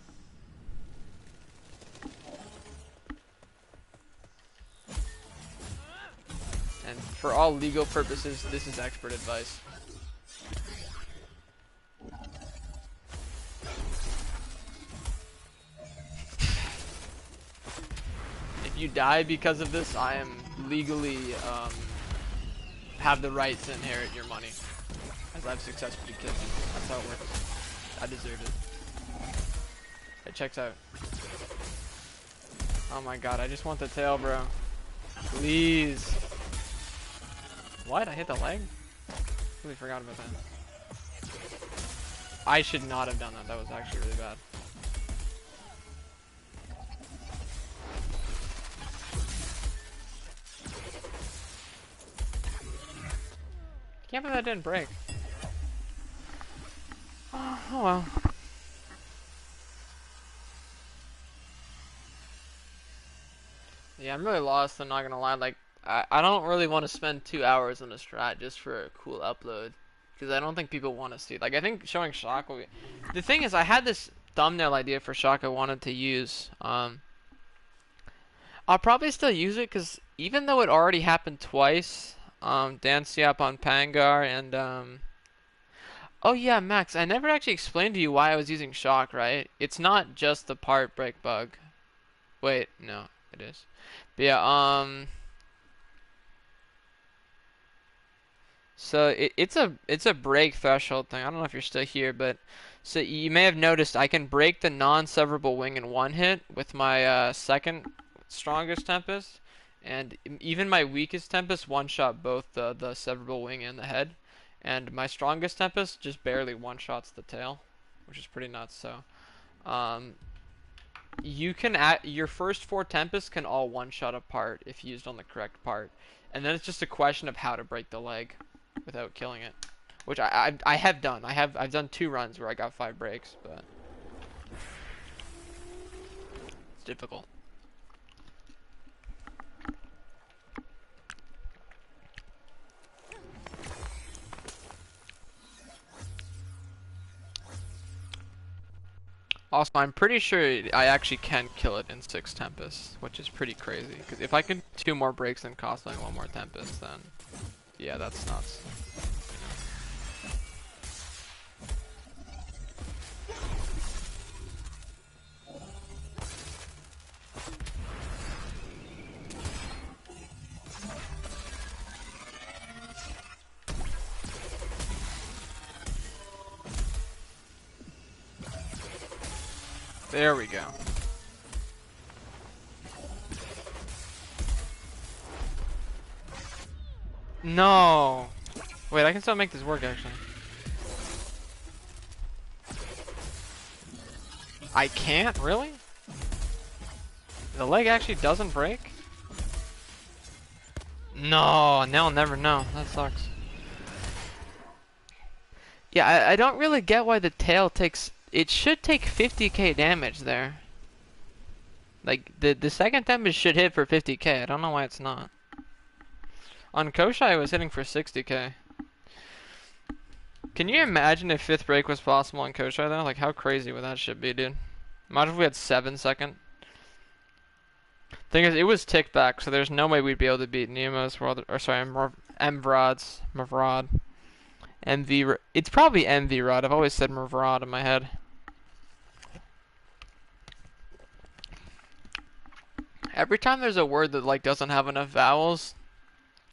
And for all legal purposes, this is expert advice. If you die because of this, I am legally, have the right to inherit your money. As I've successfully killed you. That's how it works. I deserve it. It checks out. Oh my god, I just want the tail, bro. Please. What? I hit the leg? Really forgot about that. I should not have done that. That was actually really bad. Can't believe that didn't break. Oh well. Yeah, I'm really lost, I'm not gonna lie. Like, I don't really want to spend 2 hours on a strat just for a cool upload. Because I don't think people want to see it. Like, I think showing Shock will be... The thing is, I had this thumbnail idea for Shock I wanted to use. I'll probably still use it, because even though it already happened twice, Dance Yap on Pangar, and, oh yeah, Max, I never actually explained to you why I was using Shock, right? It's not just the part break bug. Wait, no, it is. But yeah, so it's a break threshold thing. I don't know if you're still here, but so you may have noticed I can break the non-severable wing in one hit with my second strongest Tempest, and even my weakest Tempest one-shot both the severable wing and the head, and my strongest Tempest just barely one-shots the tail, which is pretty nuts. So, you can your first 4 Tempests can all one-shot a part if used on the correct part, and then it's just a question of how to break the leg without killing it, which I have done. I've done 2 runs where I got 5 breaks, but it's difficult. Also, I'm pretty sure I actually can kill it in 6 Tempests, which is pretty crazy. Because if I can 2 more breaks and cost like 1 more Tempest, then yeah, that's nuts. There we go. No! Wait, I can still make this work actually. I can't? Really? The leg actually doesn't break? No, now I'll never know. That sucks. Yeah, I don't really get why the tail takes... It should take 50k damage there. Like, the second Tempest should hit for 50k. I don't know why it's not. On Koshai, it was hitting for 60k. Can you imagine if 5th break was possible on Koshai, though? Like, how crazy would that shit be, dude? Imagine if we had 7 second. Thing is, it was tick back, so there's no way we'd be able to beat Nemo's world... Or, sorry, Mvrod's... Mvrod. MV... It's probably MV-Rod. I've always said Mvrod in my head. Every time there's a word that, like, doesn't have enough vowels,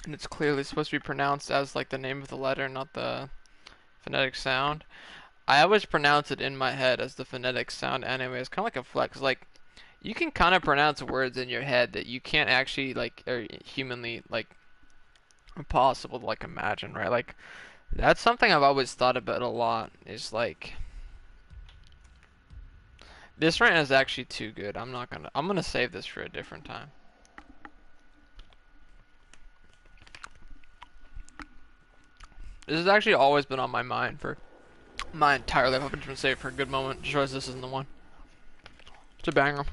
and it's clearly supposed to be pronounced as, like, the name of the letter, not the phonetic sound, I always pronounce it in my head as the phonetic sound anyway. It's kind of like a flex. Like, you can kind of pronounce words in your head that you can't actually, like, or humanly, like, impossible to, like, imagine, right? Like, that's something I've always thought about a lot, is, like... This rant is actually too good. I'm gonna save this for a different time. This has actually always been on my mind for my entire life. I've been trying to save it for a good moment. Just realized this isn't the one. It's a banger.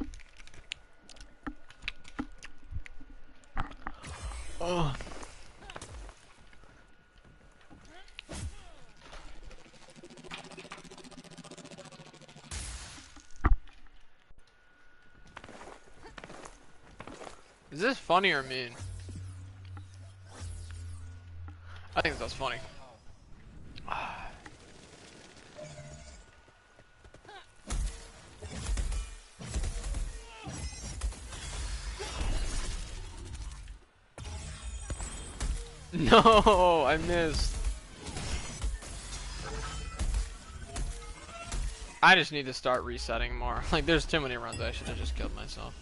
Oh. Is this funny or mean? I think that's funny. No, I missed. I just need to start resetting more. Like, there's too many runs I should have just killed myself.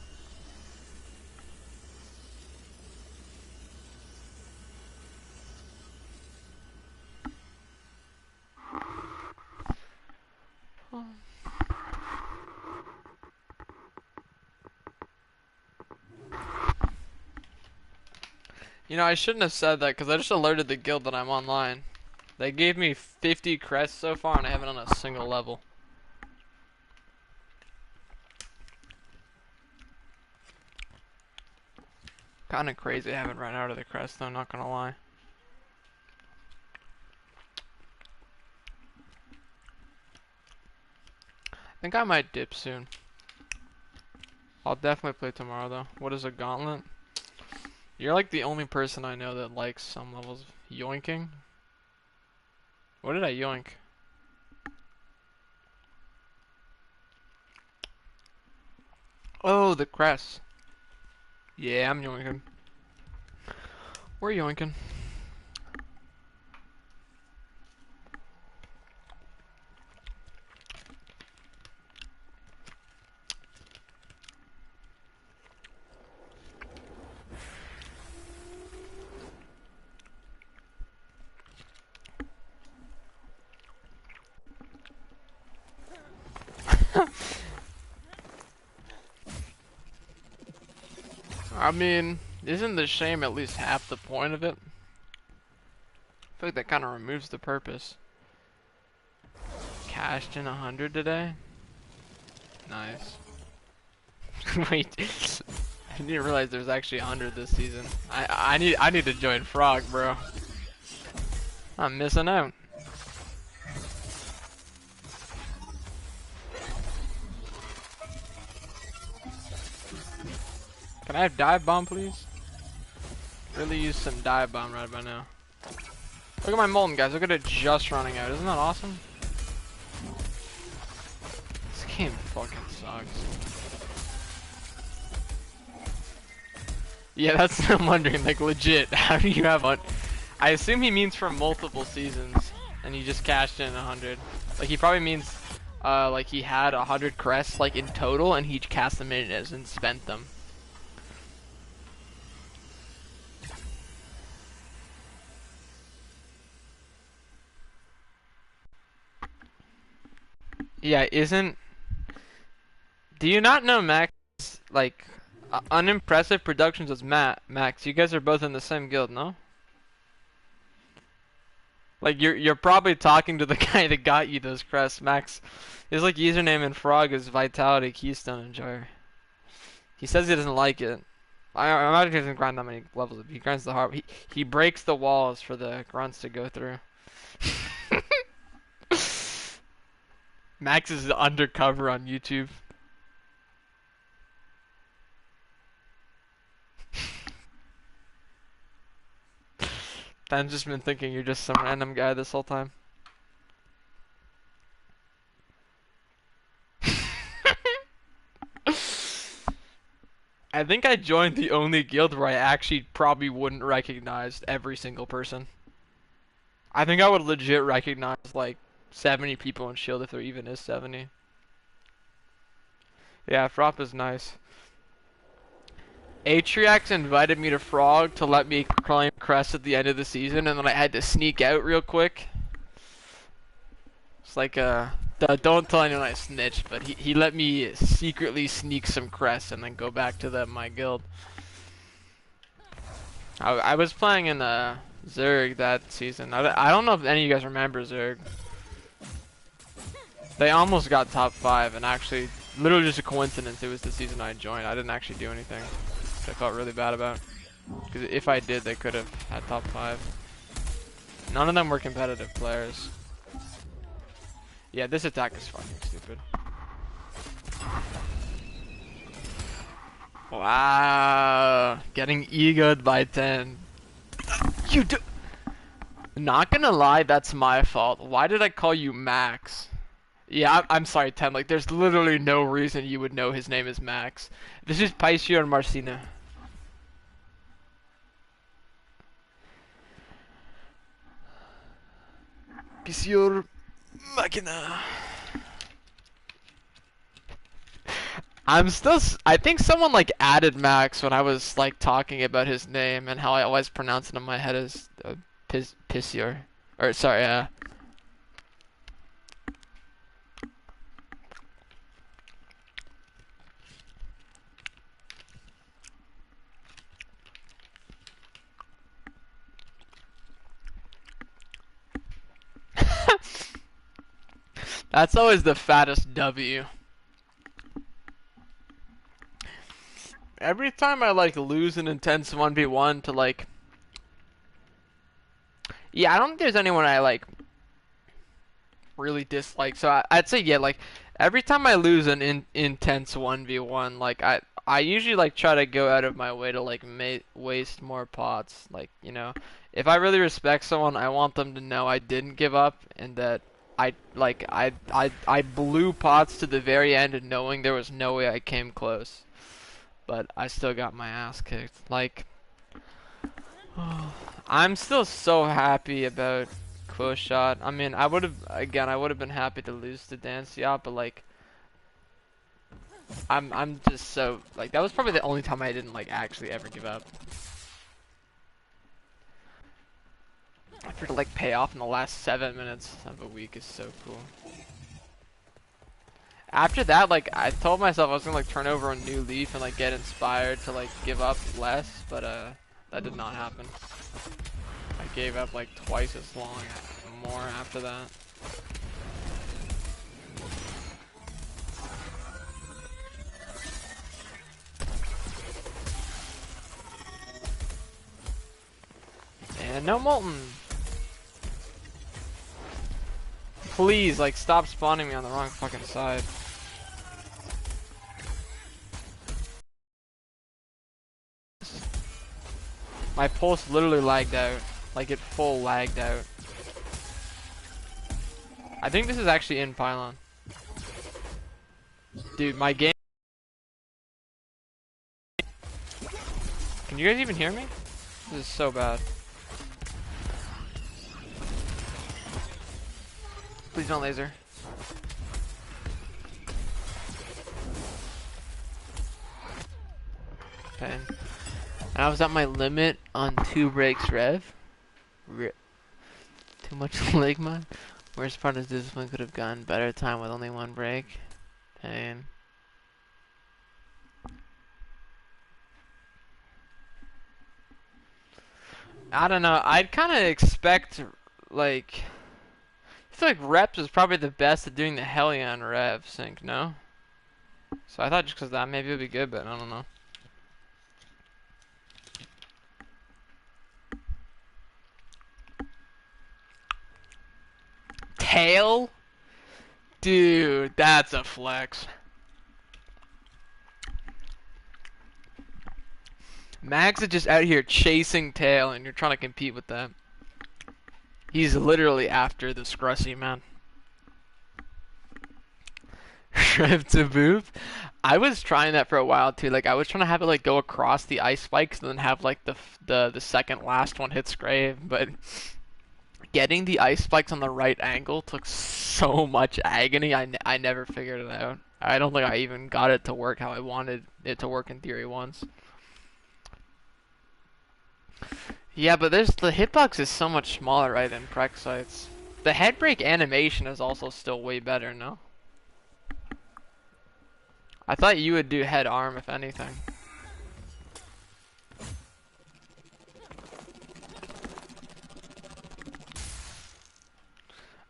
You know, I shouldn't have said that because I just alerted the guild that I'm online. They gave me 50 crests so far and I haven't done a single level. Kinda crazy I haven't run out of the crest though, not gonna lie. I think I might dip soon. I'll definitely play tomorrow though. What is a gauntlet? You're like the only person I know that likes some levels of yoinking. What did I yoink? Oh, the crest. Yeah, I'm yoinking. We're yoinking. I mean, isn't the shame at least half the point of it? I feel like that kind of removes the purpose. Cashed in 100 today? Nice. Wait, I didn't realize there's actually 100 this season. I need to join Frog, bro. I'm missing out. Can I have dive bomb, please? Really use some dive bomb right about now. Look at my molten, guys. Look at it just running out. Isn't that awesome? This game fucking sucks. Yeah, that's what I'm wondering. Like, legit, how do you have one? I assume he means for multiple seasons, and he just cashed in 100. Like, he probably means, like he had 100 crests, like, in total, and he cast them in and spent them. Yeah, isn't... Do you not know Max, like, Unimpressive Productions was Max, you guys are both in the same guild, no? Like, you're probably talking to the guy that got you those crests, Max. His, like, username in Frog is Vitality Keystone Enjoyer. He says he doesn't like it. I'm not going to grind that many levels. He grinds the hard... He breaks the walls for the grunts to go through. Max is undercover on YouTube. I've just been thinking you're just some random guy this whole time. I think I joined the only guild where I actually probably wouldn't recognize every single person. I think I would legit recognize like 70 people in Shield if there even is 70. Yeah, Frop is nice. Atriax invited me to Frog to let me claim crest at the end of the season, and then I had to sneak out real quick. It's like, don't tell anyone I snitched, but he let me secretly sneak some crests and then go back to my guild. I was playing in Zerg that season. I don't know if any of you guys remember Zerg. They almost got top 5, and actually, literally just a coincidence, it was the season I joined. I didn't actually do anything, which I felt really bad about. Because if I did, they could have had top 5. None of them were competitive players. Yeah, this attack is fucking stupid. Wow, getting egoed by 10. You do. Not gonna lie, that's my fault. Why did I call you Max? Yeah, I'm sorry, 10. Like, there's literally no reason you would know his name is Max. This is Paisio and Marcina. Paisio Machina. I think someone like added Max when I was like talking about his name and how I always pronounce it in my head as Paisio. Or, sorry, That's always the fattest W. Every time I like lose an intense 1v1 to like... Yeah, I don't think there's anyone I like really dislike. So I'd say, yeah, like every time I lose an intense 1v1, like I usually like try to go out of my way to like waste more pots. Like, you know, if I really respect someone, I want them to know I didn't give up and that I blew pots to the very end and knowing there was no way I came close. But I still got my ass kicked. Like, I'm still so happy about close shot. I mean, I would have been happy to lose to Dance Yacht, but like, I'm just so like that was probably the only time I didn't like actually ever give up. For to like pay off in the last 7 minutes of a week is so cool. After that, like I told myself I was gonna like turn over a new leaf and like get inspired to like give up less, but that did not happen. I gave up like twice as long more after that. And no Molten. Please, like, stop spawning me on the wrong fucking side. My pulse literally lagged out. Like, it full lagged out. I think this is actually in Pylon. Dude, my game... Can you guys even hear me? This is so bad. Please don't laser. Okay. And I was at my limit on 2 breaks rev. Too much ligma. Worst part is discipline could have gotten better time with only 1 break. Pain. I don't know. I'd kind of expect like. I feel like Reps is probably the best at doing the Hellion rev sync, no? So I thought just because that maybe it would be good, but I don't know. Tail? Dude, that's a flex. Max is just out here chasing Tail and you're trying to compete with that. He's literally after the Scrussy, man. Shriv to boop. I was trying that for a while too. Like I was trying to have it like go across the ice spikes and then have like the second last one hit Scrave, but getting the ice spikes on the right angle took so much agony. I never figured it out. I don't think I even got it to work how I wanted it to work in theory once. Yeah, but the hitbox is so much smaller, right, than Prec sites. The head break animation is also still way better, no? I thought you would do head arm, if anything.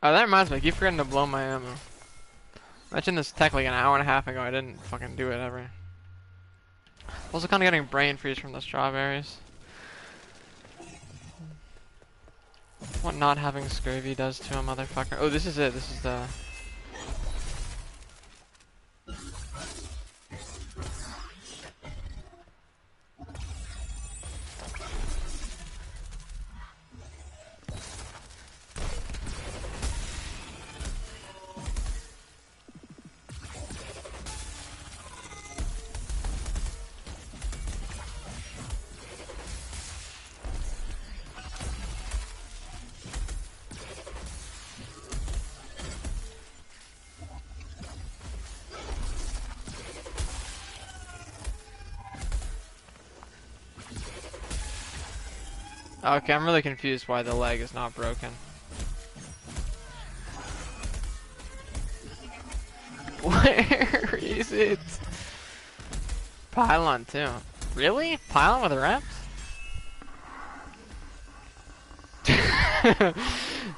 Oh, that reminds me, I keep forgetting to blow my ammo. I mentioned this tech like an hour and a half ago, I didn't fucking do it ever. Also kinda getting brain freeze from the strawberries. What not having Scurvy does to a motherfucker. Oh, this is it. This is the... Okay, I'm really confused why the leg is not broken. Where is it? Pylon too. Really? Pylon with reps?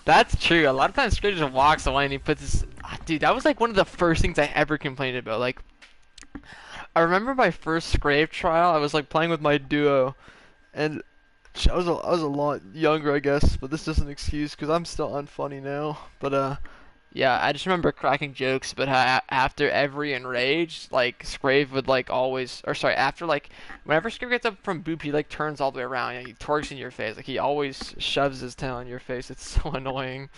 That's true. A lot of times Scrave just walks away and he puts his... Dude, that was like one of the first things I ever complained about. Like, I remember my first Scrave trial, I was like playing with my duo, and I was a lot younger, I guess, but this is an excuse because I'm still unfunny now. But yeah, I just remember cracking jokes about how after every enrage, like Scrave would like always, or sorry, after like whenever Scrave gets up from boop, he like turns all the way around and he torques in your face. Like he always shoves his tail in your face. It's so annoying.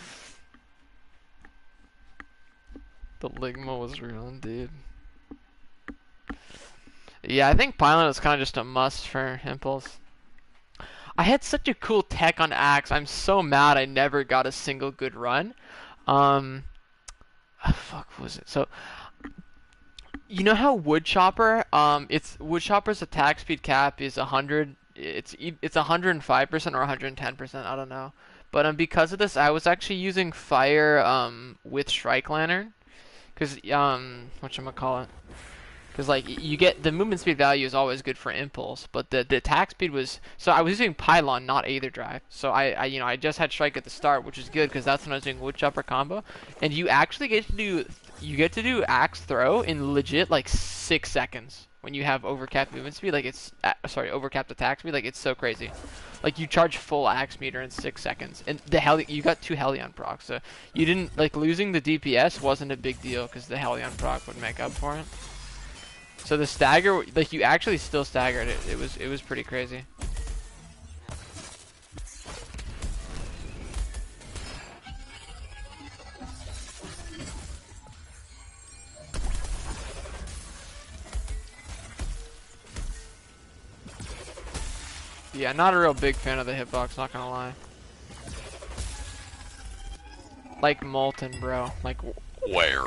The Ligma was real, dude. Yeah, I think Pylon is kind of just a must for Impulse. I had such a cool tech on Axe. I'm so mad I never got a single good run. Fuck, what was it? So, you know how Woodchopper, it's Woodchopper's attack speed cap is 100. It's 105% or 110%. I don't know. But because of this, I was actually using fire with Strike Lantern, cause whatchamacallit? Because like you get the movement speed value is always good for Impulse, but the attack speed was, so I was using Pylon, not Aether Drive. So I just had Strike at the start, which is good because that's when I was doing Woodchopper combo, and you actually get to do Axe Throw in legit like 6 seconds when you have overcapped movement speed. Like it's overcapped attack speed. Like it's so crazy. Like you charge full Axe meter in 6 seconds, and you got 2 Hellion procs, so you didn't like losing the DPS wasn't a big deal because the Hellion proc would make up for it. So the stagger, like you actually still staggered it. It was pretty crazy. Yeah, not a real big fan of the hitbox, not gonna lie. Like Molten, bro. Like where?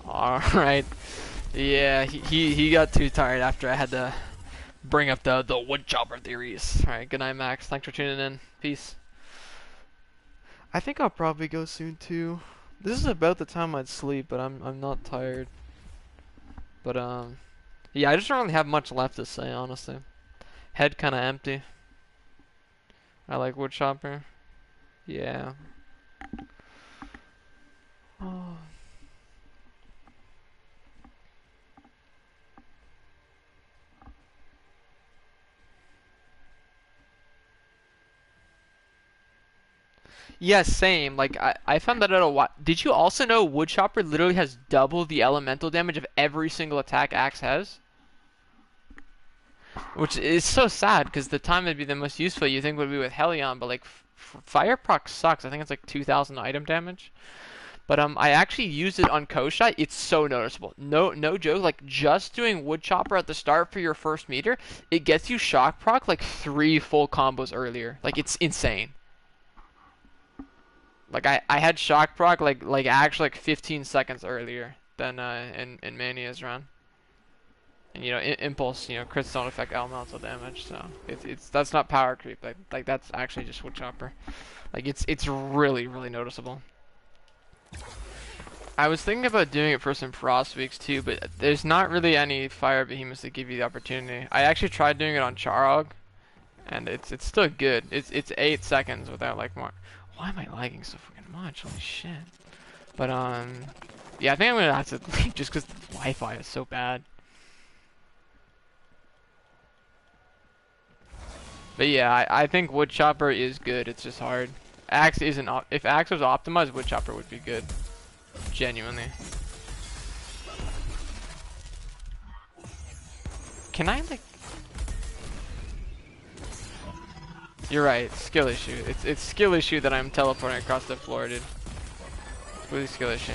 Alright. Yeah, he got too tired after I had to bring up the Woodchopper theories. Alright, good night, Max. Thanks for tuning in. Peace. I think I'll probably go soon too. This is about the time I'd sleep, but I'm not tired. But yeah, I just don't really have much left to say, honestly. Head kind of empty. I like Woodchopper. Yeah. Oh. Yeah, same. Like I found that out a lot. Did you also know Woodchopper literally has double the elemental damage of every single attack Axe has? Which is so sad because the time it'd be the most useful you think would be with Hellion, but like Fire proc sucks. I think it's like 2,000 item damage. But I actually used it on Koshai. It's so noticeable. No joke. Like just doing Woodchopper at the start for your first meter, it gets you shock proc like 3 full combos earlier. Like it's insane. Like I had shock proc like actually like 15 seconds earlier than in Mania's run. And you know Impulse, you know, crits don't affect elemental damage, so it's that's not power creep. Like that's actually just Woodchopper. Like it's really noticeable. I was thinking about doing it for some Frost Weeks too, but there's not really any Fire Behemoths that give you the opportunity. I actually tried doing it on Charog, and it's still good. It's 8 seconds without like more. Why am I lagging so fucking much? Holy shit. But yeah, I think I'm gonna have to leave just because the Wi-Fi is so bad. But yeah, I think Woodchopper is good. It's just hard. Axe isn't. If Axe was optimized, Woodchopper would be good. Genuinely. Can I like? You're right. Skill issue. It's skill issue that I'm teleporting across the floor, dude. Really skill issue.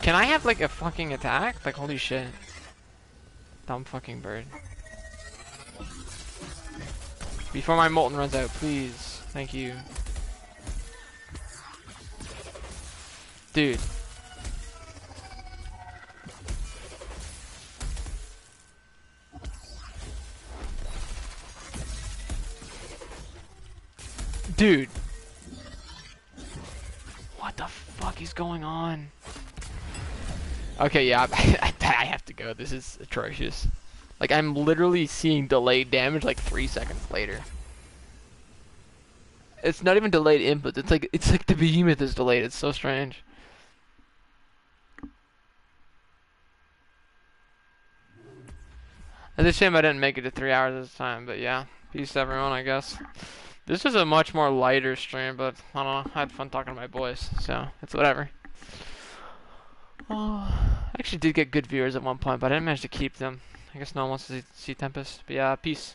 Can I have like a fucking attack? Like holy shit. Dumb fucking bird. Before my Molten runs out, please. Thank you. Dude. Dude. What the fuck is going on? Okay, yeah, I have to go. This is atrocious. Like, I'm literally seeing delayed damage like 3 seconds later. It's not even delayed inputs. It's like the behemoth is delayed. It's so strange. It's a shame I didn't make it to 3 hours this time, but yeah. Peace everyone, I guess. This is a much more lighter stream, but I don't know. I had fun talking to my boys, so it's whatever. Oh, I actually did get good viewers at one point, but I didn't manage to keep them. I guess no one wants to see Tempest. But yeah, peace.